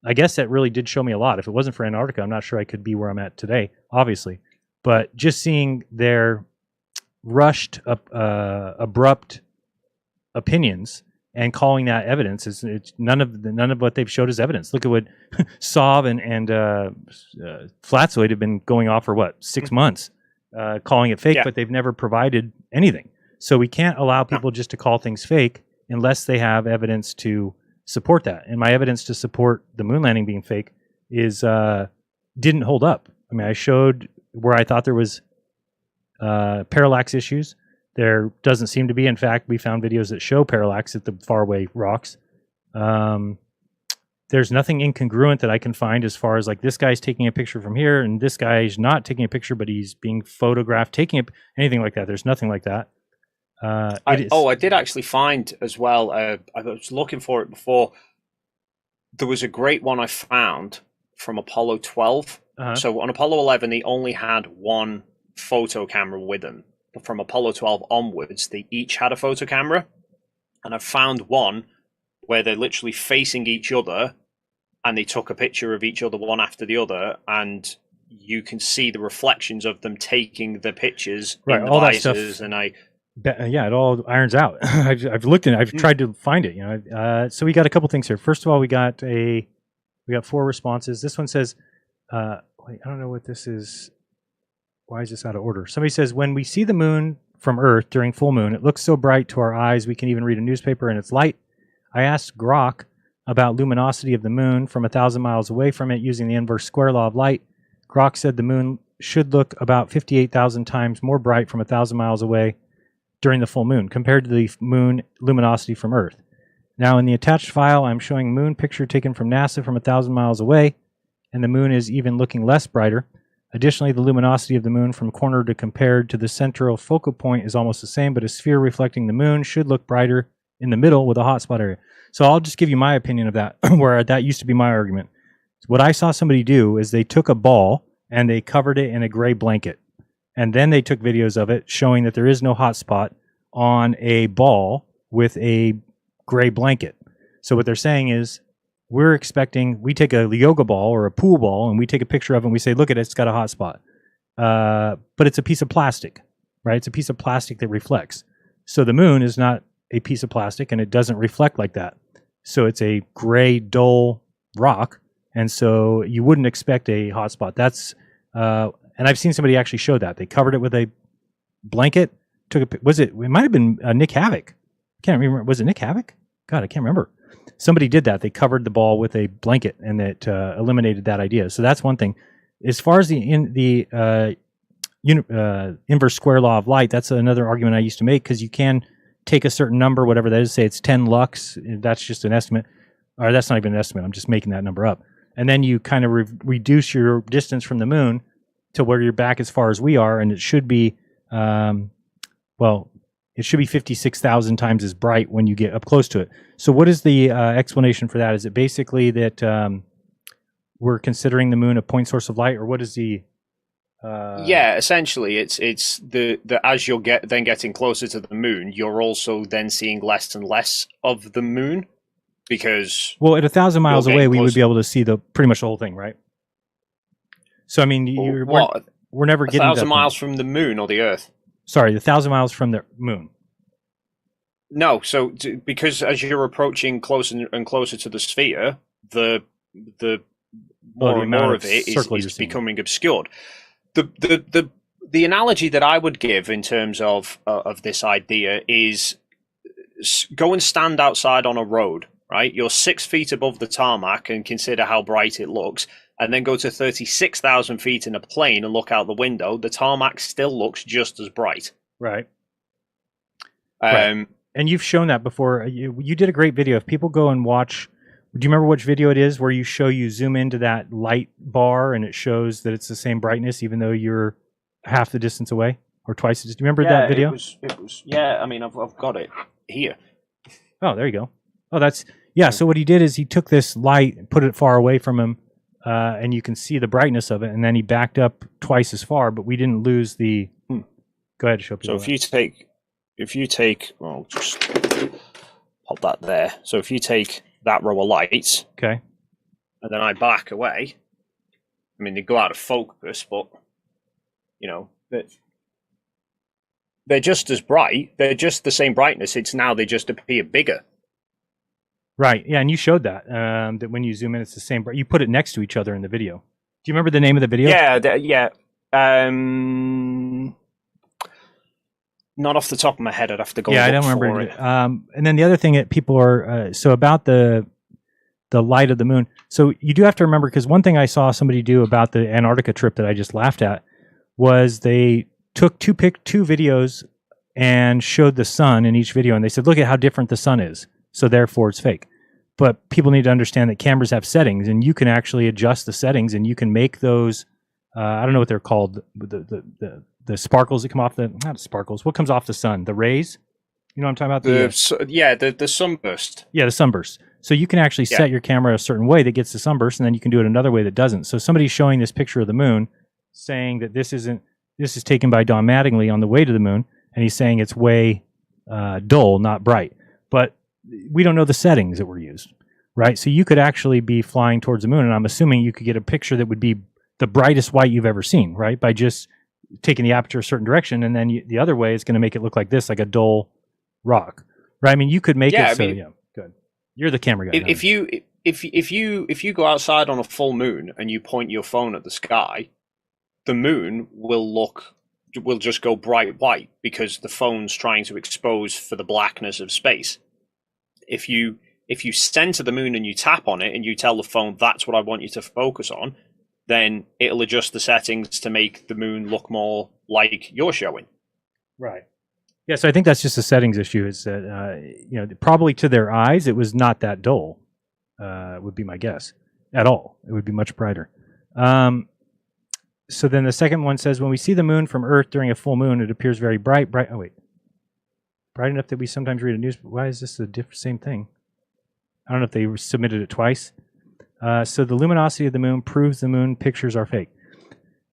G: I guess that really did show me a lot. If it wasn't for Antarctica, I'm not sure I could be where I'm at today, obviously. But just seeing their rushed, abrupt opinions and calling that evidence it's none of what they've showed as evidence. Look at what Sov and Flatzoid have been going off for 6 months, calling it fake, but they've never provided anything. So we can't allow people just to call things fake unless they have evidence to support that. And my evidence to support the moon landing being fake is didn't hold up. I mean, I showed where I thought there was parallax issues. There doesn't seem to be. In fact, we found videos that show parallax at the faraway rocks. There's nothing incongruent that I can find as far as like this guy's taking a picture from here and this guy's not taking a picture, but he's being photographed taking anything like that. There's nothing like that.
D: I did actually find as well. I was looking for it before. There was a great one I found from Apollo 12. So on Apollo 11, they only had one photo camera with them. But from Apollo 12 onwards, they each had a photo camera. And I found one where they're literally facing each other and they took a picture of each other one after the other, and you can see the reflections of them taking the pictures in the
G: all
D: visors.
G: that stuff. Yeah, it all irons out. I've looked at it. I've tried to find it. So we got a couple things here. First of all, we got 4 responses. This one says, wait, I don't know what this is. Why is this out of order? Somebody says, when we see the moon from Earth during full moon, it looks so bright to our eyes we can even read a newspaper in its light. I asked Grok about luminosity of the moon from 1,000 miles away from it using the inverse square law of light. Grok said the moon should look about 58,000 times more bright from 1,000 miles away during the full moon compared to the moon luminosity from Earth. Now in the attached file, I'm showing moon picture taken from NASA from 1,000 miles away, and the moon is even looking less brighter. Additionally, the luminosity of the moon from corner to compared to the central focal point is almost the same, but a sphere reflecting the moon should look brighter in the middle with a hotspot area. So I'll just give you my opinion of that, where that used to be my argument. What I saw somebody do is they took a ball and they covered it in a gray blanket. And then they took videos of it showing that there is no hotspot on a ball with a gray blanket. So what they're saying is, we take a yoga ball or a pool ball and we take a picture of it and we say, look at it, it's got a hot spot. But it's a piece of plastic, right? It's a piece of plastic that reflects. So the moon is not a piece of plastic and it doesn't reflect like that. So it's a gray, dull rock. And so you wouldn't expect a hot spot. That's, and I've seen somebody actually show that. They covered it with a blanket, it might have been Nick Havoc. I can't remember. Was it Nick Havoc? God, I can't remember. Somebody did that. They covered the ball with a blanket, and it eliminated that idea. So that's one thing. As far as the inverse square law of light, that's another argument I used to make, because you can take a certain number, whatever that is, say it's 10 lux. That's just an estimate, or that's not even an estimate. I'm just making that number up. And then you kind of reduce your distance from the moon to where you're back as far as we are, and it should be, it should be 56,000 times as bright when you get up close to it. So what is the explanation for that? Is it basically that we're considering the moon a point source of light, or what is the?
D: Yeah, essentially, it's the as you're getting closer to the moon, you're also then seeing less and less of the moon because
G: at 1,000 miles away, we would be able to see pretty much the whole thing, right? So I mean, we're never getting
D: 1,000 miles from the moon or the Earth.
G: Sorry, 1,000 miles from the moon.
D: No, so because as you're approaching closer and closer to the sphere, the more and more of it is becoming obscured. The analogy that I would give in terms of this idea is go and stand outside on a road, right? You're 6 feet above the tarmac and consider how bright it looks, and then go to 36,000 feet in a plane and look out the window. The tarmac still looks just as bright.
G: Right. Right. And you've shown that before. You did a great video. If people go and watch, do you remember which video it is where you zoom into that light bar and it shows that it's the same brightness even though you're half the distance away or twice the distance? Do you remember that video?
D: It was. Yeah, I mean, I've got it here.
G: Oh, there you go. Oh, yeah. So what he did is he took this light and put it far away from him, and you can see the brightness of it. And then he backed up twice as far, but we didn't lose the. Go ahead, show people.
D: So if you take, well, just pop that there. So if you take that row of lights,
G: okay,
D: and then I back away. I mean, they go out of focus, but they're just as bright. They're just the same brightness. It's now they just appear bigger.
G: Right. Yeah, and you showed that that when you zoom in, it's the same. You put it next to each other in the video. Do you remember the name of the video?
D: Yeah. Not off the top of my head. I'd have to go.
G: Yeah, I don't remember it. And then the other thing that people are about the light of the moon. So you do have to remember, because one thing I saw somebody do about the Antarctica trip that I just laughed at was they took two videos and showed the sun in each video, and they said, "Look at how different the sun is." So therefore, it's fake. But people need to understand that cameras have settings, and you can actually adjust the settings, and you can make those. I don't know what they're called. The sparkles that come off not sparkles. What comes off the sun? The rays. You know what I'm talking about?
D: The sunburst.
G: Yeah, the sunburst. So you can actually set your camera a certain way that gets the sunburst, and then you can do it another way that doesn't. So somebody's showing this picture of the moon, saying that this is taken by Don Mattingly on the way to the moon, and he's saying it's way dull, not bright. But we don't know the settings that were used, right? So you could actually be flying towards the moon, and I'm assuming you could get a picture that would be the brightest white you've ever seen, right? By just taking the aperture a certain direction, and then the other way is going to make it look like this, like a dull rock, right? I mean, you could make it good. You're the camera guy.
D: If you go outside on a full moon and you point your phone at the sky, the moon will just go bright white because the phone's trying to expose for the blackness of space. If you center the moon and you tap on it and you tell the phone that's what I want you to focus on, then it'll adjust the settings to make the moon look more like you're showing.
G: Right. Yeah, so I think that's just a settings issue. Is that probably to their eyes it was not that dull. Would be my guess. At all, it would be much brighter. So then the second one says, when we see the moon from Earth during a full moon, it appears very bright. Bright enough that we sometimes read a news. Why is this the same thing? I don't know if they submitted it twice. So the luminosity of the moon proves the moon pictures are fake.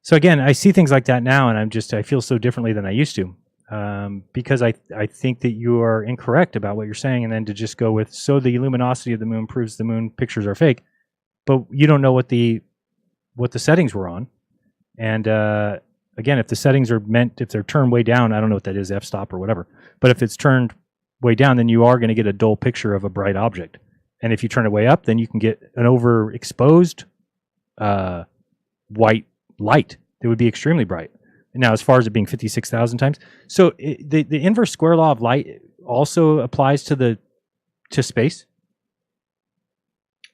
G: So again, I see things like that now, and I feel so differently than I used to, because I think that you are incorrect about what you're saying, and then to just go with, so the luminosity of the moon proves the moon pictures are fake, but you don't know what the settings were on. And again, if the settings are if they're turned way down, I don't know what that is, f-stop or whatever, but if it's turned way down, then you are going to get a dull picture of a bright object. And if you turn it way up, then you can get an overexposed white light that would be extremely bright. Now, as far as it being 56,000 times, so the inverse square law of light also applies to space.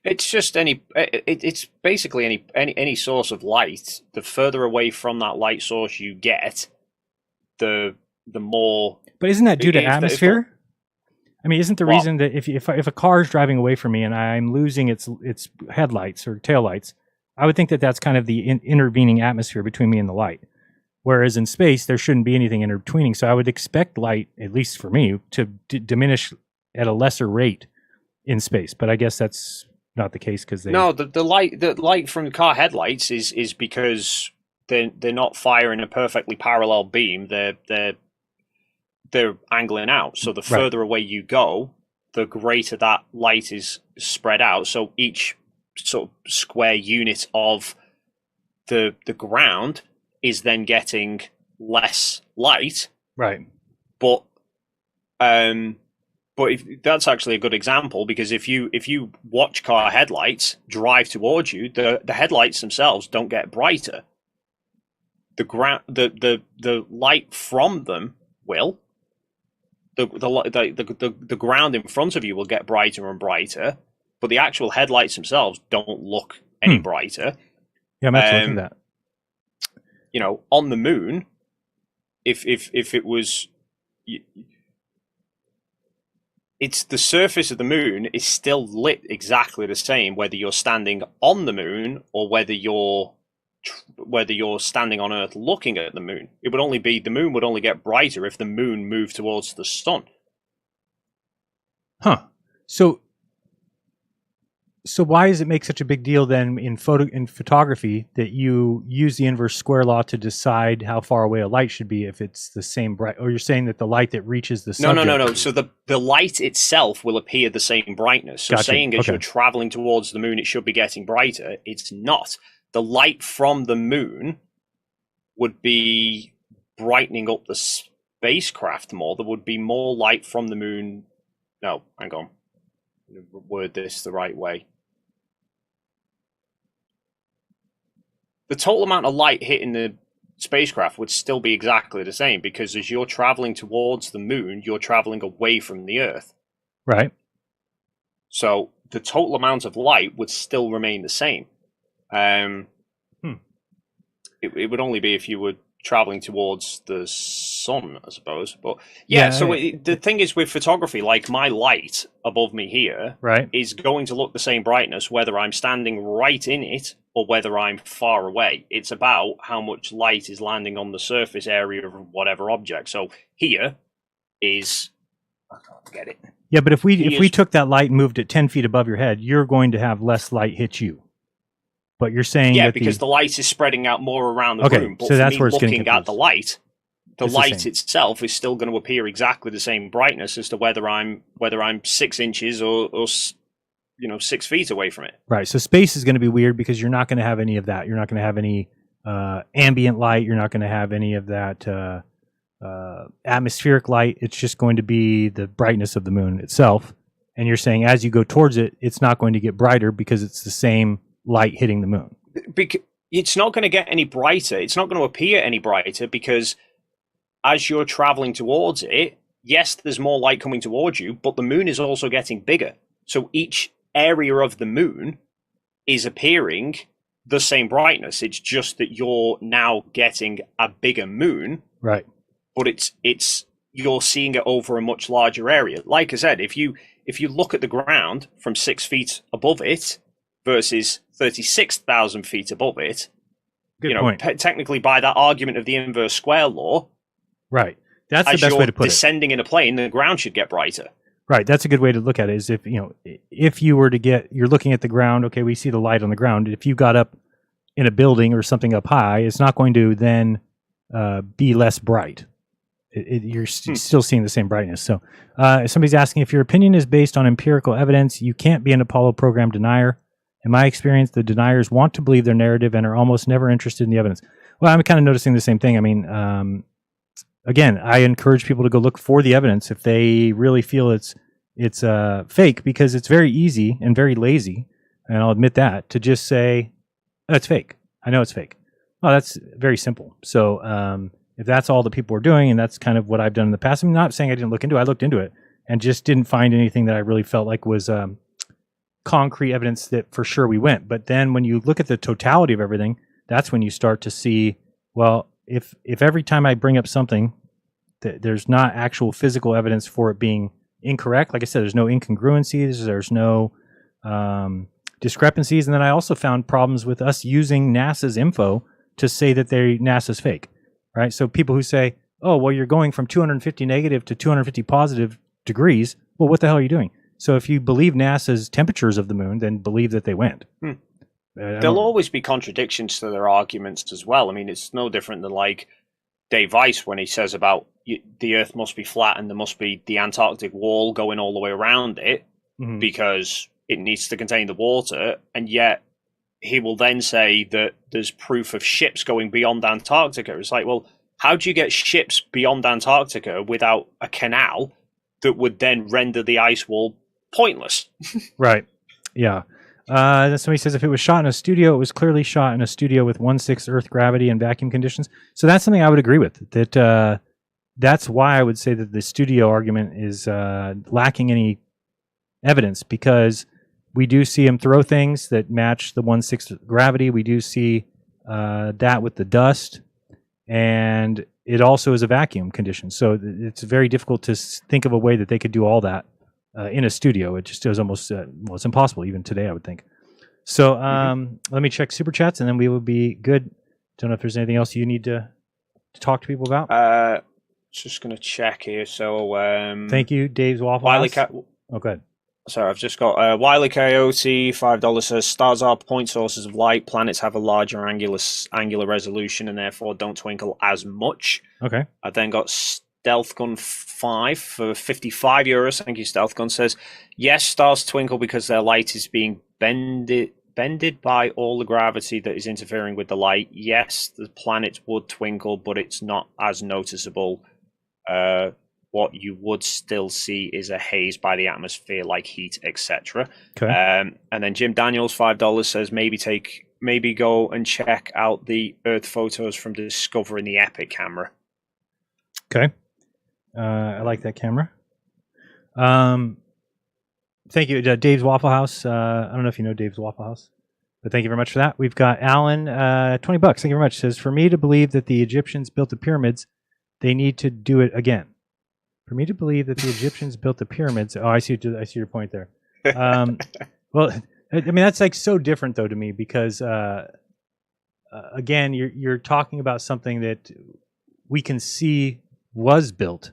D: It's just it's basically any source of light. The further away from that light source you get, the more.
G: But isn't that due to atmosphere? I mean, isn't the reason that if a car is driving away from me and I'm losing its headlights or taillights, I would think that that's kind of the intervening atmosphere between me and the light. Whereas in space, there shouldn't be anything intervening. So I would expect light, at least for me, to diminish at a lesser rate in space. But I guess that's not the case because they...
D: No, the light from car headlights is because they're not firing a perfectly parallel beam. They're angling out. So the further away you go, the greater that light is spread out. So each sort of square unit of the ground is then getting less light.
G: Right.
D: But that's actually a good example, because if you watch car headlights drive towards you, the headlights themselves don't get brighter. The light from them will. The ground in front of you will get brighter and brighter, but the actual headlights themselves don't look any brighter.
G: Yeah, I'm actually looking at that.
D: You know, on the moon, if it was, it's the surface of the moon is still lit exactly the same, whether you're standing on the moon or whether you're standing on Earth looking at the moon. It would only be, the moon would only get brighter if the moon moved towards the sun.
G: Huh. So why does it make such a big deal then in photography that you use the inverse square law to decide how far away a light should be if it's the same bright? Or you're saying that the light that reaches the subject...
D: No. So the light itself will appear the same brightness. So saying as you're traveling towards the moon, it should be getting brighter. It's not. The light from the moon would be brightening up the spacecraft more. There would be more light from the moon. No, hang on. Word this the right way. The total amount of light hitting the spacecraft would still be exactly the same, because as you're traveling towards the moon, you're traveling away from the Earth.
G: Right.
D: So the total amount of light would still remain the same. It would only be if you were traveling towards the sun, I suppose. But the thing is with photography, like my light above me here is going to look the same brightness whether I'm standing right in it or whether I'm far away. It's about how much light is landing on the surface area of whatever object. So here is, I can't get it.
G: Yeah, but if we took that light and moved it 10 feet above your head, you're going to have less light hit you. But you're saying
D: because the light is spreading out more around the room. But
G: so that's
D: me
G: where it's
D: looking at the light, the
G: it's
D: light itself is still going to appear exactly the same brightness as to whether I'm 6 inches or 6 feet away from it.
G: Right. So space is going to be weird because you're not going to have any of that. You're not going to have any ambient light. You're not going to have any of that atmospheric light. It's just going to be the brightness of the moon itself. And you're saying as you go towards it, it's not going to get brighter because it's the same light hitting the moon.
D: It's not going to get any brighter. It's not going to appear any brighter because as you're traveling towards it, yes, there's more light coming towards you, but the moon is also getting bigger. So each area of the moon is appearing the same brightness. It's just that you're now getting a bigger moon.
G: Right.
D: But it's you're seeing it over a much larger area. Like I said, if you look at the ground from 6 feet above it versus 36,000 feet above it,
G: Good point.
D: Technically by that argument of the inverse square law,
G: right. That's the best way to put it.
D: Descending in a plane, the ground should get brighter.
G: Right. That's a good way to look at it. Is if you were to you're looking at the ground. Okay, we see the light on the ground. If you got up in a building or something up high, it's not going to then be less bright. You're still seeing the same brightness. So somebody's asking if your opinion is based on empirical evidence. You can't be an Apollo program denier. In my experience, the deniers want to believe their narrative and are almost never interested in the evidence. Well, I'm kind of noticing the same thing. I mean, again, I encourage people to go look for the evidence if they really feel it's fake, because it's very easy and very lazy, and I'll admit that, to just say, oh, it's fake. I know it's fake. Well, that's very simple. So if that's all that people are doing, and that's kind of what I've done in the past, I'm not saying I didn't look into it. I looked into it and just didn't find anything that I really felt like was concrete evidence that for sure we went. But then when you look at the totality of everything, that's when you start to see, well, if every time I bring up something that there's not actual physical evidence for it being incorrect, like I said, there's no incongruencies, there's no discrepancies. And then I also found problems with us using NASA's info to say that NASA's fake, right? So people who say, oh, well, you're going from 250 negative to 250 positive degrees. Well, what the hell are you doing? So if you believe NASA's temperatures of the moon, then believe that they went.
D: There'll always be contradictions to their arguments as well. I mean, it's no different than like Dave Weiss when he says about the Earth must be flat and there must be the Antarctic wall going all the way around it because it needs to contain the water, and yet he will then say that there's proof of ships going beyond Antarctica. It's like, well, how do you get ships beyond Antarctica without a canal that would then render the ice wall pointless?
G: Right. Yeah. Then somebody says if it was shot in a studio, it was clearly shot in a studio with 1/6 Earth gravity and vacuum conditions. So that's something I would agree with. That that's why I would say that the studio argument is lacking any evidence, because we do see him throw things that match the 1/6 gravity. We do see that with the dust, and it also is a vacuum condition. So it's very difficult to think of a way that they could do all that in a studio. It just is almost well, it's impossible even today, I would think. So let me check super chats, and then we will be good. Don't know if there's anything else you need to talk to people about.
D: Just going to check here. So
G: thank you, Dave's Waffle House. Oh, go ahead.
D: Sorry, I've just got Wiley Coyote, $5 says stars are point sources of light. Planets have a larger angular resolution and therefore don't twinkle as much.
G: Okay.
D: I then got Stealth Gun 5 for €55. Thank you, Stealth Gun. Says yes, stars twinkle because their light is being bended by all the gravity that is interfering with the light. Yes, the planets would twinkle, but it's not as noticeable. What you would still see is a haze by the atmosphere, like heat, etc.
G: Okay.
D: And then Jim Daniels, $5 says maybe go and check out the Earth photos from Discover in the Epic camera.
G: Okay. I like that camera. Thank you, Dave's Waffle House. I don't know if you know Dave's Waffle House, but thank you very much for that. We've got Alan, $20. Thank you very much. Says, for me to believe that the Egyptians built the pyramids, they need to do it again. For me to believe that the Egyptians built the pyramids. Oh, I see your point there. Well, I mean, that's like so different though to me, because again, you're talking about something that we can see was built,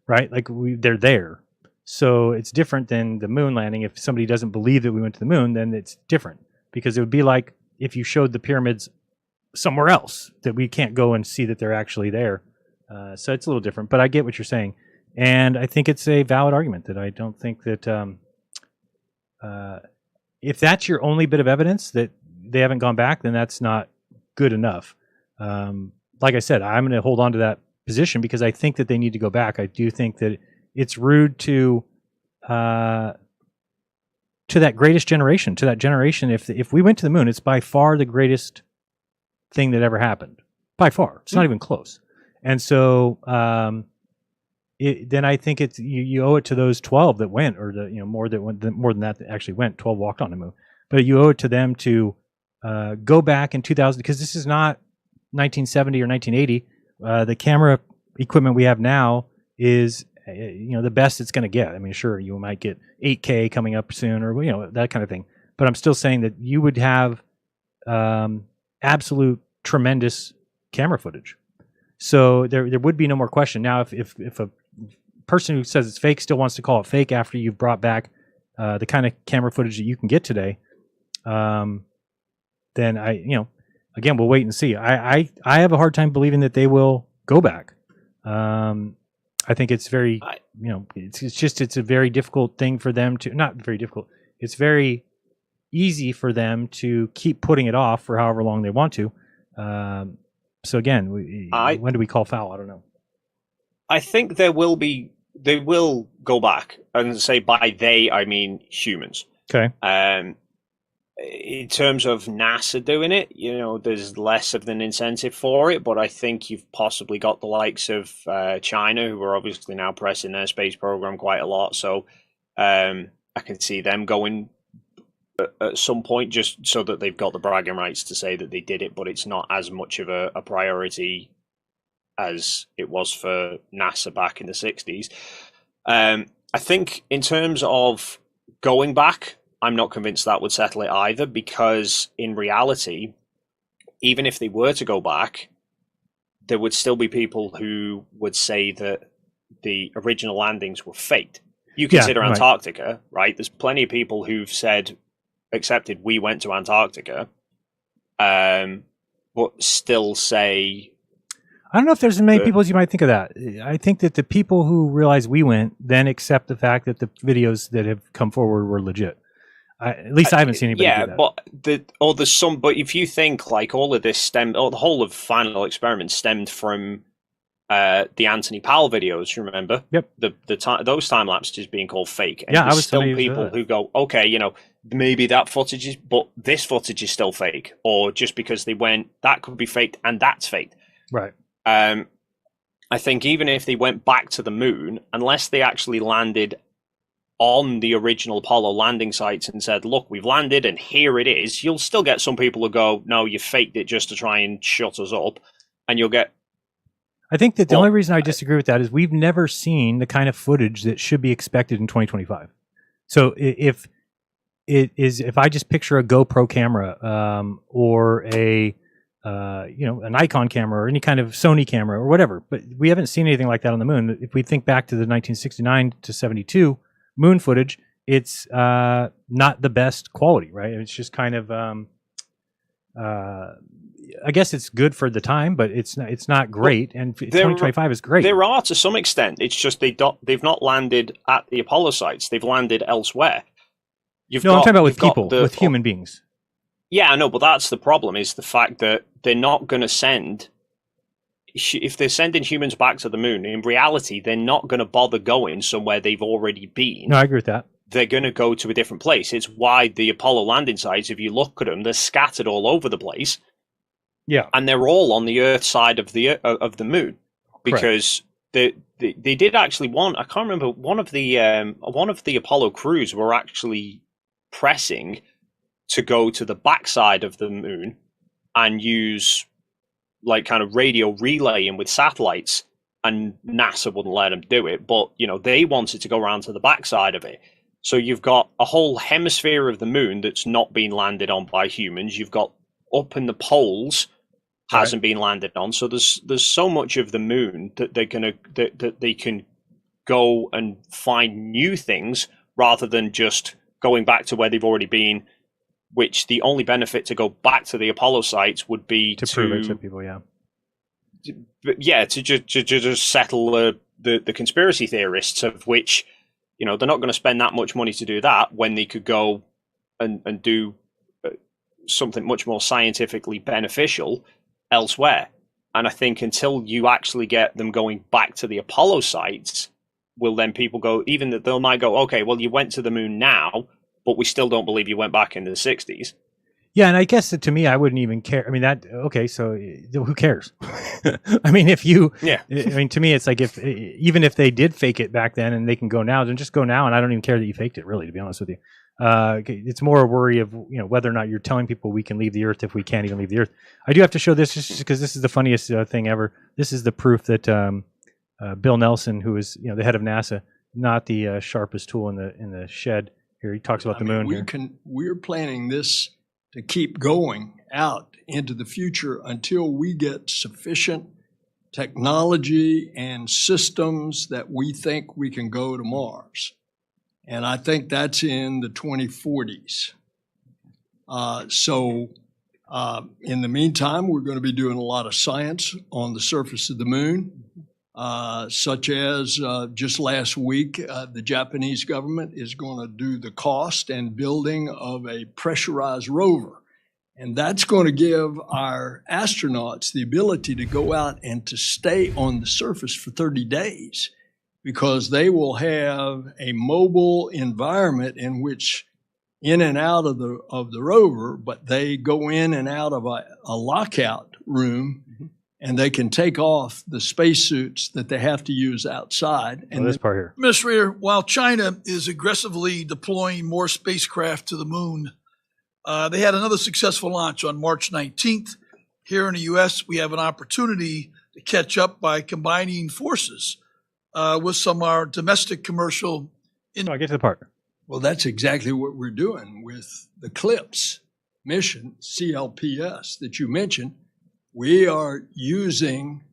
G: right? Like they're there. So it's different than the moon landing. If somebody doesn't believe that we went to the moon, then it's different, because it would be like if you showed the pyramids somewhere else that we can't go and see that they're actually there. So it's a little different, but I get what you're saying. And I think it's a valid argument that I don't think that if that's your only bit of evidence that they haven't gone back, then that's not good enough. Like I said, I'm going to hold on to that position because I think that they need to go back. I do think that it's rude to that greatest generation, to that generation. If we went to the moon, it's by far the greatest thing that ever happened. By far. It's not even close. And so then I think it's you owe it to those 12 that went, or more than that actually went. 12 walked on the moon, but you owe it to them to go back in 2000, because this is not 1970 or 1980. The camera equipment we have now is the best it's going to get. I mean, sure, you might get 8K coming up soon, or that kind of thing. But I'm still saying that you would have absolute tremendous camera footage. So there would be no more question. Now, if a person who says it's fake still wants to call it fake after you've brought back the kind of camera footage that you can get today, then again, we'll wait and see. I have a hard time believing that they will go back. I think it's very, it's a very difficult thing for them to, not very difficult. It's very easy for them to keep putting it off for however long they want to. So again, when do we call foul? I don't know.
D: I think they will go back, and say by they, I mean humans.
G: Okay.
D: In terms of NASA doing it, there's less of an incentive for it, but I think you've possibly got the likes of China, who are obviously now pressing their space program quite a lot. So I can see them going at some point, just so that they've got the bragging rights to say that they did it, but it's not as much of a priority as it was for NASA back in the 60s. I think in terms of going back, I'm not convinced that would settle it either, because in reality, even if they were to go back, there would still be people who would say that the original landings were faked. You consider
G: right.
D: Antarctica, right? There's plenty of people who've accepted we went to Antarctica, but still say...
G: I don't know if there's as many people as you might think of that. I think that the people who realize we went then accept the fact that the videos that have come forward were legit. At least I haven't seen anybody do that.
D: There's some. But if you think like all of this the whole of Final Experiment stemmed from the Anthony Powell videos. Remember?
G: Yep.
D: Those time lapses being called fake. And
G: yeah,
D: there's
G: I was
D: still people who go, okay, you know, maybe that footage is, but this footage is still fake, or just because they went, that could be faked, and that's faked.
G: Right.
D: I think even if they went back to the moon, unless they actually landed on the original Apollo landing sites and said, look, we've landed and here it is, you'll still get some people who go, no, you faked it just to try and shut us up. And you'll get...
G: I think that the only reason I disagree with that is we've never seen the kind of footage that should be expected in 2025. So if I just picture a GoPro camera or a an Nikon camera or any kind of Sony camera or whatever, but we haven't seen anything like that on the moon. If we think back to the 1969 to 72 moon footage, it's not the best quality, right? It's just kind of I guess it's good for the time, but it's not great. And 2025 is great.
D: There are to some extent. It's just they've not landed at the Apollo sites. They've landed elsewhere.
G: I'm talking about with people, with human beings.
D: Yeah, I know, but that's the problem, is the fact that they're not going to send... If they're sending humans back to the moon, in reality, they're not going to bother going somewhere they've already been.
G: No, I agree with that.
D: They're going to go to a different place. It's why the Apollo landing sites, if you look at them, they're scattered all over the place.
G: Yeah.
D: And they're all on the Earth side of the moon. Because they did actually I can't remember, one of the Apollo crews were actually pressing to go to the backside of the moon and use like kind of radio relaying with satellites, and NASA wouldn't let them do it, but they wanted to go around to the backside of it. So you've got a whole hemisphere of the moon that's not been landed on by humans. You've got up in the poles hasn't been landed on. So there's so much of the moon that that they can go and find new things rather than just going back to where they've already been, which the only benefit to go back to the Apollo sites would be to
G: prove it to people,
D: to just settle the conspiracy theorists, of which, they're not going to spend that much money to do that when they could go and do something much more scientifically beneficial elsewhere. And I think until you actually get them going back to the Apollo sites, will then people go, even that they might go, okay, well, you went to the moon now, but we still don't believe you went back in the 60s.
G: Yeah, and I guess that to me, I wouldn't even care. I mean, so who cares? I mean, to me, it's like even if they did fake it back then and they can go now, then just go now, and I don't even care that you faked it, really, to be honest with you. It's more a worry of whether or not you're telling people we can leave the Earth if we can't even leave the Earth. I do have to show this just because this is the funniest thing ever. This is the proof that Bill Nelson, who is the head of NASA, not the sharpest tool in the shed. Here he talks about the moon.
P: We're planning this to keep going out into the future until we get sufficient technology and systems that we think we can go to Mars. And I think that's in the 2040s. In the meantime, we're going to be doing a lot of science on the surface of the moon. Such as just last week, the Japanese government is going to do the cost and building of a pressurized rover. And that's going to give our astronauts the ability to go out and to stay on the surface for 30 days, because they will have a mobile environment in which in and out of the rover, but they go in and out of a lockout room. And they can take off the spacesuits that they have to use outside. And
G: this part here.
Q: Mr. Rear, while China is aggressively deploying more spacecraft to the moon, they had another successful launch on March 19th. Here in the U.S., we have an opportunity to catch up by combining forces with some of our domestic commercial...
G: I get to the part.
P: Well, that's exactly what we're doing with the CLIPS mission, CLPS, that you mentioned. We are using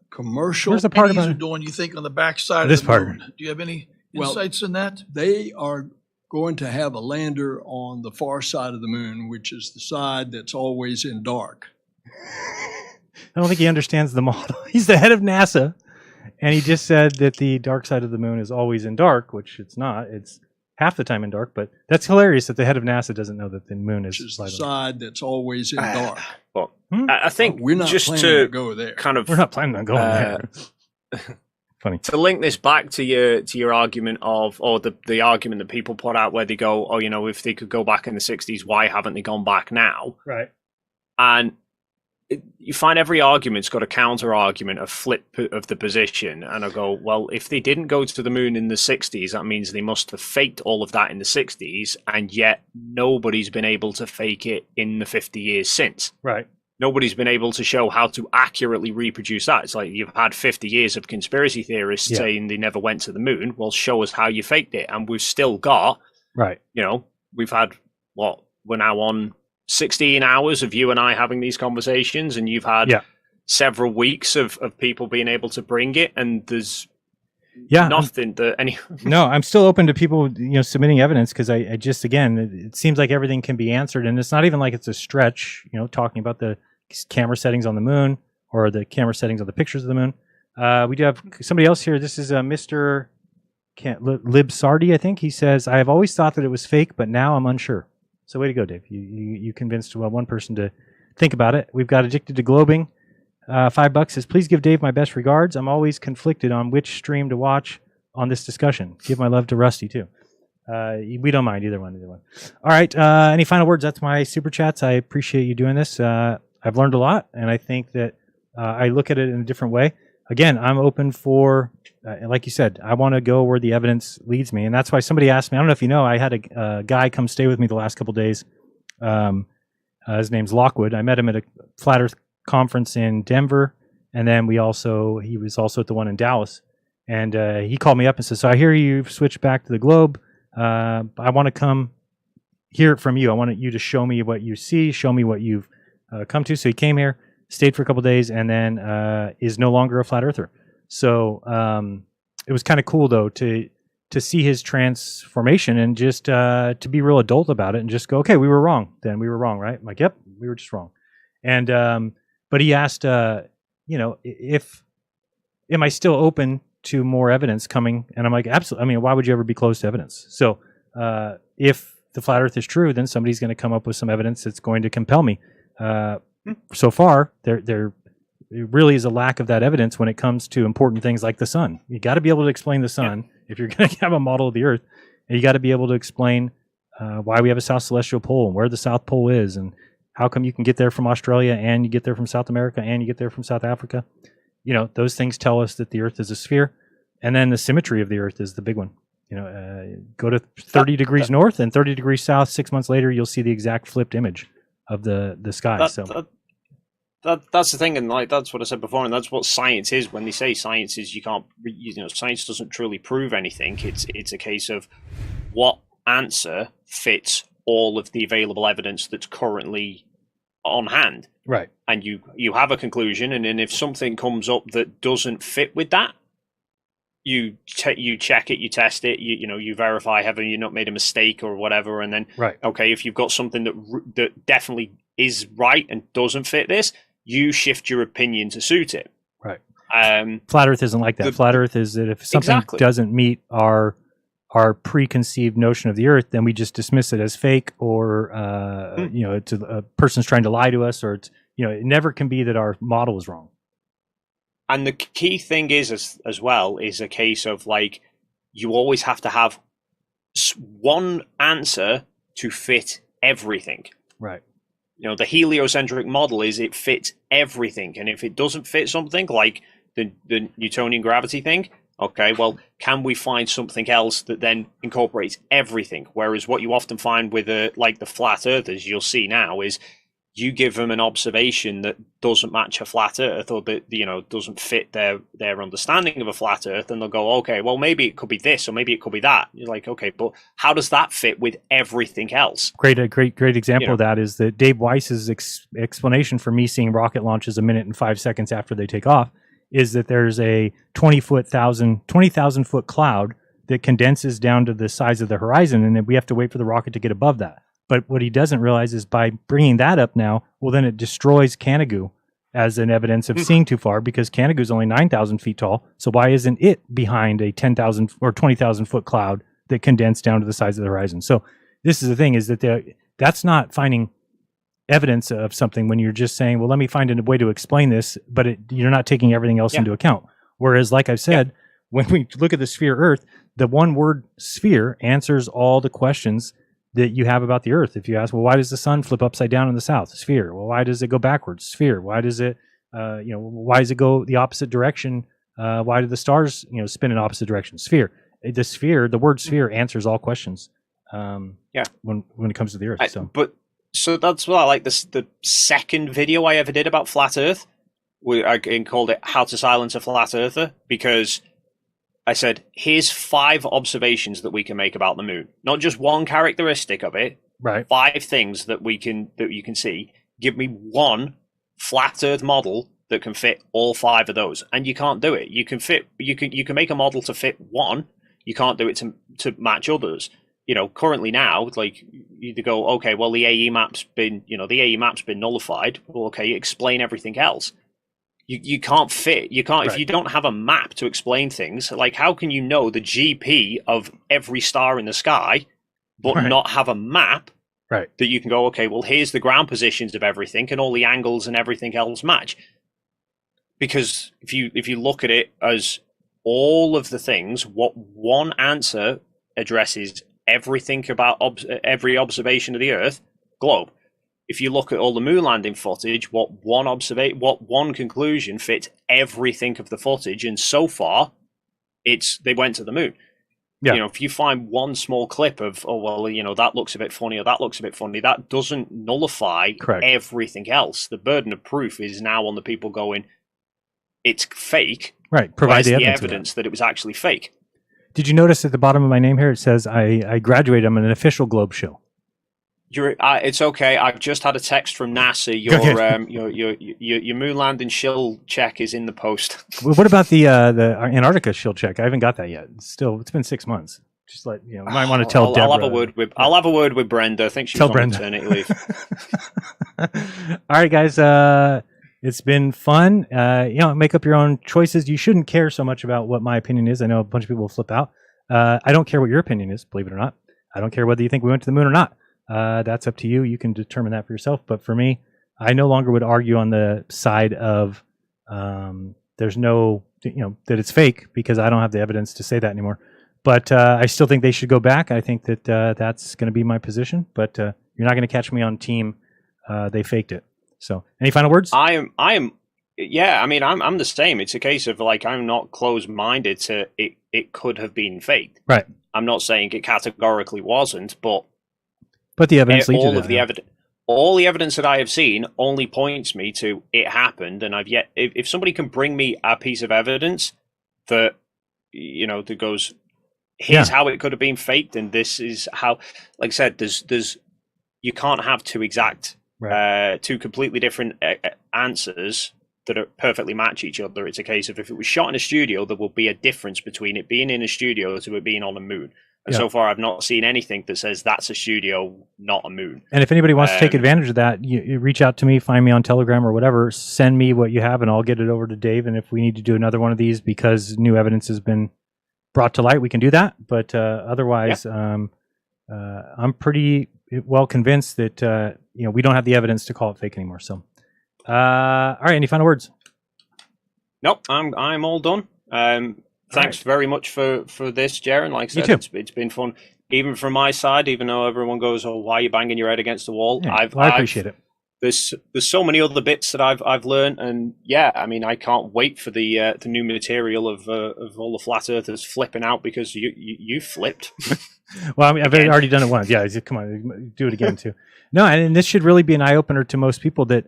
P: commercial.
G: Where's the part
Q: these
G: about
Q: are doing, you think, on the backside
G: this
Q: of the
G: part?
Q: moon. Do you have any insights in that?
P: They are going to have a lander on the far side of the moon, which is the side that's always in dark.
G: I don't think he understands the model. He's the head of NASA, and he just said that the dark side of the moon is always in dark, which it's not. It's half the time in dark, but that's hilarious that the head of NASA doesn't know that the moon is
P: the side that's always in dark.
D: But I think
P: we're not
D: just
P: planning
D: to
P: go there.
D: kind of
G: we're not planning on going there. Funny.
D: To link this back to your argument of, or the argument that people put out where they go, oh, you know, if they could go back in the 60s, why haven't they gone back now?
G: Right.
D: And you find every argument's got a counter argument, a flip of the position. And I go, well, if they didn't go to the moon in the 60s, that means they must have faked all of that in the 60s. And yet nobody's been able to fake it in the 50 years since.
G: Right.
D: Nobody's been able to show how to accurately reproduce that. It's like you've had 50 years of conspiracy theorists saying they never went to the moon. Well, show us how you faked it. And we've still got, you know, we've had, we're now on 16 hours of you and I having these conversations, and you've had several weeks of people being able to bring it, and there's nothing that any...
G: No, I'm still open to people, submitting evidence, because I just, again, it seems like everything can be answered, and it's not even like it's a stretch, talking about the camera settings on the moon or the camera settings on the pictures of the moon. We do have somebody else here. This is Mr. Libsardi, I think. He says, I have always thought that it was fake, but now I'm unsure. So way to go, Dave. You convinced one person to think about it. We've got Addicted to Globing. $5 says, please give Dave my best regards. I'm always conflicted on which stream to watch on this discussion. Give my love to Rusty, too. We don't mind either one. All right. Any final words? That's my super chats. I appreciate you doing this. I've learned a lot, and I think that I look at it in a different way. Again, I'm open for, like you said, I want to go where the evidence leads me. And that's why somebody asked me, I don't know if you know, I had a guy come stay with me the last couple of days. His name's Lockwood. I met him at a Flat Earth conference in Denver. And then he was also at the one in Dallas. And he called me up and said, so I hear you've switched back to the globe. I want to come hear it from you. I want you to show me what you see, show me what you've come to. So he came here, stayed for a couple of days, and then is no longer a flat earther. So it was kind of cool, though, to see his transformation and just to be real adult about it and just go, okay, we were wrong. Then we were wrong, right? I'm like, yep, we were just wrong. And but he asked, if am I still open to more evidence coming? And I'm like, absolutely. I mean, why would you ever be closed to evidence? So if the flat Earth is true, then somebody's going to come up with some evidence that's going to compel me. So far, there really is a lack of that evidence when it comes to important things like the sun. You got to be able to explain the sun if you're going to have a model of the Earth, and you got to be able to explain why we have a south celestial pole and where the South Pole is, and how come you can get there from Australia and you get there from South America and you get there from South Africa. Those things tell us that the Earth is a sphere, and then the symmetry of the Earth is the big one. Go to 30 degrees north and 30 degrees south. 6 months later, you'll see the exact flipped image of the sky.
D: That's the thing, and that's what I said before, and that's what science is. When they say science is, science doesn't truly prove anything. It's a case of what answer fits all of the available evidence that's currently on hand.
G: Right.
D: And you have a conclusion, and then if something comes up that doesn't fit with that, you check it, you test it, you verify have you not made a mistake or whatever, and then okay, if you've got something that definitely is right and doesn't fit this, you shift your opinion to suit it.
G: Right. Flat Earth isn't like that. Flat Earth is that if something doesn't meet our preconceived notion of the Earth, then we just dismiss it as fake, or it's a person's trying to lie to us, or it's it never can be that our model is wrong.
D: And the key thing is as well is a case of you always have to have one answer to fit everything.
G: Right.
D: The heliocentric model is it fits everything, and if it doesn't fit something like the Newtonian gravity thing, okay, well, can we find something else that then incorporates everything? Whereas what you often find with the flat earthers, you'll see now, is you give them an observation that doesn't match a flat earth, or that doesn't fit their understanding of a flat earth, and they'll go, okay, well, maybe it could be this, or maybe it could be that. You're like, okay, but how does that fit with everything else?
G: Great example of that is that Dave Weiss's explanation for me seeing rocket launches a minute and 5 seconds after they take off is that there's a 20,000 foot cloud that condenses down to the size of the horizon, and then we have to wait for the rocket to get above that. But what he doesn't realize is by bringing that up now, well, then it destroys Canigou as an evidence of seeing too far, because Canigou is only 9,000 feet tall. So why isn't it behind a 10,000 or 20,000 foot cloud that condensed down to the size of the horizon? So this is the thing, is that that's not finding evidence of something when you're just saying, well, let me find a way to explain this, but you're not taking everything else into account. Whereas, like I've said, when we look at the sphere Earth, the one word sphere answers all the questions that you have about the Earth. If you ask, well, why does the sun flip upside down in the south? Sphere. Well, why does it go backwards? Sphere. Why does it, why does it go the opposite direction? Why do the stars, spin in opposite directions? Sphere. The word sphere answers all questions. When it comes to the Earth.
D: So that's what I like. The second video I ever did about flat Earth, I called it "How to Silence a Flat Earther," because I said, here's 5 observations that we can make about the moon. Not just one characteristic of it.
G: Right.
D: 5 things that you can see. Give me one flat Earth model that can fit all 5 of those, and you can't do it. You can make a model to fit one. You can't do it to match others. Currently now, like, you go, okay, well, the AE map's been nullified. Well, okay, explain everything else. You can't fit. You can't, if you don't have a map to explain things, like, how can you know the GP of every star in the sky, but not have a map that you can go, okay, well, here's the ground positions of everything, and all the angles and everything else match. Because if you look at it as all of the things, what one answer addresses everything about every observation of the Earth globe. If you look at all the moon landing footage, what one conclusion fits everything of the footage, and so far, they went to the moon. Yeah. If you find one small clip of, that looks a bit funny, or that looks a bit funny, that doesn't nullify everything else. The burden of proof is now on the people going, it's fake.
G: Right. Provide the
D: evidence that it was actually fake.
G: Did you notice at the bottom of my name here, it says I graduated. I'm an official Globe Shill.
D: It's okay. I've just had a text from NASA. Your moon landing Shill check is in the post.
G: Well, what about the Antarctica Shill check? I haven't got that yet. It's been 6 months. Just like, you might want to tell Deborah.
D: I'll have a word with Brenda. I think she's on maternity leave.
G: All right, guys. It's been fun. Make up your own choices. You shouldn't care so much about what my opinion is. I know a bunch of people will flip out. I don't care what your opinion is, believe it or not. I don't care whether you think we went to the moon or not. That's up to you. You can determine that for yourself. But for me, I no longer would argue on the side of there's no, that it's fake, because I don't have the evidence to say that anymore. But I still think they should go back. I think that that's going to be my position. But you're not going to catch me on team. They faked it. So, any final words?
D: I'm the same. It's a case of, like, I'm not closed-minded to it could have been faked.
G: Right.
D: I'm not saying it categorically wasn't, but
G: the evidence leads
D: all the evidence that I have seen only points me to it happened, and if somebody can bring me a piece of evidence that that goes, here's how it could have been faked, and this is how, like I said, there's you can't have two exact. Two completely different answers that are perfectly match each other. It's a case of, if it was shot in a studio, there will be a difference between it being in a studio to it being on a moon. And so far, I've not seen anything that says that's a studio, not a moon.
G: And if anybody wants to take advantage of that, you reach out to me, find me on Telegram or whatever, send me what you have, and I'll get it over to Dave. And if we need to do another one of these because new evidence has been brought to light, we can do that. But otherwise, I'm pretty well convinced that we don't have the evidence to call it fake anymore. So, all right, any final words?
D: Nope, I'm all done. Thanks very much for this, Jeran. Like I said, it's been fun, even from my side. Even though everyone goes, "Oh, why are you banging your head against the wall?"
G: Yeah, I appreciate it.
D: There's so many other bits that I've learned, and I can't wait for the new material of all the flat earthers flipping out because you flipped.
G: Well, I've already done it once. Yeah, come on, do it again too. No, and this should really be an eye opener to most people that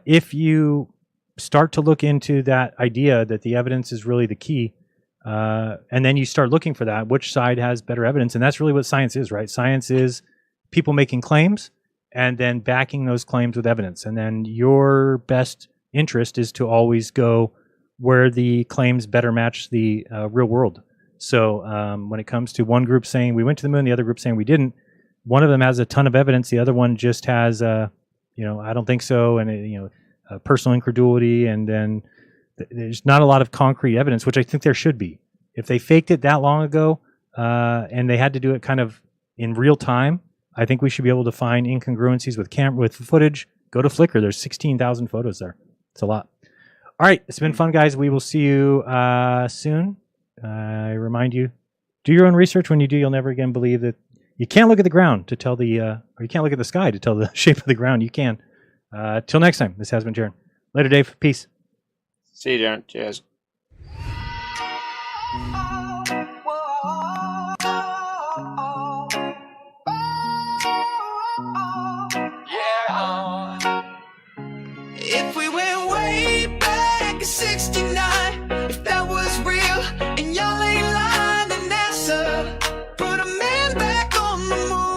G: if you start to look into that idea that the evidence is really the key, and then you start looking for that, which side has better evidence, and that's really what science is, right? Science is people making claims and then backing those claims with evidence. And then your best interest is to always go where the claims better match the real world. So when it comes to one group saying we went to the moon, the other group saying we didn't, one of them has a ton of evidence. The other one just has, I don't think so, and personal incredulity, and then there's not a lot of concrete evidence, which I think there should be. If they faked it that long ago and they had to do it kind of in real time, I think we should be able to find incongruencies with footage. Go to Flickr. There's 16,000 photos there. It's a lot. All right. It's been fun, guys. We will see you soon. I remind you, do your own research. When you do, you'll never again believe that you can't look at the ground to tell or you can't look at the sky to tell the shape of the ground. You can. Till next time, this has been Jeran. Later, Dave. Peace.
D: See you, Jeran. Cheers.
A: If we went way back in 69, if that was real and y'all ain't lying, then NASA put a man back on the moon.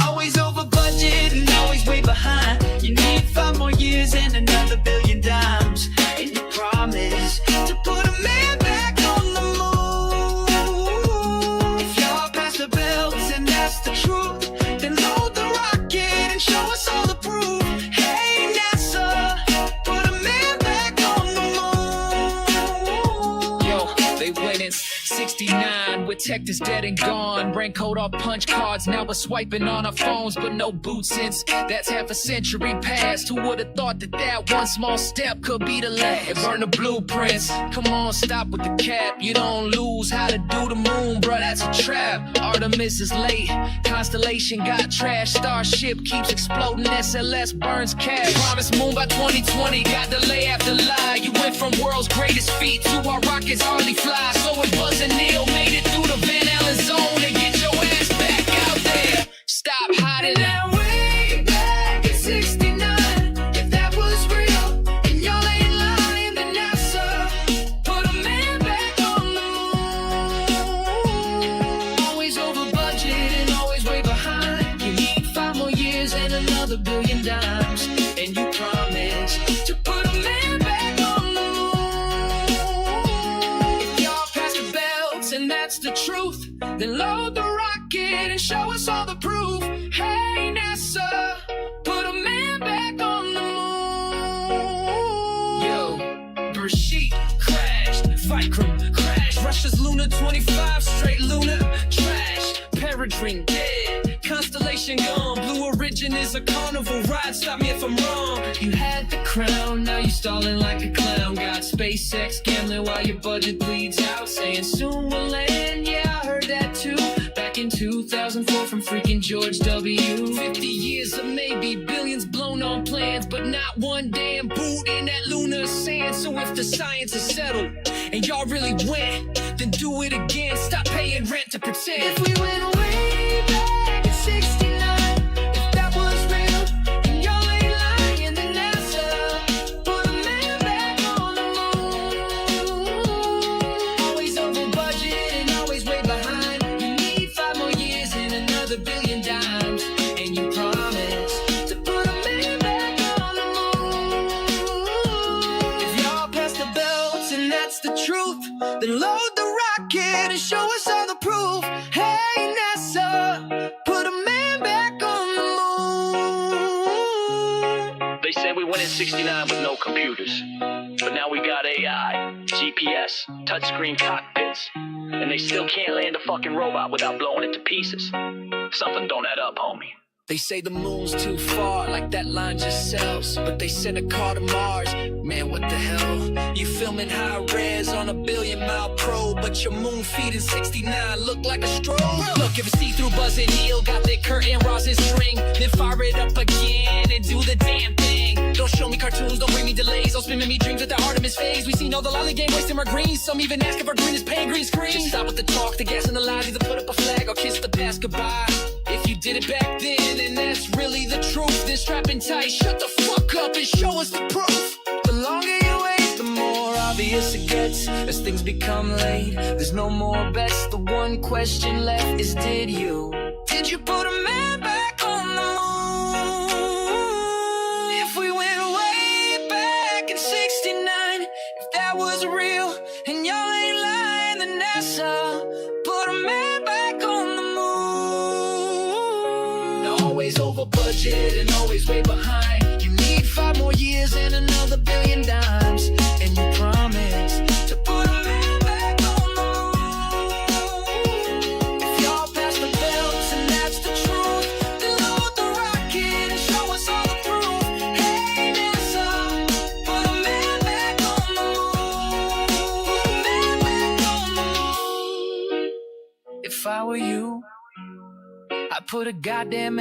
A: Always over budget and always way behind. You need 5 more years and another $1 billion dimes. And you promise to put a man back on the moon. If y'all pass the belts and that's the truth, then load the rocket and show us all the proof. Hey NASA, put a man back on the moon. Yo, they went in 69 with tech that's dead and gone. Ran code off punch cards, now we're swiping on our phones, but no boot since that's half a century past. Who would have thought that one small step could be the last? And burn the blueprints. Come on, stop with the cap. You don't lose how to do the moon, bruh, that's a trap. Artemis is late, constellation got trash. Starship keeps exploding, SLS burns cash. Promise moon by 2020, got delay after lie. You went from world's greatest feat to our rockets hardly fly. So it Buzz and Neil made it through the Van Allen zone and get your ass back out there. Stop hiding that way back in 69. If that was real and y'all ain't lying, then NASA put a man back on the moon. Always over budget and always way behind. You need 5 more years and another $1 billion dimes. And you promise to put a man back on the moon. If y'all pass the belts and that's the truth, then load the rocket and show us all the proof. Hey NASA, put a man back on the moon. Yo, Bershit crashed, Vikram crashed, Russia's Lunar 25 straight lunar trash. Peregrine dead, constellation gone. Blue Origin is a carnival ride, stop me if I'm wrong. You had the crown, now you stalling like a clown. Got SpaceX gambling while your budget bleeds out, saying soon we'll land. Yeah, I heard that too. Back in 2004 from freaking George W. 50 years of maybe billions blown on plans, but not one damn boot in that lunar sand. So if the science is settled and y'all really went, then do it again. Stop paying rent to pretend. If we went way back in 69, if that was real and y'all ain't lying, then NASA put a man back on the moon. Always over budget and always way behind. You need 5 more years and another $1 billion dimes. And you promise to put a man back on the moon. If y'all pass the belts and that's the truth, then load the rocket and show us all the proof. Hey NASA, put a man back on the moon.
B: They said we went in 69 with no computers, but now we got AI, GPS, touchscreen cockpits, and they still can't land a fucking robot without blowing it to pieces. Something don't add up, homie.
A: They say the moon's too far, like that line just sells. But they sent a car to Mars, man, what the hell? You filming high res on a 1 billion-mile probe, but your moon feed in 69 look like a strobe. Look, if it's see-through Buzz and Neil got their curtain rosin string, then fire it up again and do the damn thing. Don't show me cartoons, don't bring me delays. Don't spin me dreams with the Artemis phase. We seen all the lollygag wasting our greens. Some even ask if our green is paying green screen. Just stop with the talk, the gas and the lies. Either put up a flag or kiss the past goodbye. If you did it back then and that's really the truth, then strap in tight, shut the fuck up and show us the proof. The longer you wait, the more obvious it gets. As things become late, there's no more bets. The one question left is did you put a man back on the moon? If we went way back in 69, if that was real and y'all ain't lying, stay behind. You need 5 more years and another billion dimes. And you promise to put a man back on the moon. If y'all pass the belts and that's the truth, then load the rocket and show us all the proof. Hey, NASA, put a man back on the moon. Put a man back on the moon. If I were you, I'd put a goddamn